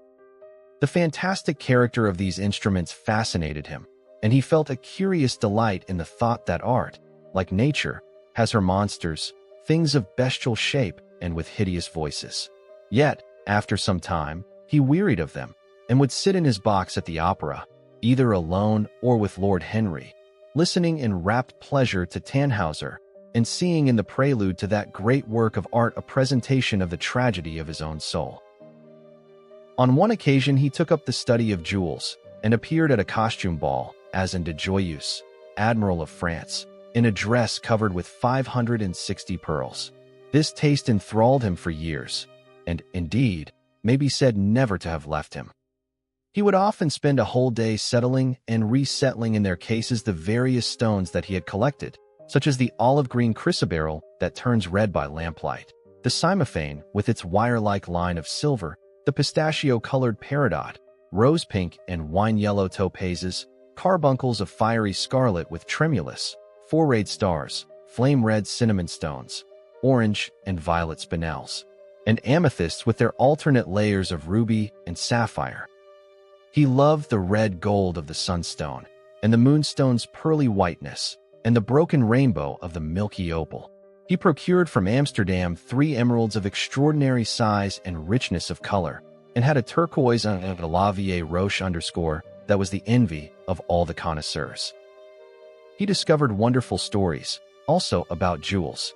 The fantastic character of these instruments fascinated him, and he felt a curious delight in the thought that art, like nature, has her monsters, things of bestial shape and with hideous voices. Yet, after some time, he wearied of them, and would sit in his box at the opera, either alone or with Lord Henry, listening in rapt pleasure to Tannhauser, and seeing in the prelude to that great work of art a presentation of the tragedy of his own soul. On one occasion he took up the study of jewels, and appeared at a costume ball, as in de Joyeuse, Admiral of France, in a dress covered with 560 pearls. This taste enthralled him for years, and, indeed, may be said never to have left him. He would often spend a whole day settling and resettling in their cases the various stones that he had collected, such as the olive-green chrysoberyl that turns red by lamplight, the cymophane with its wire-like line of silver, the pistachio-colored peridot, rose-pink and wine-yellow topazes, carbuncles of fiery scarlet with tremulous, four-rayed stars, flame-red cinnamon stones, orange and violet spinels, and amethysts with their alternate layers of ruby and sapphire. He loved the red gold of the sunstone, and the moonstone's pearly whiteness, and the broken rainbow of the milky opal. He procured from Amsterdam 3 emeralds of extraordinary size and richness of color, and had a turquoise and a Lavier Roche underscore that was the envy of all the connoisseurs. He discovered wonderful stories, also about jewels.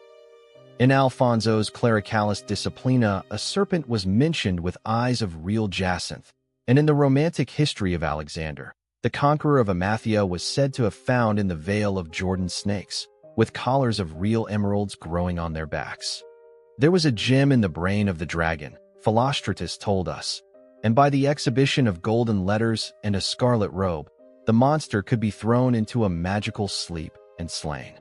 In Alfonso's Clericalis Disciplina, a serpent was mentioned with eyes of real jacinth, and in the romantic history of Alexander, the conqueror of Amathia was said to have found in the Vale of Jordan snakes, with collars of real emeralds growing on their backs. There was a gem in the brain of the dragon, Philostratus told us, and by the exhibition of golden letters and a scarlet robe, the monster could be thrown into a magical sleep and slain.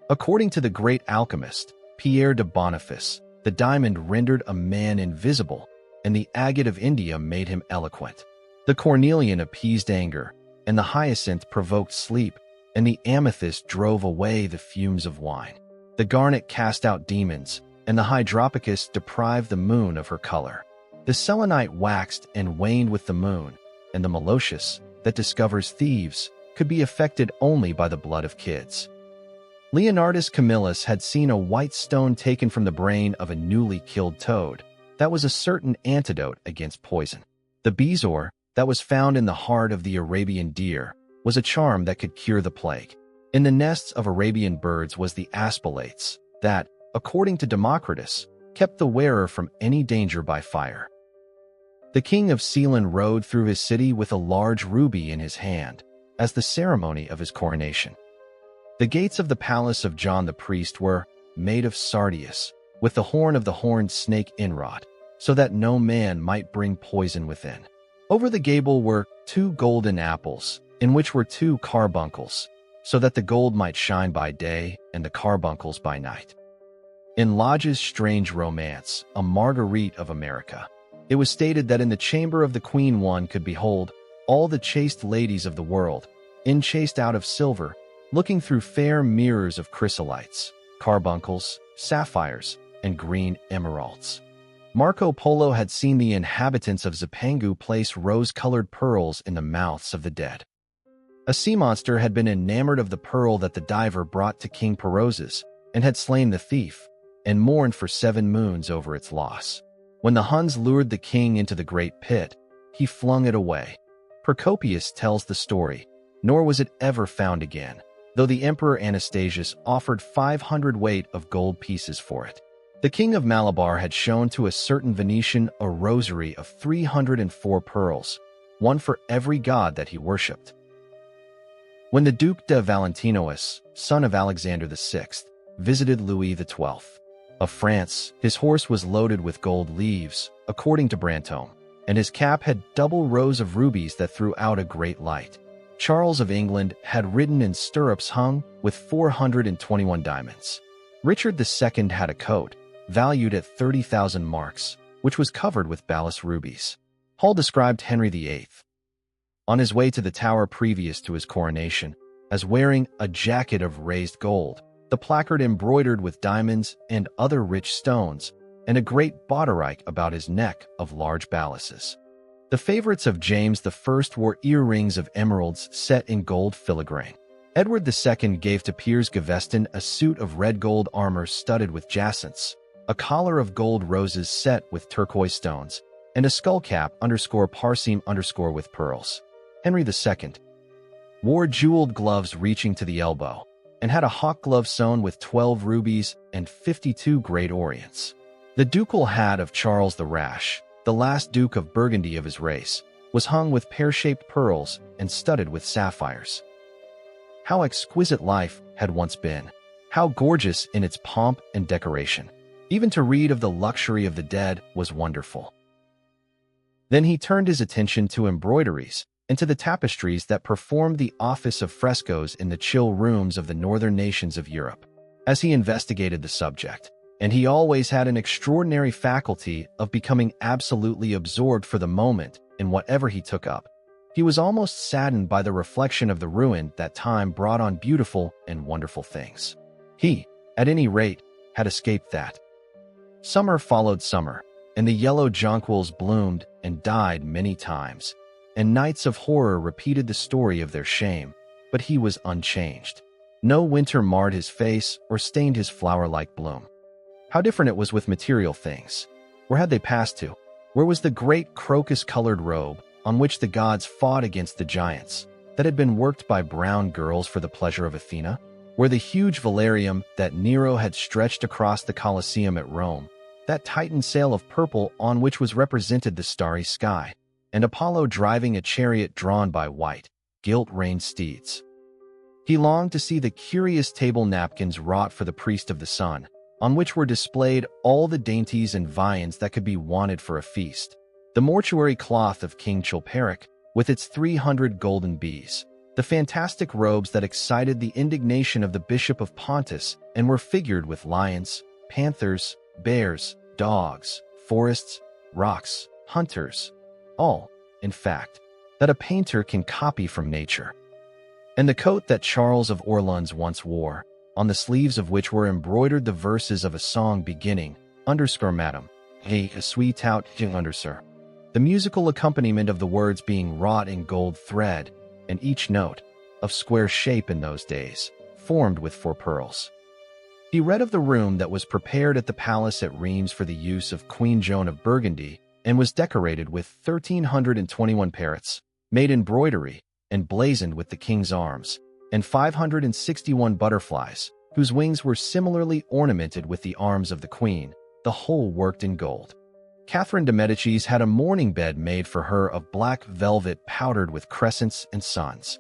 According to the great alchemist, Pierre de Boniface, the diamond rendered a man invisible, and the agate of India made him eloquent. The cornelian appeased anger, and the hyacinth provoked sleep, and the amethyst drove away the fumes of wine. The garnet cast out demons, and the hydropicus deprived the moon of her color. The selenite waxed and waned with the moon, and the malocious, that discovers thieves, could be affected only by the blood of kids. Leonardus Camillus had seen a white stone taken from the brain of a newly killed toad. That was a certain antidote against poison. The bezoar, that was found in the heart of the Arabian deer, was a charm that could cure the plague. In the nests of Arabian birds was the aspalates, that, according to Democritus, kept the wearer from any danger by fire. The king of Ceylon rode through his city with a large ruby in his hand, as the ceremony of his coronation. The gates of the palace of John the priest were made of sardius, with the horn of the horned snake inwrought, so that no man might bring poison within. Over the gable were 2 golden apples, in which were 2 carbuncles, so that the gold might shine by day and the carbuncles by night. In Lodge's strange romance, A Marguerite of America, it was stated that in the chamber of the queen one could behold all the chaste ladies of the world, enchased out of silver, looking through fair mirrors of chrysolites, carbuncles, sapphires, and green emeralds. Marco Polo had seen the inhabitants of Zipangu place rose-colored pearls in the mouths of the dead. A sea monster had been enamored of the pearl that the diver brought to King Perozes, and had slain the thief, and mourned for 7 moons over its loss. When the Huns lured the king into the great pit, he flung it away. Procopius tells the story, nor was it ever found again, though the Emperor Anastasius offered 500 weight of gold pieces for it. The king of Malabar had shown to a certain Venetian a rosary of 304 pearls, one for every god that he worshipped. When the Duc de Valentinois, son of Alexander VI, visited Louis XII of France, his horse was loaded with gold leaves, according to Brantome, and his cap had double rows of rubies that threw out a great light. Charles of England had ridden in stirrups hung with 421 diamonds. Richard II had a coat, valued at 30,000 marks, which was covered with Balas rubies. Hall described Henry VIII, on his way to the Tower previous to his coronation, as wearing a jacket of raised gold, the placard embroidered with diamonds and other rich stones, and a great bauderike about his neck of large balasses. The favorites of James I wore earrings of emeralds set in gold filigrane. Edward II gave to Piers Gaveston a suit of red gold armor studded with jacinths, a collar of gold roses set with turquoise stones, and a skullcap _parseam_ with pearls. Henry II wore jeweled gloves reaching to the elbow, and had a hawk glove sewn with 12 rubies and 52 great orients. The ducal hat of Charles the Rash, the last Duke of Burgundy of his race, was hung with pear-shaped pearls and studded with sapphires. How exquisite life had once been! How gorgeous in its pomp and decoration! Even to read of the luxury of the dead was wonderful. Then he turned his attention to embroideries and to the tapestries that performed the office of frescoes in the chill rooms of the northern nations of Europe. As he investigated the subject, and he always had an extraordinary faculty of becoming absolutely absorbed for the moment in whatever he took up, he was almost saddened by the reflection of the ruin that time brought on beautiful and wonderful things. He, at any rate, had escaped that. Summer followed summer, and the yellow jonquils bloomed and died many times, and nights of horror repeated the story of their shame, but he was unchanged. No winter marred his face or stained his flower-like bloom. How different it was with material things. Where had they passed to? Where was the great crocus-colored robe on which the gods fought against the giants, that had been worked by brown girls for the pleasure of Athena? Where the huge velarium that Nero had stretched across the Colosseum at Rome, that Titan sail of purple on which was represented the starry sky, and Apollo driving a chariot drawn by white, gilt-reined steeds? He longed to see the curious table napkins wrought for the priest of the sun, on which were displayed all the dainties and viands that could be wanted for a feast. The mortuary cloth of King Chilperic, with its 300 golden bees. The fantastic robes that excited the indignation of the Bishop of Pontus and were figured with lions, panthers, bears, dogs, forests, rocks, hunters, all, in fact, that a painter can copy from nature. And the coat that Charles of Orleans once wore, on the sleeves of which were embroidered the verses of a song beginning, "Madam, hey, a sweet out, sir." The musical accompaniment of the words being wrought in gold thread, and each note, of square shape in those days, formed with 4 pearls. He read of the room that was prepared at the palace at Reims for the use of Queen Joan of Burgundy and was decorated with 1,321 parrots, made in broidery and blazoned with the king's arms, and 561 butterflies, whose wings were similarly ornamented with the arms of the queen, the whole worked in gold. Catherine de' Medicis had a mourning bed made for her of black velvet powdered with crescents and suns.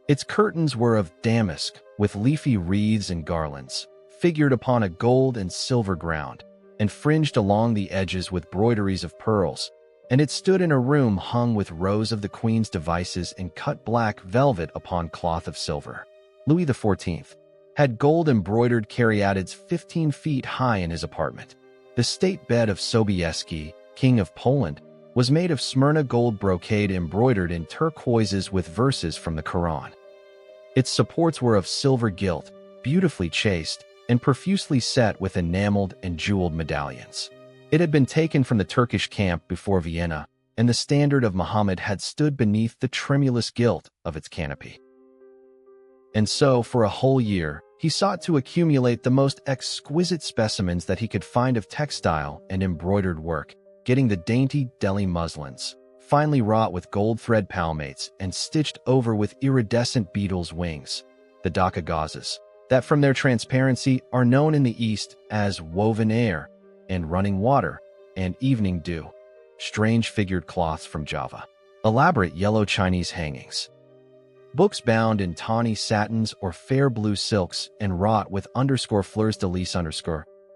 Its curtains were of damask, with leafy wreaths and garlands, figured upon a gold and silver ground, and fringed along the edges with broideries of pearls, and it stood in a room hung with rows of the queen's devices in cut black velvet upon cloth of silver. Louis XIV had gold-embroidered caryatids 15 feet high in his apartment. The state bed of Sobieski, King of Poland, was made of Smyrna gold brocade embroidered in turquoises with verses from the Quran. Its supports were of silver gilt, beautifully chased, and profusely set with enameled and jeweled medallions. It had been taken from the Turkish camp before Vienna, and the standard of Muhammad had stood beneath the tremulous gilt of its canopy. And so, for a whole year, he sought to accumulate the most exquisite specimens that he could find of textile and embroidered work, getting the dainty Delhi muslins, finely wrought with gold thread palmates and stitched over with iridescent beetles' wings, the Dhaka gauzes, that from their transparency are known in the East as woven air, and running water, and evening dew, strange figured cloths from Java, elaborate yellow Chinese hangings, books bound in tawny satins or fair blue silks and wrought with _fleurs de lis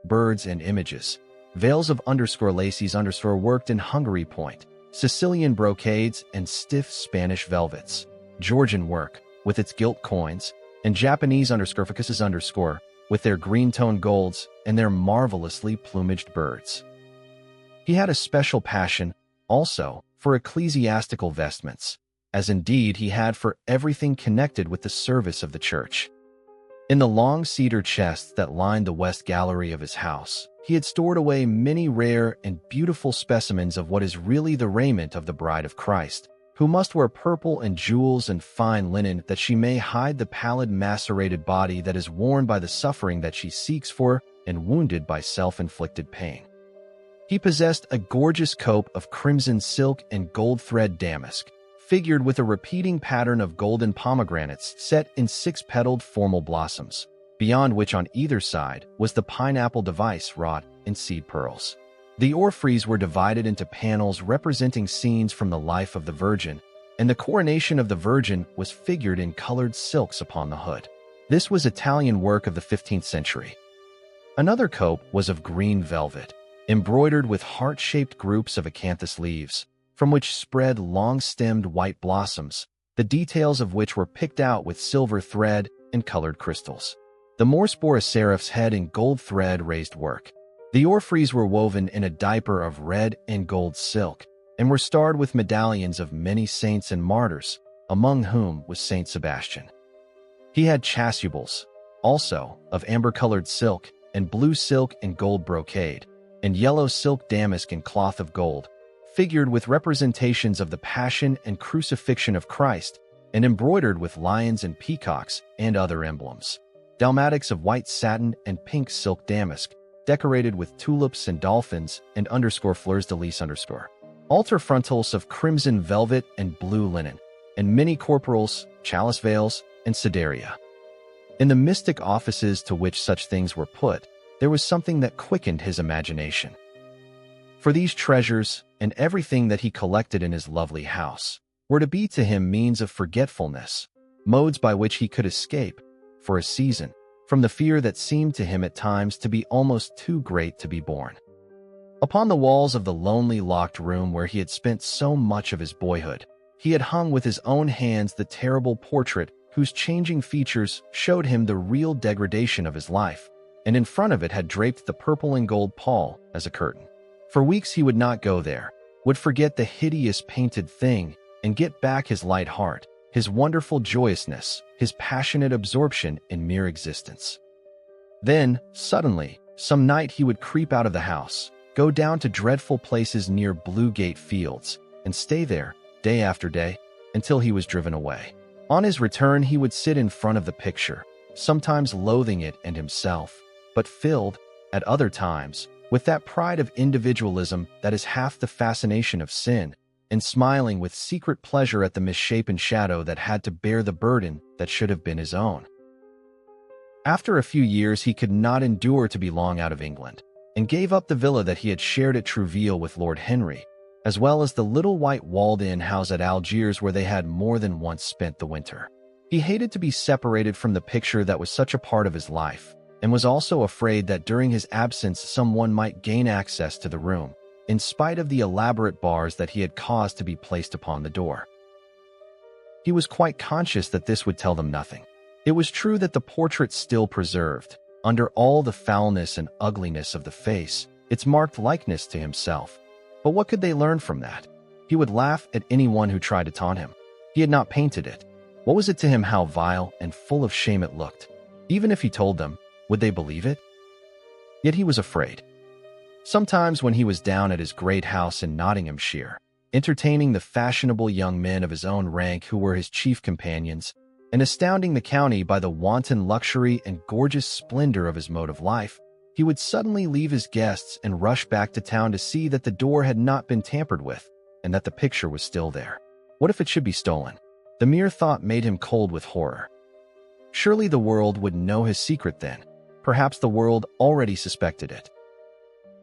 birds and images, veils of laces worked in Hungary point, Sicilian brocades and stiff Spanish velvets, Georgian work with its gilt coins, and Japanese ficus with their green-toned golds and their marvelously plumaged birds. He had a special passion, also, for ecclesiastical vestments, as indeed he had for everything connected with the service of the church. In the long cedar chests that lined the west gallery of his house, he had stored away many rare and beautiful specimens of what is really the raiment of the Bride of Christ, who must wear purple and jewels and fine linen that she may hide the pallid macerated body that is worn by the suffering that she seeks for and wounded by self-inflicted pain. He possessed a gorgeous cope of crimson silk and gold thread damask, figured with a repeating pattern of golden pomegranates set in 6-petaled formal blossoms, beyond which on either side was the pineapple device wrought in seed pearls. The orphreys were divided into panels representing scenes from the life of the Virgin, and the coronation of the Virgin was figured in colored silks upon the hood. This was Italian work of the 15th century. Another cope was of green velvet, embroidered with heart-shaped groups of acanthus leaves, from which spread long-stemmed white blossoms, the details of which were picked out with silver thread and colored crystals. The Morse bore a seraph's head in gold thread raised work. The orphreys were woven in a diaper of red and gold silk, and were starred with medallions of many saints and martyrs, among whom was Saint Sebastian. He had chasubles, also, of amber-colored silk, and blue silk and gold brocade, and yellow silk damask and cloth of gold, figured with representations of the Passion and Crucifixion of Christ, and embroidered with lions and peacocks and other emblems. Dalmatics of white satin and pink silk damask, decorated with tulips and dolphins and _fleurs de lis altar frontals of crimson velvet and blue linen, and many corporals, chalice veils, and sideria. In the mystic offices to which such things were put, there was something that quickened his imagination. For these treasures, and everything that he collected in his lovely house, were to be to him means of forgetfulness, modes by which he could escape, for a season, from the fear that seemed to him at times to be almost too great to be borne. Upon the walls of the lonely locked room where he had spent so much of his boyhood, he had hung with his own hands the terrible portrait whose changing features showed him the real degradation of his life, and in front of it had draped the purple and gold pall as a curtain. For weeks he would not go there, would forget the hideous painted thing, and get back his light heart, his wonderful joyousness, his passionate absorption in mere existence. Then, suddenly, some night he would creep out of the house, go down to dreadful places near Bluegate Fields, and stay there, day after day, until he was driven away. On his return, he would sit in front of the picture, sometimes loathing it and himself, but filled, at other times, with that pride of individualism that is half the fascination of sin, and smiling with secret pleasure at the misshapen shadow that had to bear the burden that should have been his own. After a few years, he could not endure to be long out of England, and gave up the villa that he had shared at Trouville with Lord Henry, as well as the little white walled-in house at Algiers where they had more than once spent the winter. He hated to be separated from the picture that was such a part of his life, and was also afraid that during his absence someone might gain access to the room, in spite of the elaborate bars that he had caused to be placed upon the door. He was quite conscious that this would tell them nothing. It was true that the portrait still preserved, under all the foulness and ugliness of the face, its marked likeness to himself. But what could they learn from that? He would laugh at anyone who tried to taunt him. He had not painted it. What was it to him how vile and full of shame it looked? Even if he told them, would they believe it? Yet he was afraid. Sometimes when he was down at his great house in Nottinghamshire, entertaining the fashionable young men of his own rank who were his chief companions, and astounding the county by the wanton luxury and gorgeous splendor of his mode of life, he would suddenly leave his guests and rush back to town to see that the door had not been tampered with, and that the picture was still there. What if it should be stolen? The mere thought made him cold with horror. Surely the world would know his secret then. Perhaps the world already suspected it.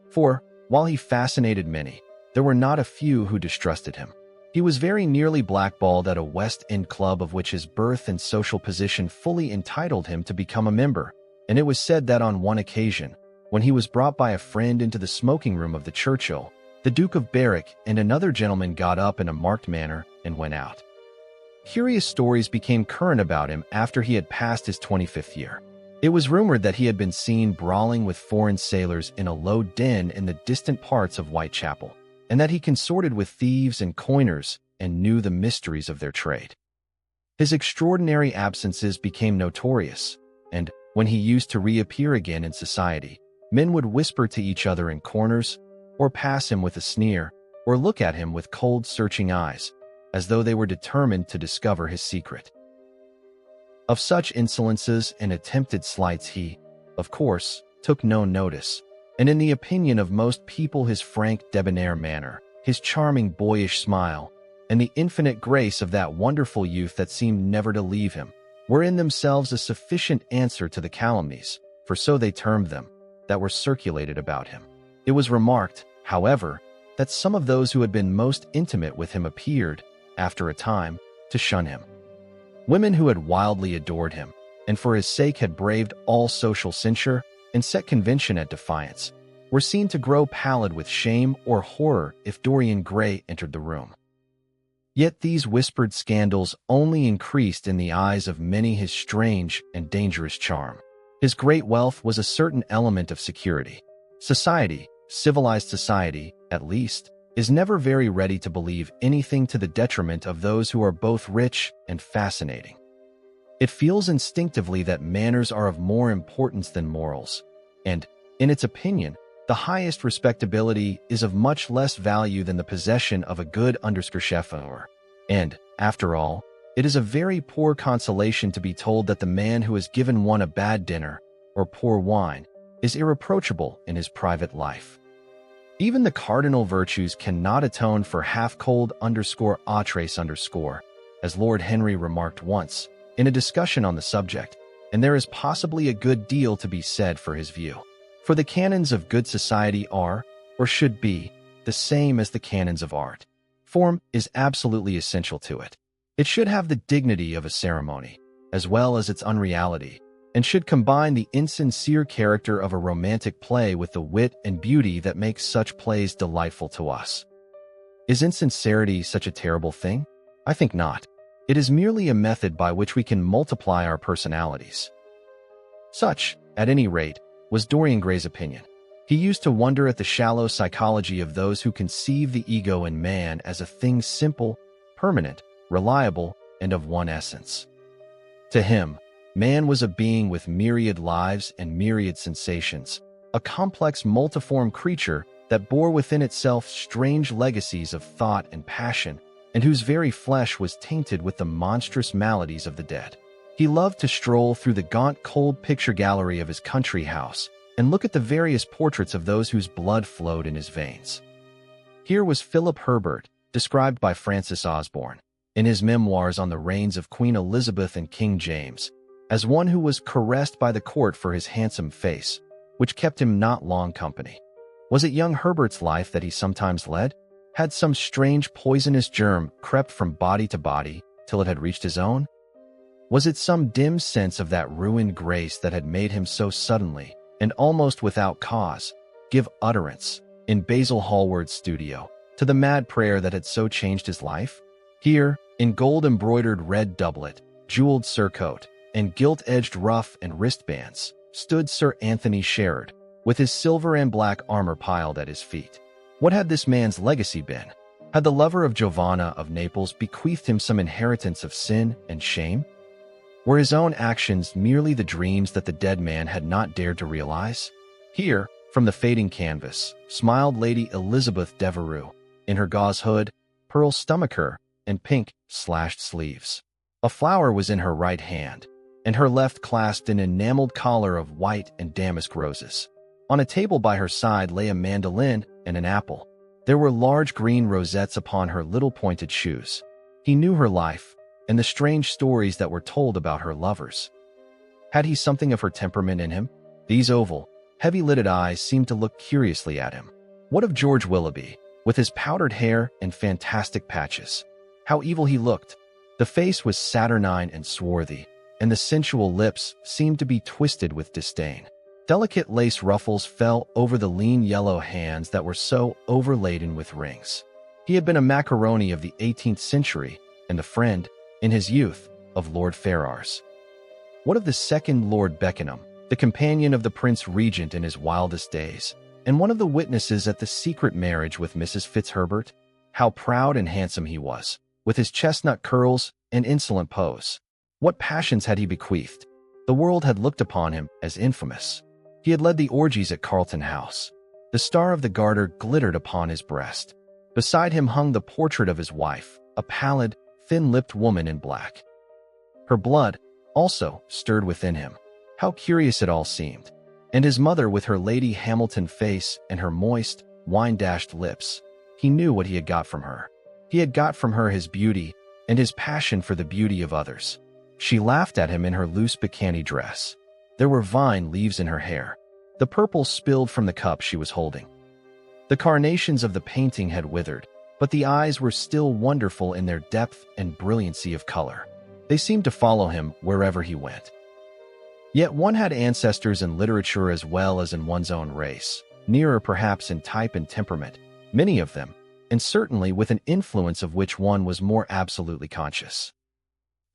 For, while he fascinated many, there were not a few who distrusted him. He was very nearly blackballed at a West End club of which his birth and social position fully entitled him to become a member, and it was said that on one occasion, when he was brought by a friend into the smoking room of the Churchill, the Duke of Berwick and another gentleman got up in a marked manner and went out. Curious stories became current about him after he had passed his 25th year. It was rumored that he had been seen brawling with foreign sailors in a low den in the distant parts of Whitechapel, and that he consorted with thieves and coiners and knew the mysteries of their trade. His extraordinary absences became notorious, and, when he used to reappear again in society, men would whisper to each other in corners, or pass him with a sneer, or look at him with cold, searching eyes, as though they were determined to discover his secret. Of such insolences and attempted slights he, of course, took no notice, and in the opinion of most people his frank debonair manner, his charming boyish smile, and the infinite grace of that wonderful youth that seemed never to leave him, were in themselves a sufficient answer to the calumnies, for so they termed them, that were circulated about him. It was remarked, however, that some of those who had been most intimate with him appeared, after a time, to shun him. Women who had wildly adored him, and for his sake had braved all social censure and set convention at defiance, were seen to grow pallid with shame or horror if Dorian Gray entered the room. Yet these whispered scandals only increased in the eyes of many his strange and dangerous charm. His great wealth was a certain element of security. Society, civilized society, at least, is never very ready to believe anything to the detriment of those who are both rich and fascinating. It feels instinctively that manners are of more importance than morals, and, in its opinion, the highest respectability is of much less value than the possession of a good Unterschrift. And, after all, it is a very poor consolation to be told that the man who has given one a bad dinner, or poor wine, is irreproachable in his private life. Even the cardinal virtues cannot atone for half-cold _autres_, as Lord Henry remarked once, in a discussion on the subject, and there is possibly a good deal to be said for his view. For the canons of good society are, or should be, the same as the canons of art. Form is absolutely essential to it. It should have the dignity of a ceremony, as well as its unreality, and should combine the insincere character of a romantic play with the wit and beauty that makes such plays delightful to us. Is insincerity such a terrible thing? I think not. It is merely a method by which we can multiply our personalities. Such, at any rate, was Dorian Gray's opinion. He used to wonder at the shallow psychology of those who conceive the ego in man as a thing simple, permanent, reliable, and of one essence. To him, man was a being with myriad lives and myriad sensations, a complex multiform creature that bore within itself strange legacies of thought and passion, and whose very flesh was tainted with the monstrous maladies of the dead. He loved to stroll through the gaunt, cold picture gallery of his country house and look at the various portraits of those whose blood flowed in his veins. Here was Philip Herbert, described by Francis Osborne, in his memoirs on the reigns of Queen Elizabeth and King James, as one who was caressed by the court for his handsome face, which kept him not long company. Was it young Herbert's life that he sometimes led? Had some strange poisonous germ crept from body to body till it had reached his own? Was it some dim sense of that ruined grace that had made him so suddenly, and almost without cause, give utterance, in Basil Hallward's studio, to the mad prayer that had so changed his life? Here, in gold-embroidered red doublet, jeweled surcoat, and gilt-edged ruff and wristbands, stood Sir Anthony Sherard, with his silver and black armor piled at his feet. What had this man's legacy been? Had the lover of Giovanna of Naples bequeathed him some inheritance of sin and shame? Were his own actions merely the dreams that the dead man had not dared to realize? Here, from the fading canvas, smiled Lady Elizabeth Devereux, in her gauze hood, pearl stomacher, and pink, slashed sleeves. A flower was in her right hand, and her left clasped an enameled collar of white and damask roses. On a table by her side lay a mandolin and an apple. There were large green rosettes upon her little pointed shoes. He knew her life, and the strange stories that were told about her lovers. Had he something of her temperament in him? These oval, heavy-lidded eyes seemed to look curiously at him. What of George Willoughby, with his powdered hair and fantastic patches? How evil he looked! The face was saturnine and swarthy, and the sensual lips seemed to be twisted with disdain. Delicate lace ruffles fell over the lean yellow hands that were so overladen with rings. He had been a macaroni of the 18th century, and the friend, in his youth, of Lord Ferrars. What of the second Lord Beckenham, the companion of the Prince Regent in his wildest days, and one of the witnesses at the secret marriage with Mrs. Fitzherbert? How proud and handsome he was, with his chestnut curls and insolent pose. What passions had he bequeathed? The world had looked upon him as infamous. He had led the orgies at Carlton House. The Star of the Garter glittered upon his breast. Beside him hung the portrait of his wife, a pallid, thin-lipped woman in black. Her blood, also, stirred within him. How curious it all seemed. And his mother with her Lady Hamilton face and her moist, wine-dashed lips. He knew what he had got from her. He had got from her his beauty and his passion for the beauty of others. She laughed at him in her loose bikini dress. There were vine leaves in her hair. The purple spilled from the cup she was holding. The carnations of the painting had withered, but the eyes were still wonderful in their depth and brilliancy of color. They seemed to follow him wherever he went. Yet one had ancestors in literature as well as in one's own race, nearer perhaps in type and temperament, many of them, and certainly with an influence of which one was more absolutely conscious.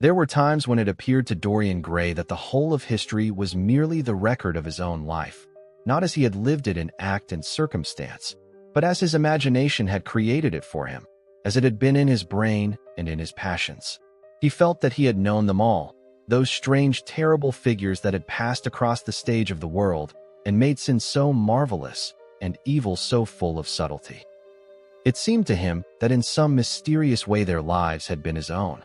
There were times when it appeared to Dorian Gray that the whole of history was merely the record of his own life, not as he had lived it in act and circumstance, but as his imagination had created it for him, as it had been in his brain and in his passions. He felt that he had known them all, those strange, terrible figures that had passed across the stage of the world and made sin so marvelous and evil so full of subtlety. It seemed to him that in some mysterious way their lives had been his own.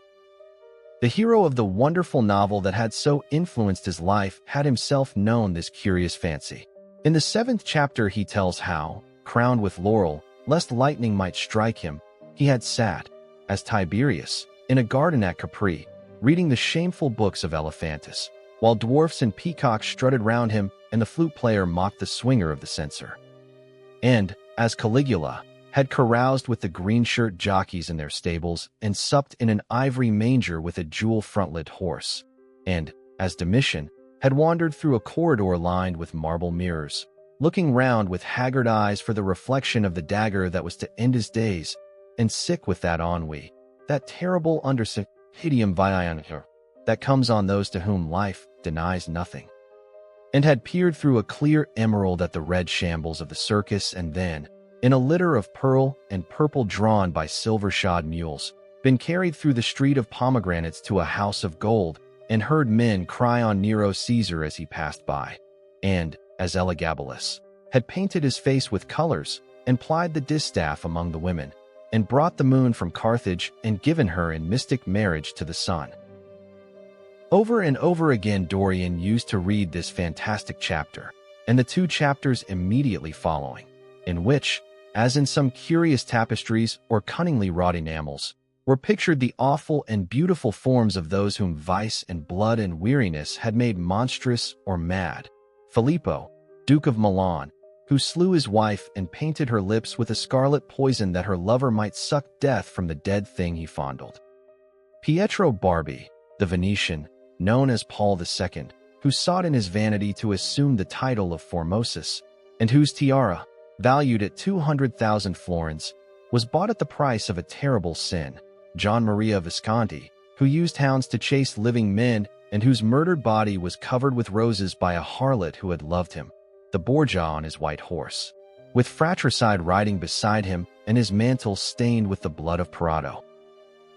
The hero of the wonderful novel that had so influenced his life had himself known this curious fancy. In the 7th chapter he tells how, crowned with laurel, lest lightning might strike him, he had sat, as Tiberius, in a garden at Capri, reading the shameful books of Elephantis, while dwarfs and peacocks strutted round him and the flute player mocked the swinger of the censer. And, as Caligula, had caroused with the green-shirt jockeys in their stables and supped in an ivory manger with a jewel-frontlet horse, and, as Domitian, had wandered through a corridor lined with marble mirrors, looking round with haggard eyes for the reflection of the dagger that was to end his days, and sick with that ennui, that terrible undersidium viator, that comes on those to whom life denies nothing, and had peered through a clear emerald at the red shambles of the circus, and then, in a litter of pearl and purple drawn by silver-shod mules, been carried through the street of pomegranates to a house of gold, and heard men cry on Nero Caesar as he passed by, and, as Elagabalus, had painted his face with colors, and plied the distaff among the women, and brought the moon from Carthage and given her in mystic marriage to the sun. Over and over again Dorian used to read this fantastic chapter, and the 2 chapters immediately following, in which, as in some curious tapestries or cunningly wrought enamels, were pictured the awful and beautiful forms of those whom vice and blood and weariness had made monstrous or mad. Filippo, Duke of Milan, who slew his wife and painted her lips with a scarlet poison that her lover might suck death from the dead thing he fondled. Pietro Barbi, the Venetian, known as Paul II, who sought in his vanity to assume the title of Formosus, and whose tiara, valued at 200,000 florins, was bought at the price of a terrible sin. John Maria Visconti, who used hounds to chase living men and whose murdered body was covered with roses by a harlot who had loved him. The Borgia on his white horse, with fratricide riding beside him and his mantle stained with the blood of Pirato.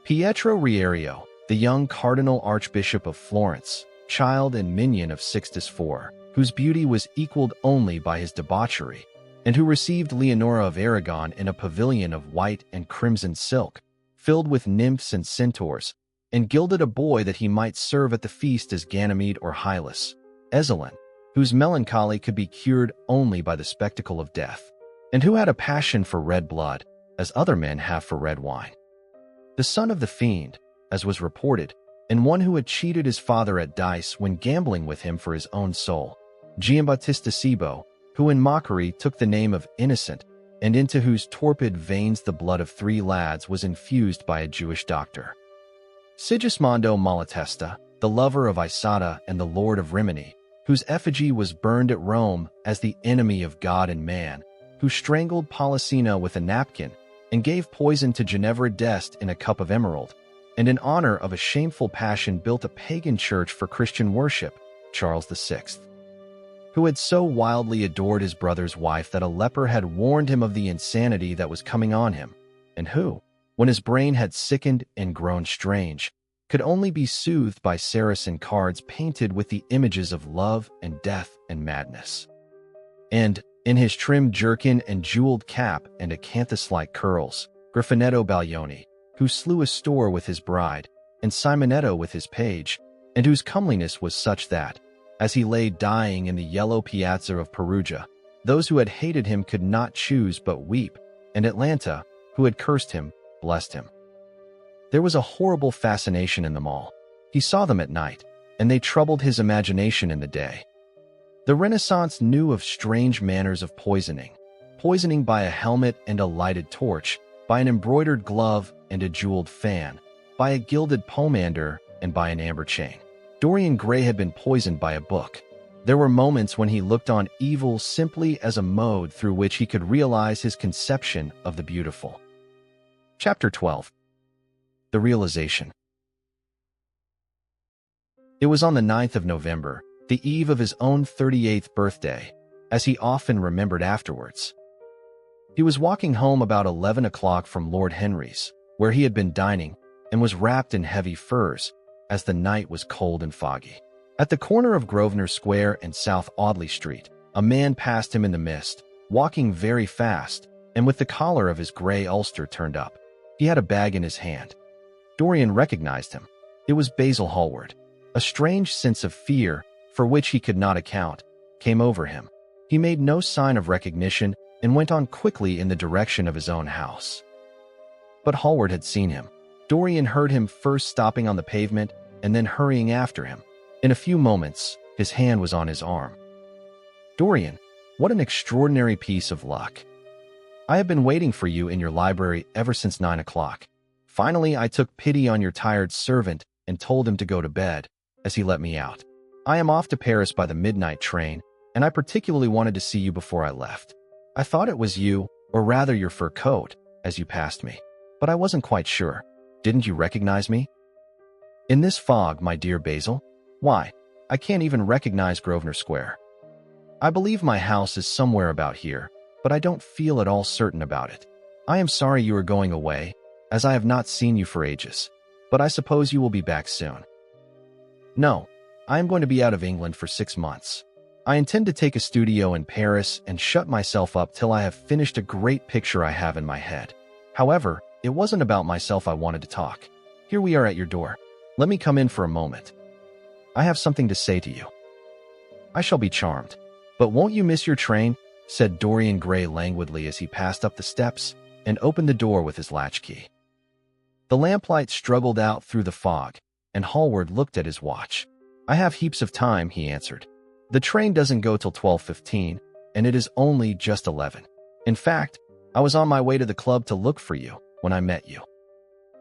Pietro Riario, the young Cardinal Archbishop of Florence, child and minion of Sixtus IV, whose beauty was equaled only by his debauchery, and who received Leonora of Aragon in a pavilion of white and crimson silk, filled with nymphs and centaurs, and gilded a boy that he might serve at the feast as Ganymede or Hylas. Ezelin, whose melancholy could be cured only by the spectacle of death, and who had a passion for red blood, as other men have for red wine. The son of the fiend, as was reported, and one who had cheated his father at dice when gambling with him for his own soul, Giambattista Cibo, who in mockery took the name of Innocent, and into whose torpid veins the blood of 3 lads was infused by a Jewish doctor. Sigismondo Malatesta, the lover of Isata and the lord of Rimini, whose effigy was burned at Rome as the enemy of God and man, who strangled Polissena with a napkin and gave poison to Ginevra d'Este in a cup of emerald, and in honor of a shameful passion built a pagan church for Christian worship, Charles VI, who had so wildly adored his brother's wife that a leper had warned him of the insanity that was coming on him, and who, when his brain had sickened and grown strange, could only be soothed by Saracen cards painted with the images of love and death and madness. And, in his trim jerkin and jeweled cap and acanthus-like curls, Griffinetto Baglioni, who slew a store with his bride, and Simonetto with his page, and whose comeliness was such that, as he lay dying in the yellow piazza of Perugia, those who had hated him could not choose but weep, and Atlanta, who had cursed him, blessed him. There was a horrible fascination in them all. He saw them at night, and they troubled his imagination in the day. The Renaissance knew of strange manners of poisoning by a helmet and a lighted torch, by an embroidered glove and a jeweled fan, by a gilded pomander and by an amber chain. Dorian Gray had been poisoned by a book. There were moments when he looked on evil simply as a mode through which he could realize his conception of the beautiful. Chapter 12. The Realization. It was on the 9th of November, the eve of his own 38th birthday, as he often remembered afterwards. He was walking home about 11 o'clock from Lord Henry's, where he had been dining, and was wrapped in heavy furs, as the night was cold and foggy. At the corner of Grosvenor Square and South Audley Street, a man passed him in the mist, walking very fast, and with the collar of his gray ulster turned up. He had a bag in his hand. Dorian recognized him. It was Basil Hallward. A strange sense of fear, for which he could not account, came over him. He made no sign of recognition and went on quickly in the direction of his own house. But Hallward had seen him. Dorian heard him first stopping on the pavement and then hurrying after him. In a few moments, his hand was on his arm. "Dorian, what an extraordinary piece of luck. I have been waiting for you in your library ever since 9 o'clock. Finally, I took pity on your tired servant and told him to go to bed, as he let me out. I am off to Paris by the midnight train, and I particularly wanted to see you before I left. I thought it was you, or rather your fur coat, as you passed me, but I wasn't quite sure. Didn't you recognize me?" "In this fog, my dear Basil? Why, I can't even recognize Grosvenor Square. I believe my house is somewhere about here, but I don't feel at all certain about it. I am sorry you are going away, as I have not seen you for ages. But I suppose you will be back soon. No, I am going to be out of England for 6 months. I intend to take a studio in Paris and shut myself up till I have finished a great picture I have in my head. However, it wasn't about myself I wanted to talk. Here we are at your door. Let me come in for a moment. I have something to say to you. I shall be charmed. But won't you miss your train? Said Dorian Gray languidly as he passed up the steps and opened the door with his latchkey. The lamplight struggled out through the fog, and Hallward looked at his watch. I have heaps of time, he answered. The train doesn't go till 12:15, and it is only just 11. In fact, I was on my way to the club to look for you when I met you.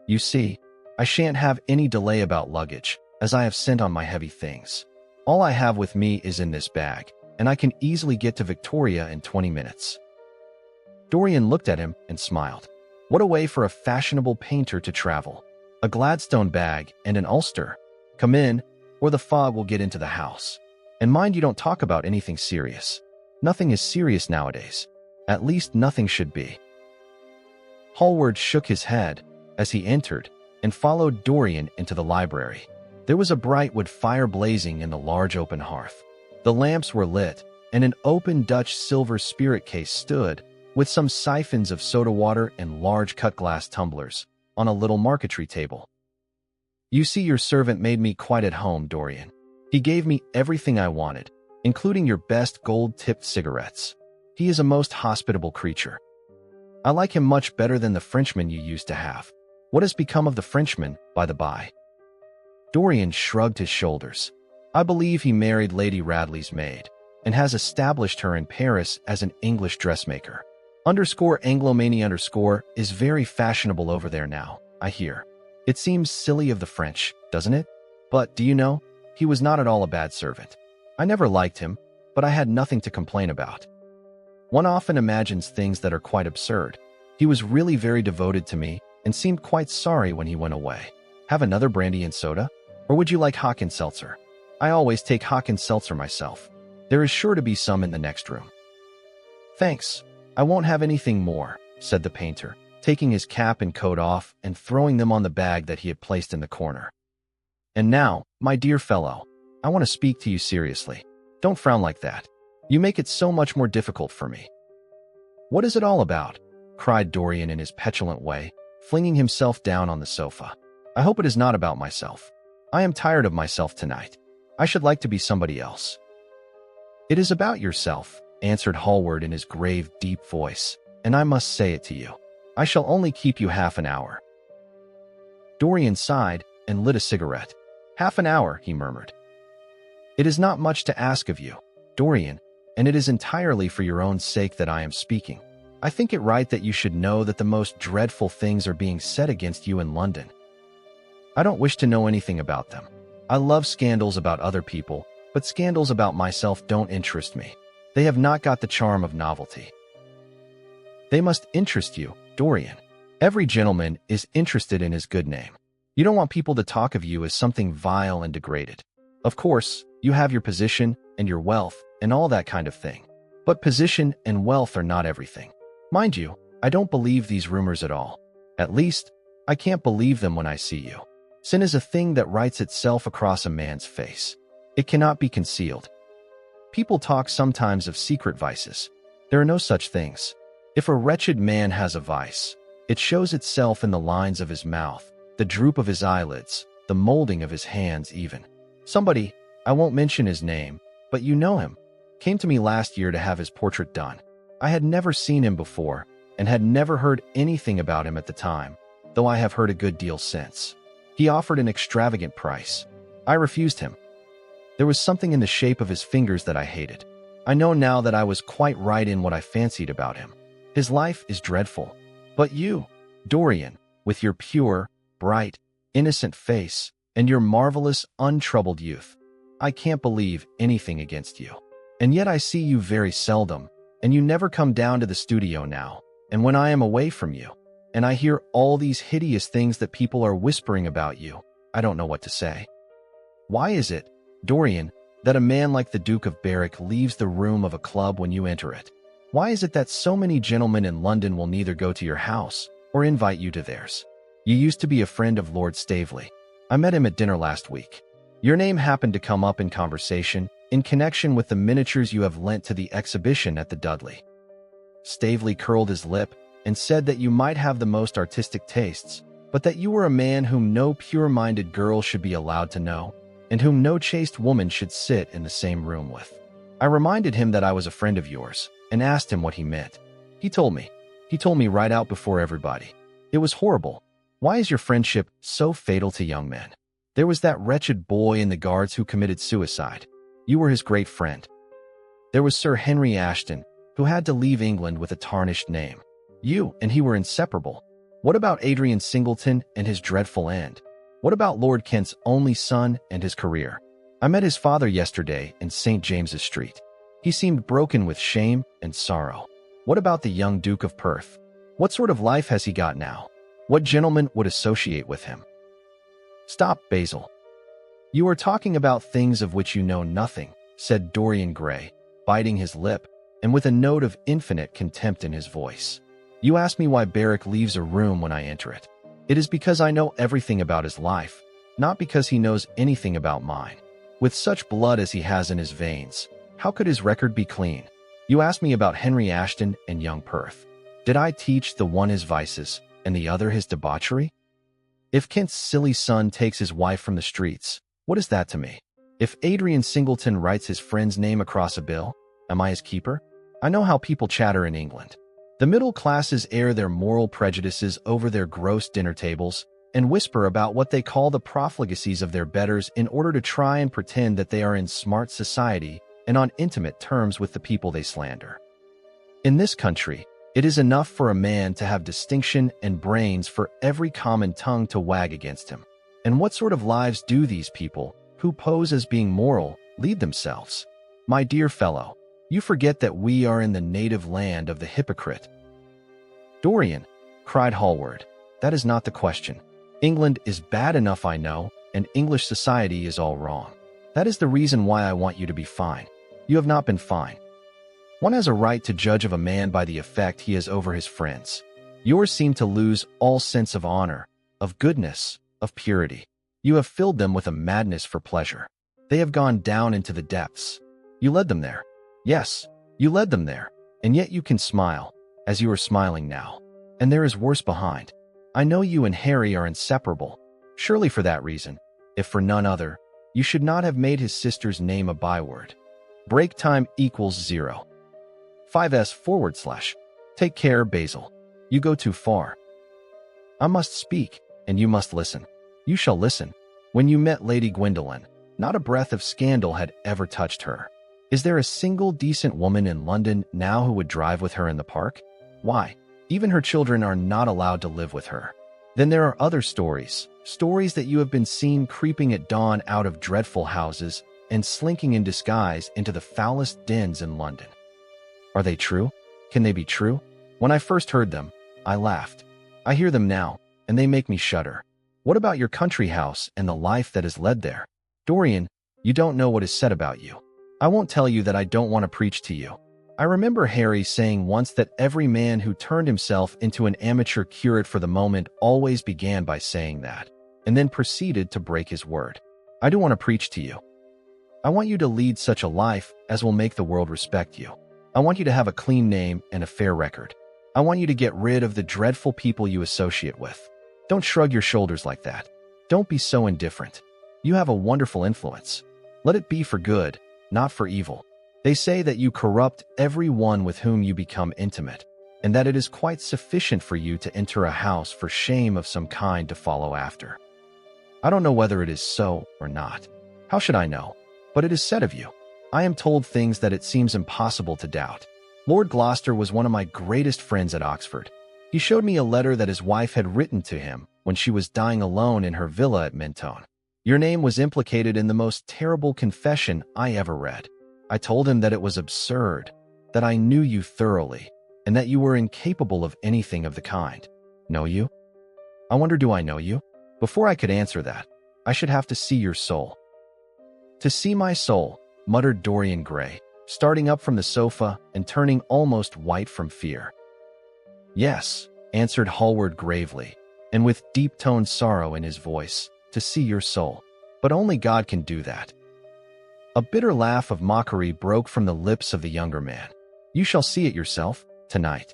You see, I shan't have any delay about luggage, as I have sent on my heavy things. All I have with me is in this bag, and I can easily get to Victoria in 20 minutes. Dorian looked at him and smiled. What a way for a fashionable painter to travel. A Gladstone bag and an ulster. Come in, or the fog will get into the house. And mind you don't talk about anything serious. Nothing is serious nowadays. At least nothing should be. Hallward shook his head as he entered and followed Dorian into the library. There was a bright wood fire blazing in the large open hearth. The lamps were lit, and an open Dutch silver spirit case stood, with some siphons of soda water and large cut-glass tumblers, on a little marquetry table. You see, your servant made me quite at home, Dorian. He gave me everything I wanted, including your best gold-tipped cigarettes. He is a most hospitable creature. I like him much better than the Frenchman you used to have. What has become of the Frenchman, by the by? Dorian shrugged his shoulders. I believe he married Lady Radley's maid, and has established her in Paris as an English dressmaker. _Anglomania_ is very fashionable over there now, I hear. It seems silly of the French, doesn't it? But, do you know, he was not at all a bad servant. I never liked him, but I had nothing to complain about. One often imagines things that are quite absurd. He was really very devoted to me, and seemed quite sorry when he went away. Have another brandy and soda? Or would you like hock and seltzer? I always take hock and seltzer myself. There is sure to be some in the next room. Thanks. I won't have anything more, said the painter, taking his cap and coat off and throwing them on the bag that he had placed in the corner. And now, my dear fellow, I want to speak to you seriously. Don't frown like that. You make it so much more difficult for me. What is it all about? Cried Dorian in his petulant way, flinging himself down on the sofa. I hope it is not about myself. I am tired of myself tonight. I should like to be somebody else. It is about yourself, answered Hallward in his grave, deep voice, and I must say it to you. I shall only keep you half an hour. Dorian sighed and lit a cigarette. Half an hour, he murmured. It is not much to ask of you, Dorian, and it is entirely for your own sake that I am speaking. I think it right that you should know that the most dreadful things are being said against you in London. I don't wish to know anything about them. I love scandals about other people, but scandals about myself don't interest me. They have not got the charm of novelty. They must interest you, Dorian. Every gentleman is interested in his good name. You don't want people to talk of you as something vile and degraded. Of course, you have your position and your wealth and all that kind of thing. But position and wealth are not everything. Mind you, I don't believe these rumors at all. At least, I can't believe them when I see you. Sin is a thing that writes itself across a man's face. It cannot be concealed. People talk sometimes of secret vices. There are no such things. If a wretched man has a vice, it shows itself in the lines of his mouth, the droop of his eyelids, the molding of his hands even. Somebody, I won't mention his name, but you know him, came to me last year to have his portrait done. I had never seen him before and had never heard anything about him at the time, though I have heard a good deal since. He offered an extravagant price. I refused him. There was something in the shape of his fingers that I hated. I know now that I was quite right in what I fancied about him. His life is dreadful. But you, Dorian, with your pure, bright, innocent face and your marvelous, untroubled youth, I can't believe anything against you. And yet I see you very seldom, and you never come down to the studio now. And when I am away from you, and I hear all these hideous things that people are whispering about you, I don't know what to say. Why is it, Dorian, that a man like the Duke of Berwick leaves the room of a club when you enter it? Why is it that so many gentlemen in London will neither go to your house or invite you to theirs? You used to be a friend of Lord Staveley. I met him at dinner last week. Your name happened to come up in conversation in connection with the miniatures you have lent to the exhibition at the Dudley. Staveley curled his lip and said that you might have the most artistic tastes, but that you were a man whom no pure-minded girl should be allowed to know, and whom no chaste woman should sit in the same room with. I reminded him that I was a friend of yours, and asked him what he meant. He told me. He told me right out before everybody. It was horrible. Why is your friendship so fatal to young men? There was that wretched boy in the Guards who committed suicide. You were his great friend. There was Sir Henry Ashton, who had to leave England with a tarnished name. You and he were inseparable. What about Adrian Singleton and his dreadful end? What about Lord Kent's only son and his career? I met his father yesterday in St. James's Street. He seemed broken with shame and sorrow. What about the young Duke of Perth? What sort of life has he got now? What gentleman would associate with him? Stop, Basil. You are talking about things of which you know nothing, said Dorian Gray, biting his lip, and with a note of infinite contempt in his voice. You ask me why Barrack leaves a room when I enter it. It is because I know everything about his life, not because he knows anything about mine. With such blood as he has in his veins, how could his record be clean? You ask me about Henry Ashton and young Perth. Did I teach the one his vices and the other his debauchery? If Kent's silly son takes his wife from the streets, what is that to me? If Adrian Singleton writes his friend's name across a bill, am I his keeper? I know how people chatter in England. The middle classes air their moral prejudices over their gross dinner tables and whisper about what they call the profligacies of their betters in order to try and pretend that they are in smart society and on intimate terms with the people they slander. In this country, it is enough for a man to have distinction and brains for every common tongue to wag against him. And what sort of lives do these people, who pose as being moral, lead themselves? My dear fellow, you forget that we are in the native land of the hypocrite. Dorian, cried Hallward, that is not the question. England is bad enough, I know, and English society is all wrong. That is the reason why I want you to be fine. You have not been fine. One has a right to judge of a man by the effect he has over his friends. Yours seem to lose all sense of honor, of goodness, of purity. You have filled them with a madness for pleasure. They have gone down into the depths. You led them there. Yes, you led them there, and yet you can smile, as you are smiling now. And there is worse behind. I know you and Harry are inseparable. Surely for that reason, if for none other, you should not have made his sister's name a byword. Break time equals 0. 5s/. Take care, Basil. You go too far. I must speak, and you must listen. You shall listen. When you met Lady Gwendolen, not a breath of scandal had ever touched her. Is there a single decent woman in London now who would drive with her in the park? Why, even her children are not allowed to live with her. Then there are other stories that you have been seen creeping at dawn out of dreadful houses and slinking in disguise into the foulest dens in London. Are they true? Can they be true? When I first heard them, I laughed. I hear them now, and they make me shudder. What about your country house and the life that is led there? Dorian, you don't know what is said about you. I won't tell you that I don't want to preach to you. I remember Harry saying once that every man who turned himself into an amateur curate for the moment always began by saying that, and then proceeded to break his word. I do want to preach to you. I want you to lead such a life as will make the world respect you. I want you to have a clean name and a fair record. I want you to get rid of the dreadful people you associate with. Don't shrug your shoulders like that. Don't be so indifferent. You have a wonderful influence. Let it be for good, not for evil. They say that you corrupt every one with whom you become intimate, and that it is quite sufficient for you to enter a house for shame of some kind to follow after. I don't know whether it is so or not. How should I know? But it is said of you. I am told things that it seems impossible to doubt. Lord Gloucester was one of my greatest friends at Oxford. He showed me a letter that his wife had written to him when she was dying alone in her villa at Mentone. Your name was implicated in the most terrible confession I ever read. I told him that it was absurd, that I knew you thoroughly, and that you were incapable of anything of the kind. Know you? I wonder, do I know you? Before I could answer that, I should have to see your soul. To see my soul, muttered Dorian Gray, starting up from the sofa and turning almost white from fear. Yes, answered Hallward gravely, and with deep-toned sorrow in his voice, to see your soul. But only God can do that. A bitter laugh of mockery broke from the lips of the younger man. You shall see it yourself, tonight,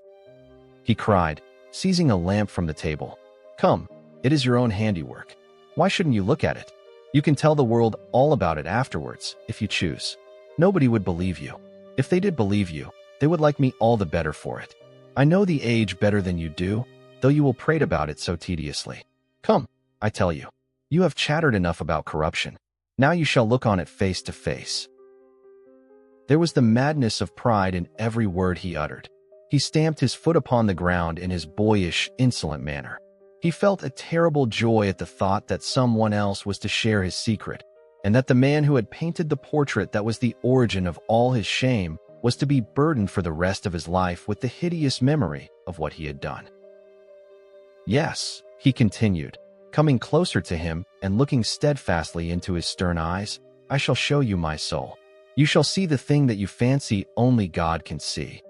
he cried, seizing a lamp from the table. Come, it is your own handiwork. Why shouldn't you look at it? You can tell the world all about it afterwards, if you choose. Nobody would believe you. If they did believe you, they would like me all the better for it. I know the age better than you do, though you will prate about it so tediously. Come, I tell you, you have chattered enough about corruption. Now you shall look on it face to face. There was the madness of pride in every word he uttered. He stamped his foot upon the ground in his boyish, insolent manner. He felt a terrible joy at the thought that someone else was to share his secret, and that the man who had painted the portrait that was the origin of all his shame was to be burdened for the rest of his life with the hideous memory of what he had done. Yes, he continued, coming closer to him and looking steadfastly into his stern eyes, I shall show you my soul. You shall see the thing that you fancy only God can see.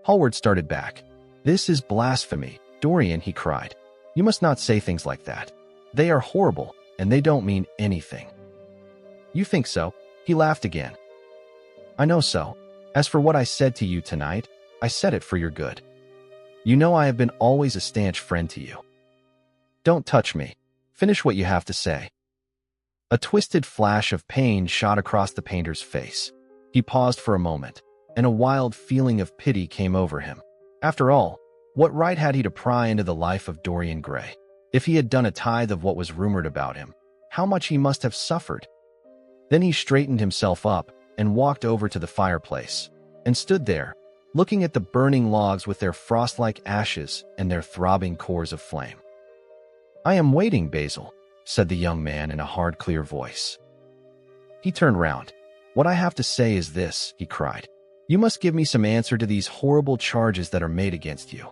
Hallward started back. This is blasphemy, Dorian, he cried. You must not say things like that. They are horrible, and they don't mean anything. You think so? He laughed again. I know so. As for what I said to you tonight, I said it for your good. You know I have been always a stanch friend to you. Don't touch me. Finish what you have to say. A twisted flash of pain shot across the painter's face. He paused for a moment, and a wild feeling of pity came over him. After all, what right had he to pry into the life of Dorian Gray? If he had done a tithe of what was rumored about him, how much he must have suffered. Then he straightened himself up and walked over to the fireplace, and stood there, looking at the burning logs with their frost-like ashes and their throbbing cores of flame. I am waiting, Basil, said the young man in a hard, clear voice. He turned round. What I have to say is this, he cried. You must give me some answer to these horrible charges that are made against you.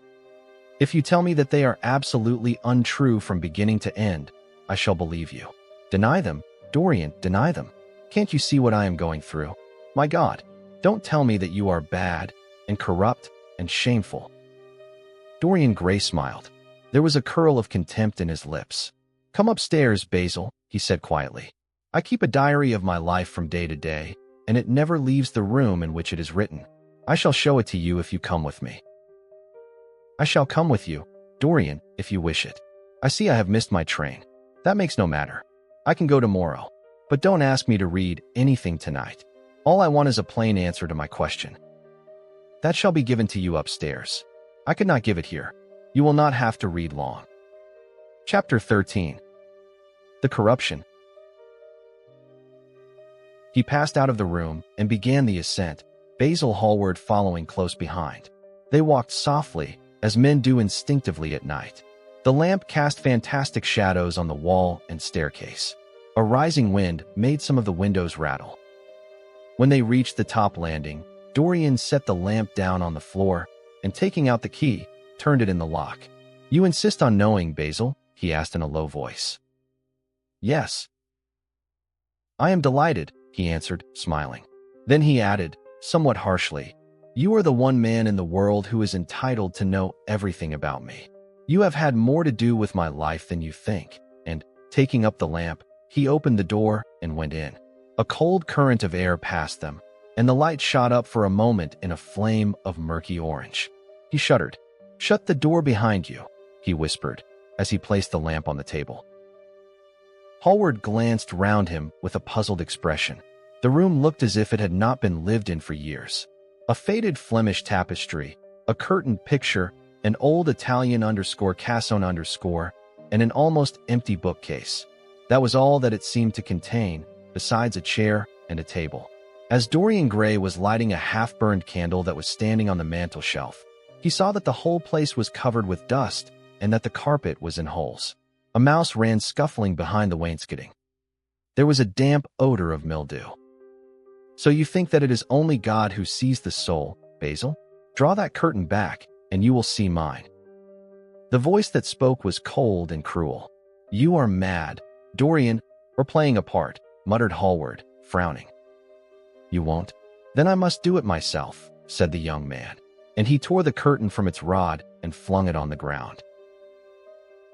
If you tell me that they are absolutely untrue from beginning to end, I shall believe you. Deny them, Dorian, deny them. Can't you see what I am going through? My God, don't tell me that you are bad and corrupt and shameful. Dorian Gray smiled. There was a curl of contempt in his lips. Come upstairs, Basil, he said quietly. I keep a diary of my life from day to day, and it never leaves the room in which it is written. I shall show it to you if you come with me. I shall come with you, Dorian, if you wish it. I see I have missed my train. That makes no matter. I can go tomorrow. But don't ask me to read anything tonight. All I want is a plain answer to my question. That shall be given to you upstairs. I could not give it here. You will not have to read long. Chapter 13. The Corruption. He passed out of the room and began the ascent, Basil Hallward following close behind. They walked softly, as men do instinctively at night. The lamp cast fantastic shadows on the wall and staircase. A rising wind made some of the windows rattle. When they reached the top landing, Dorian set the lamp down on the floor and, taking out the key, turned it in the lock. You insist on knowing, Basil? He asked in a low voice. Yes. I am delighted, he answered, smiling. Then he added, somewhat harshly, you are the one man in the world who is entitled to know everything about me. You have had more to do with my life than you think. And, taking up the lamp, he opened the door and went in. A cold current of air passed them, and the light shot up for a moment in a flame of murky orange. He shuddered. Shut the door behind you, he whispered, as he placed the lamp on the table. Hallward glanced round him with a puzzled expression. The room looked as if it had not been lived in for years. A faded Flemish tapestry, a curtained picture, an old Italian _Casson_, and an almost empty bookcase. That was all that it seemed to contain, besides a chair and a table. As Dorian Gray was lighting a half-burned candle that was standing on the mantel shelf, he saw that the whole place was covered with dust and that the carpet was in holes. A mouse ran scuffling behind the wainscoting. There was a damp odor of mildew. So you think that it is only God who sees the soul, Basil? Draw that curtain back, and you will see mine. The voice that spoke was cold and cruel. You are mad, Dorian, or playing a part, muttered Hallward, frowning. You won't? Then I must do it myself, said the young man, and he tore the curtain from its rod and flung it on the ground.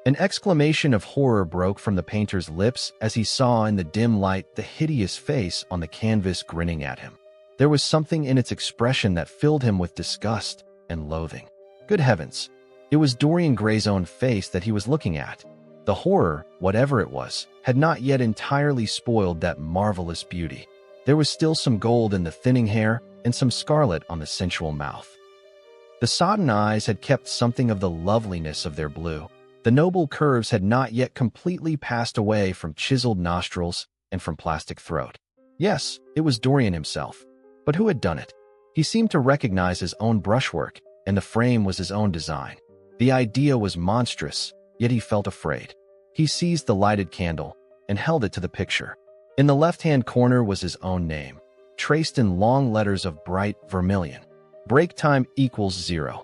An exclamation of horror broke from the painter's lips as he saw in the dim light the hideous face on the canvas grinning at him. There was something in its expression that filled him with disgust and loathing. Good heavens! It was Dorian Gray's own face that he was looking at. The horror, whatever it was, had not yet entirely spoiled that marvelous beauty. There was still some gold in the thinning hair and some scarlet on the sensual mouth. The sodden eyes had kept something of the loveliness of their blue. The noble curves had not yet completely passed away from chiseled nostrils and from plastic throat. Yes, it was Dorian himself. But who had done it? He seemed to recognize his own brushwork, and the frame was his own design. The idea was monstrous, yet he felt afraid. He seized the lighted candle and held it to the picture. In the left-hand corner was his own name, traced in long letters of bright vermilion. Break time equals 0.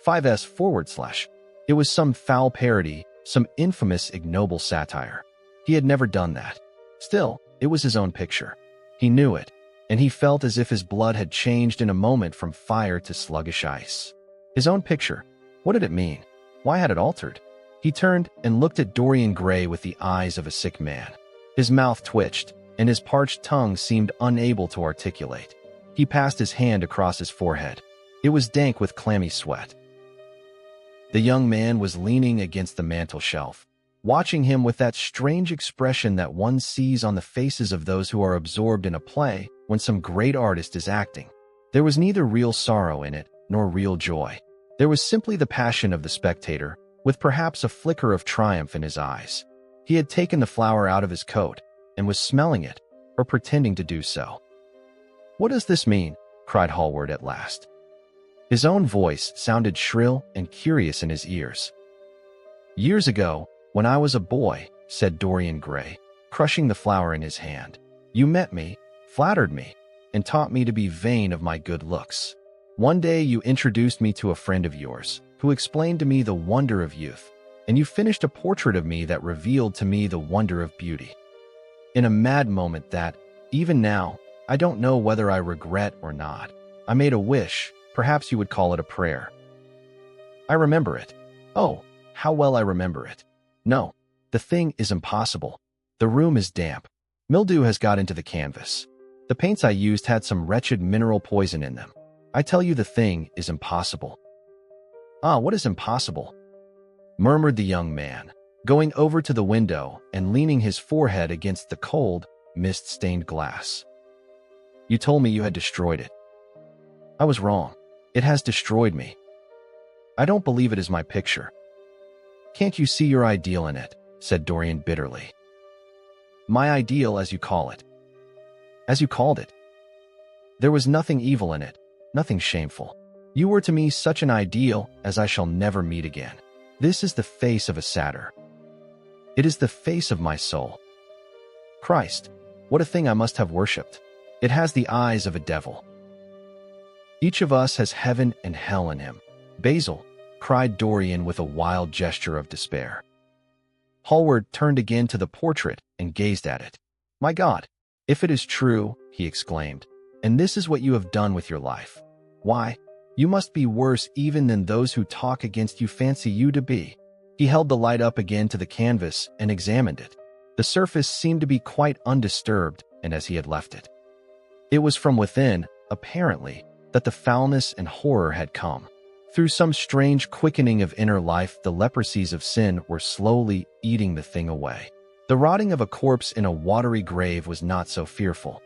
5s/. It was some foul parody, some infamous ignoble satire. He had never done that. Still, it was his own picture. He knew it, and he felt as if his blood had changed in a moment from fire to sluggish ice. His own picture. What did it mean? Why had it altered? He turned and looked at Dorian Gray with the eyes of a sick man. His mouth twitched, and his parched tongue seemed unable to articulate. He passed his hand across his forehead. It was dank with clammy sweat. The young man was leaning against the mantel shelf, watching him with that strange expression that one sees on the faces of those who are absorbed in a play when some great artist is acting. There was neither real sorrow in it, nor real joy. There was simply the passion of the spectator, with perhaps a flicker of triumph in his eyes. He had taken the flower out of his coat and was smelling it, or pretending to do so. "What does this mean?" cried Hallward at last. His own voice sounded shrill and curious in his ears. "Years ago, when I was a boy," said Dorian Gray, crushing the flower in his hand, "you met me, flattered me, and taught me to be vain of my good looks. One day you introduced me to a friend of yours, who explained to me the wonder of youth, and you finished a portrait of me that revealed to me the wonder of beauty. In a mad moment that, even now, I don't know whether I regret or not, I made a wish, perhaps you would call it a prayer. I remember it. Oh, how well I remember it. No, the thing is impossible. The room is damp. Mildew has got into the canvas. The paints I used had some wretched mineral poison in them. I tell you the thing is impossible." "Ah, what is impossible?" murmured the young man, going over to the window and leaning his forehead against the cold, mist-stained glass. "You told me you had destroyed it. I was wrong. It has destroyed me. I don't believe it is my picture." "Can't you see your ideal in it?" said Dorian bitterly. "My ideal, as you call it." "As you called it?" "There was nothing evil in it, nothing shameful. You were to me such an ideal as I shall never meet again. This is the face of a satyr. It is the face of my soul. Christ, what a thing I must have worshipped. It has the eyes of a devil. Each of us has heaven and hell in him." "Basil," cried Dorian with a wild gesture of despair. Hallward turned again to the portrait and gazed at it. "My God, if it is true," he exclaimed, "and this is what you have done with your life, why, you must be worse even than those who talk against you fancy you to be." He held the light up again to the canvas and examined it. The surface seemed to be quite undisturbed and as he had left it. It was from within, apparently, that the foulness and horror had come. Through some strange quickening of inner life, the leprosies of sin were slowly eating the thing away. The rotting of a corpse in a watery grave was not so fearful.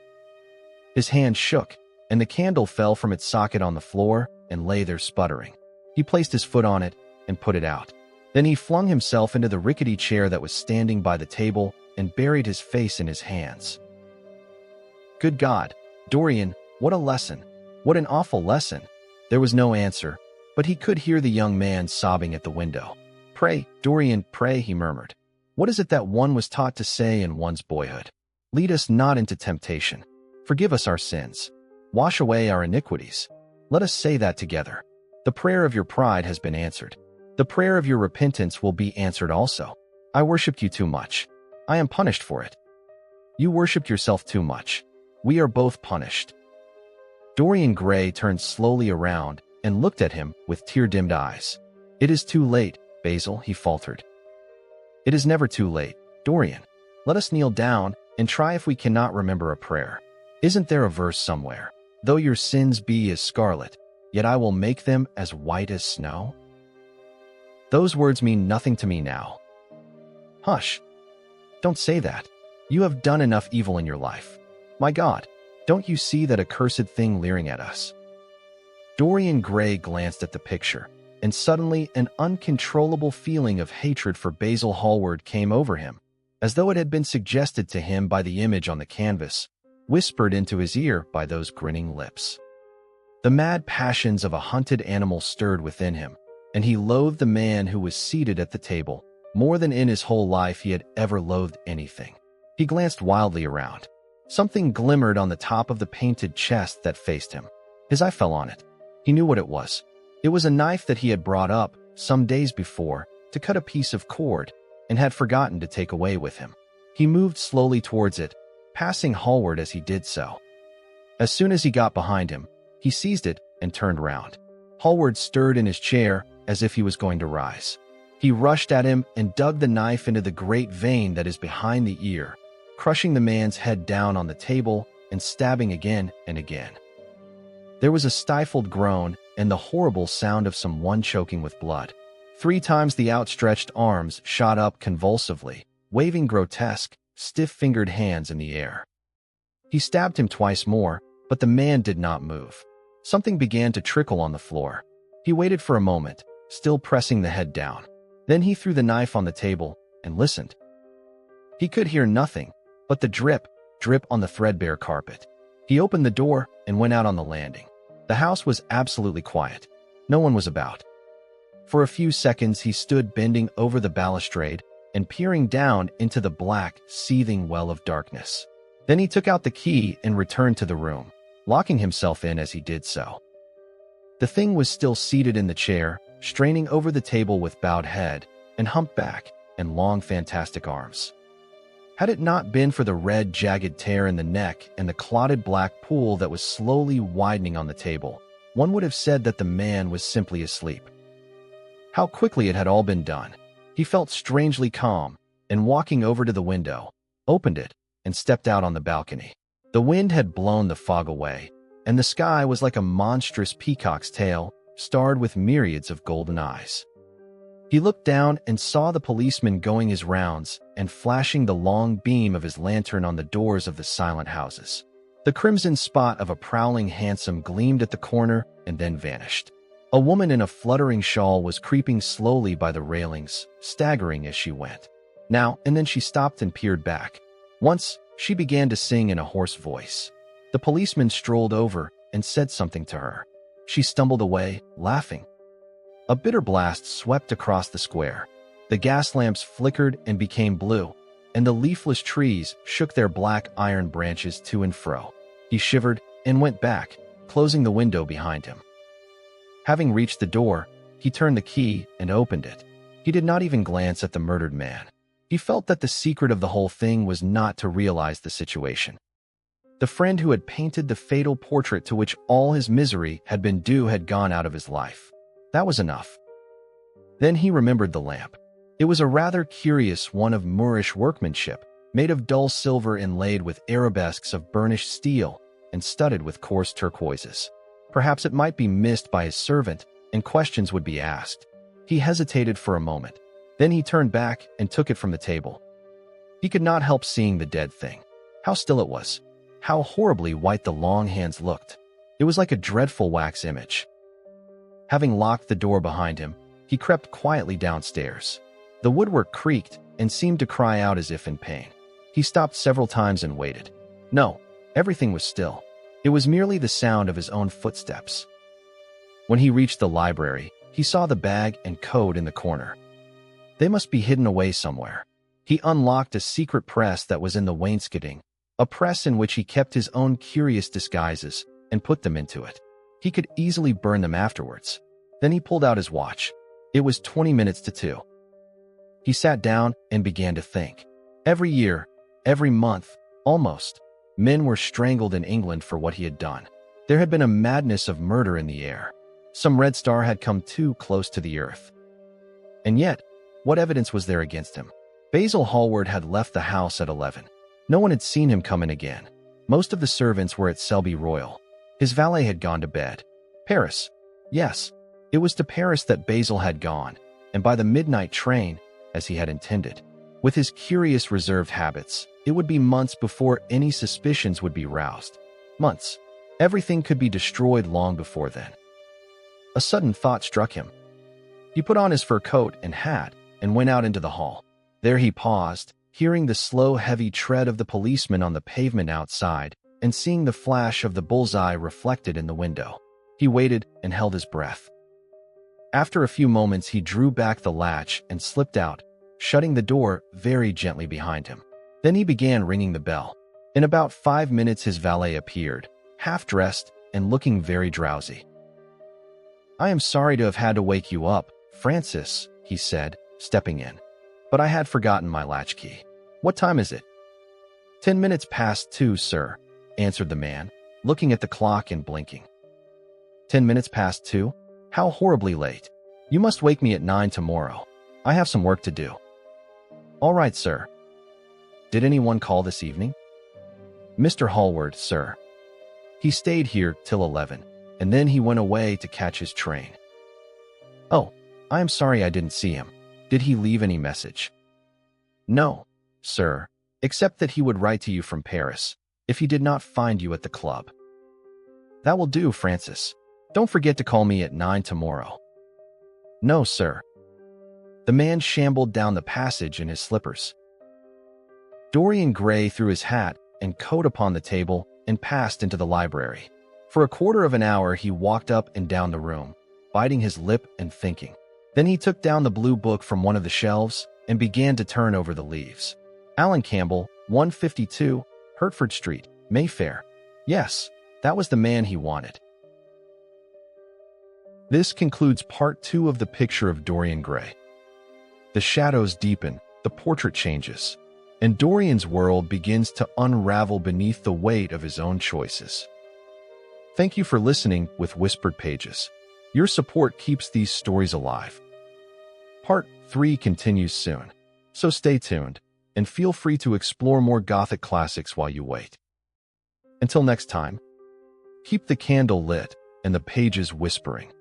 His hand shook, and the candle fell from its socket on the floor and lay there sputtering. He placed his foot on it and put it out. Then he flung himself into the rickety chair that was standing by the table and buried his face in his hands. Good God, Dorian, what a lesson! What an awful lesson! There was no answer, but he could hear the young man sobbing at the window. "Pray, Dorian, pray," he murmured. "What is it that one was taught to say in one's boyhood? Lead us not into temptation. Forgive us our sins. Wash away our iniquities. Let us say that together. The prayer of your pride has been answered. The prayer of your repentance will be answered also. I worshipped you too much. I am punished for it. You worshipped yourself too much. We are both punished." Dorian Gray turned slowly around and looked at him with tear-dimmed eyes. "It is too late, Basil," he faltered. It is never too late, Dorian. Let us kneel down and try if we cannot remember a prayer. Isn't there a verse somewhere? Though your sins be as scarlet, yet I will make them as white as snow? Those words mean nothing to me now. Hush. Don't say that. You have done enough evil in your life. My God, don't you see that accursed thing leering at us? Dorian Gray glanced at the picture, and suddenly an uncontrollable feeling of hatred for Basil Hallward came over him, as though it had been suggested to him by the image on the canvas, whispered into his ear by those grinning lips. The mad passions of a hunted animal stirred within him, and he loathed the man who was seated at the table, more than in his whole life he had ever loathed anything. He glanced wildly around. Something glimmered on the top of the painted chest that faced him. His eye fell on it. He knew what it was. It was a knife that he had brought up, some days before, to cut a piece of cord, and had forgotten to take away with him. He moved slowly towards it, passing Hallward as he did so. As soon as he got behind him, he seized it and turned round. Hallward stirred in his chair as if he was going to rise. He rushed at him and dug the knife into the great vein that is behind the ear, crushing the man's head down on the table and stabbing again and again. There was a stifled groan and the horrible sound of someone choking with blood. 3 times the outstretched arms shot up convulsively, waving grotesque, stiff-fingered hands in the air. He stabbed him twice more, but the man did not move. Something began to trickle on the floor. He waited for a moment, still pressing the head down. Then he threw the knife on the table and listened. He could hear nothing but the drip on the threadbare carpet. He opened the door and went out on the landing. The house was absolutely quiet. No one was about. For a few seconds he stood bending over the balustrade and peering down into the black, seething well of darkness. Then he took out the key and returned to the room, locking himself in as he did so. The thing was still seated in the chair, straining over the table with bowed head and humped back and long, fantastic arms. Had it not been for the red, jagged tear in the neck and the clotted black pool that was slowly widening on the table, one would have said that the man was simply asleep. How quickly it had all been done. He felt strangely calm, and walking over to the window, opened it, and stepped out on the balcony. The wind had blown the fog away, and the sky was like a monstrous peacock's tail, starred with myriads of golden eyes. He looked down and saw the policeman going his rounds and flashing the long beam of his lantern on the doors of the silent houses. The crimson spot of a prowling hansom gleamed at the corner and then vanished. A woman in a fluttering shawl was creeping slowly by the railings, staggering as she went. Now and then she stopped and peered back. Once, she began to sing in a hoarse voice. The policeman strolled over and said something to her. She stumbled away, laughing. A bitter blast swept across the square. The gas lamps flickered and became blue, and the leafless trees shook their black iron branches to and fro. He shivered and went back, closing the window behind him. Having reached the door, he turned the key and opened it. He did not even glance at the murdered man. He felt that the secret of the whole thing was not to realize the situation. The friend who had painted the fatal portrait to which all his misery had been due had gone out of his life. That was enough. Then he remembered the lamp. It was a rather curious one of Moorish workmanship, made of dull silver inlaid with arabesques of burnished steel and studded with coarse turquoises. Perhaps it might be missed by his servant, and questions would be asked. He hesitated for a moment. Then he turned back and took it from the table. He could not help seeing the dead thing. How still it was. How horribly white the long hands looked. It was like a dreadful wax image. Having locked the door behind him, he crept quietly downstairs. The woodwork creaked and seemed to cry out as if in pain. He stopped several times and waited. No, everything was still. It was merely the sound of his own footsteps. When he reached the library, he saw the bag and coat in the corner. They must be hidden away somewhere. He unlocked a secret press that was in the wainscoting, a press in which he kept his own curious disguises, and put them into it. He could easily burn them afterwards. Then he pulled out his watch. It was 20 minutes to 2. He sat down and began to think. Every year, every month, almost, men were strangled in England for what he had done. There had been a madness of murder in the air. Some red star had come too close to the earth. And yet, what evidence was there against him? Basil Hallward had left the house at 11. No one had seen him come in again. Most of the servants were at Selby Royal. His valet had gone to bed. Paris. Yes, it was to Paris that Basil had gone, and by the midnight train, as he had intended. With his curious reserved habits, it would be months before any suspicions would be roused. Months. Everything could be destroyed long before then. A sudden thought struck him. He put on his fur coat and hat and went out into the hall. There he paused, hearing the slow, heavy tread of the policeman on the pavement outside and seeing the flash of the bullseye reflected in the window. He waited and held his breath. After a few moments, he drew back the latch and slipped out, shutting the door very gently behind him. Then he began ringing the bell. In about 5 minutes, his valet appeared, half-dressed and looking very drowsy. "I am sorry to have had to wake you up, Francis," he said, stepping in. "But I had forgotten my latchkey. What time is it?" 10 minutes past 2, sir," answered the man, looking at the clock and blinking. 10 minutes past 2? How horribly late. You must wake me at 9 tomorrow. I have some work to do." "All right, sir." "Did anyone call this evening?" "Mr. Hallward, sir. He stayed here till 11, and then he went away to catch his train." "Oh, I am sorry I didn't see him. Did he leave any message?" "No, sir, except that he would write to you from Paris, if he did not find you at the club." "That will do, Francis. Don't forget to call me at 9 tomorrow." "No, sir." The man shambled down the passage in his slippers. Dorian Gray threw his hat and coat upon the table and passed into the library. For a quarter of an hour he walked up and down the room, biting his lip and thinking. Then he took down the blue book from one of the shelves and began to turn over the leaves. Alan Campbell, 152, Hertford Street, Mayfair. Yes, that was the man he wanted. This concludes part 2 of the Picture of Dorian Gray. The shadows deepen, the portrait changes, and Dorian's world begins to unravel beneath the weight of his own choices. Thank you for listening with Whispered Pages. Your support keeps these stories alive. Part 3 continues soon, so stay tuned and feel free to explore more Gothic classics while you wait. Until next time, keep the candle lit and the pages whispering.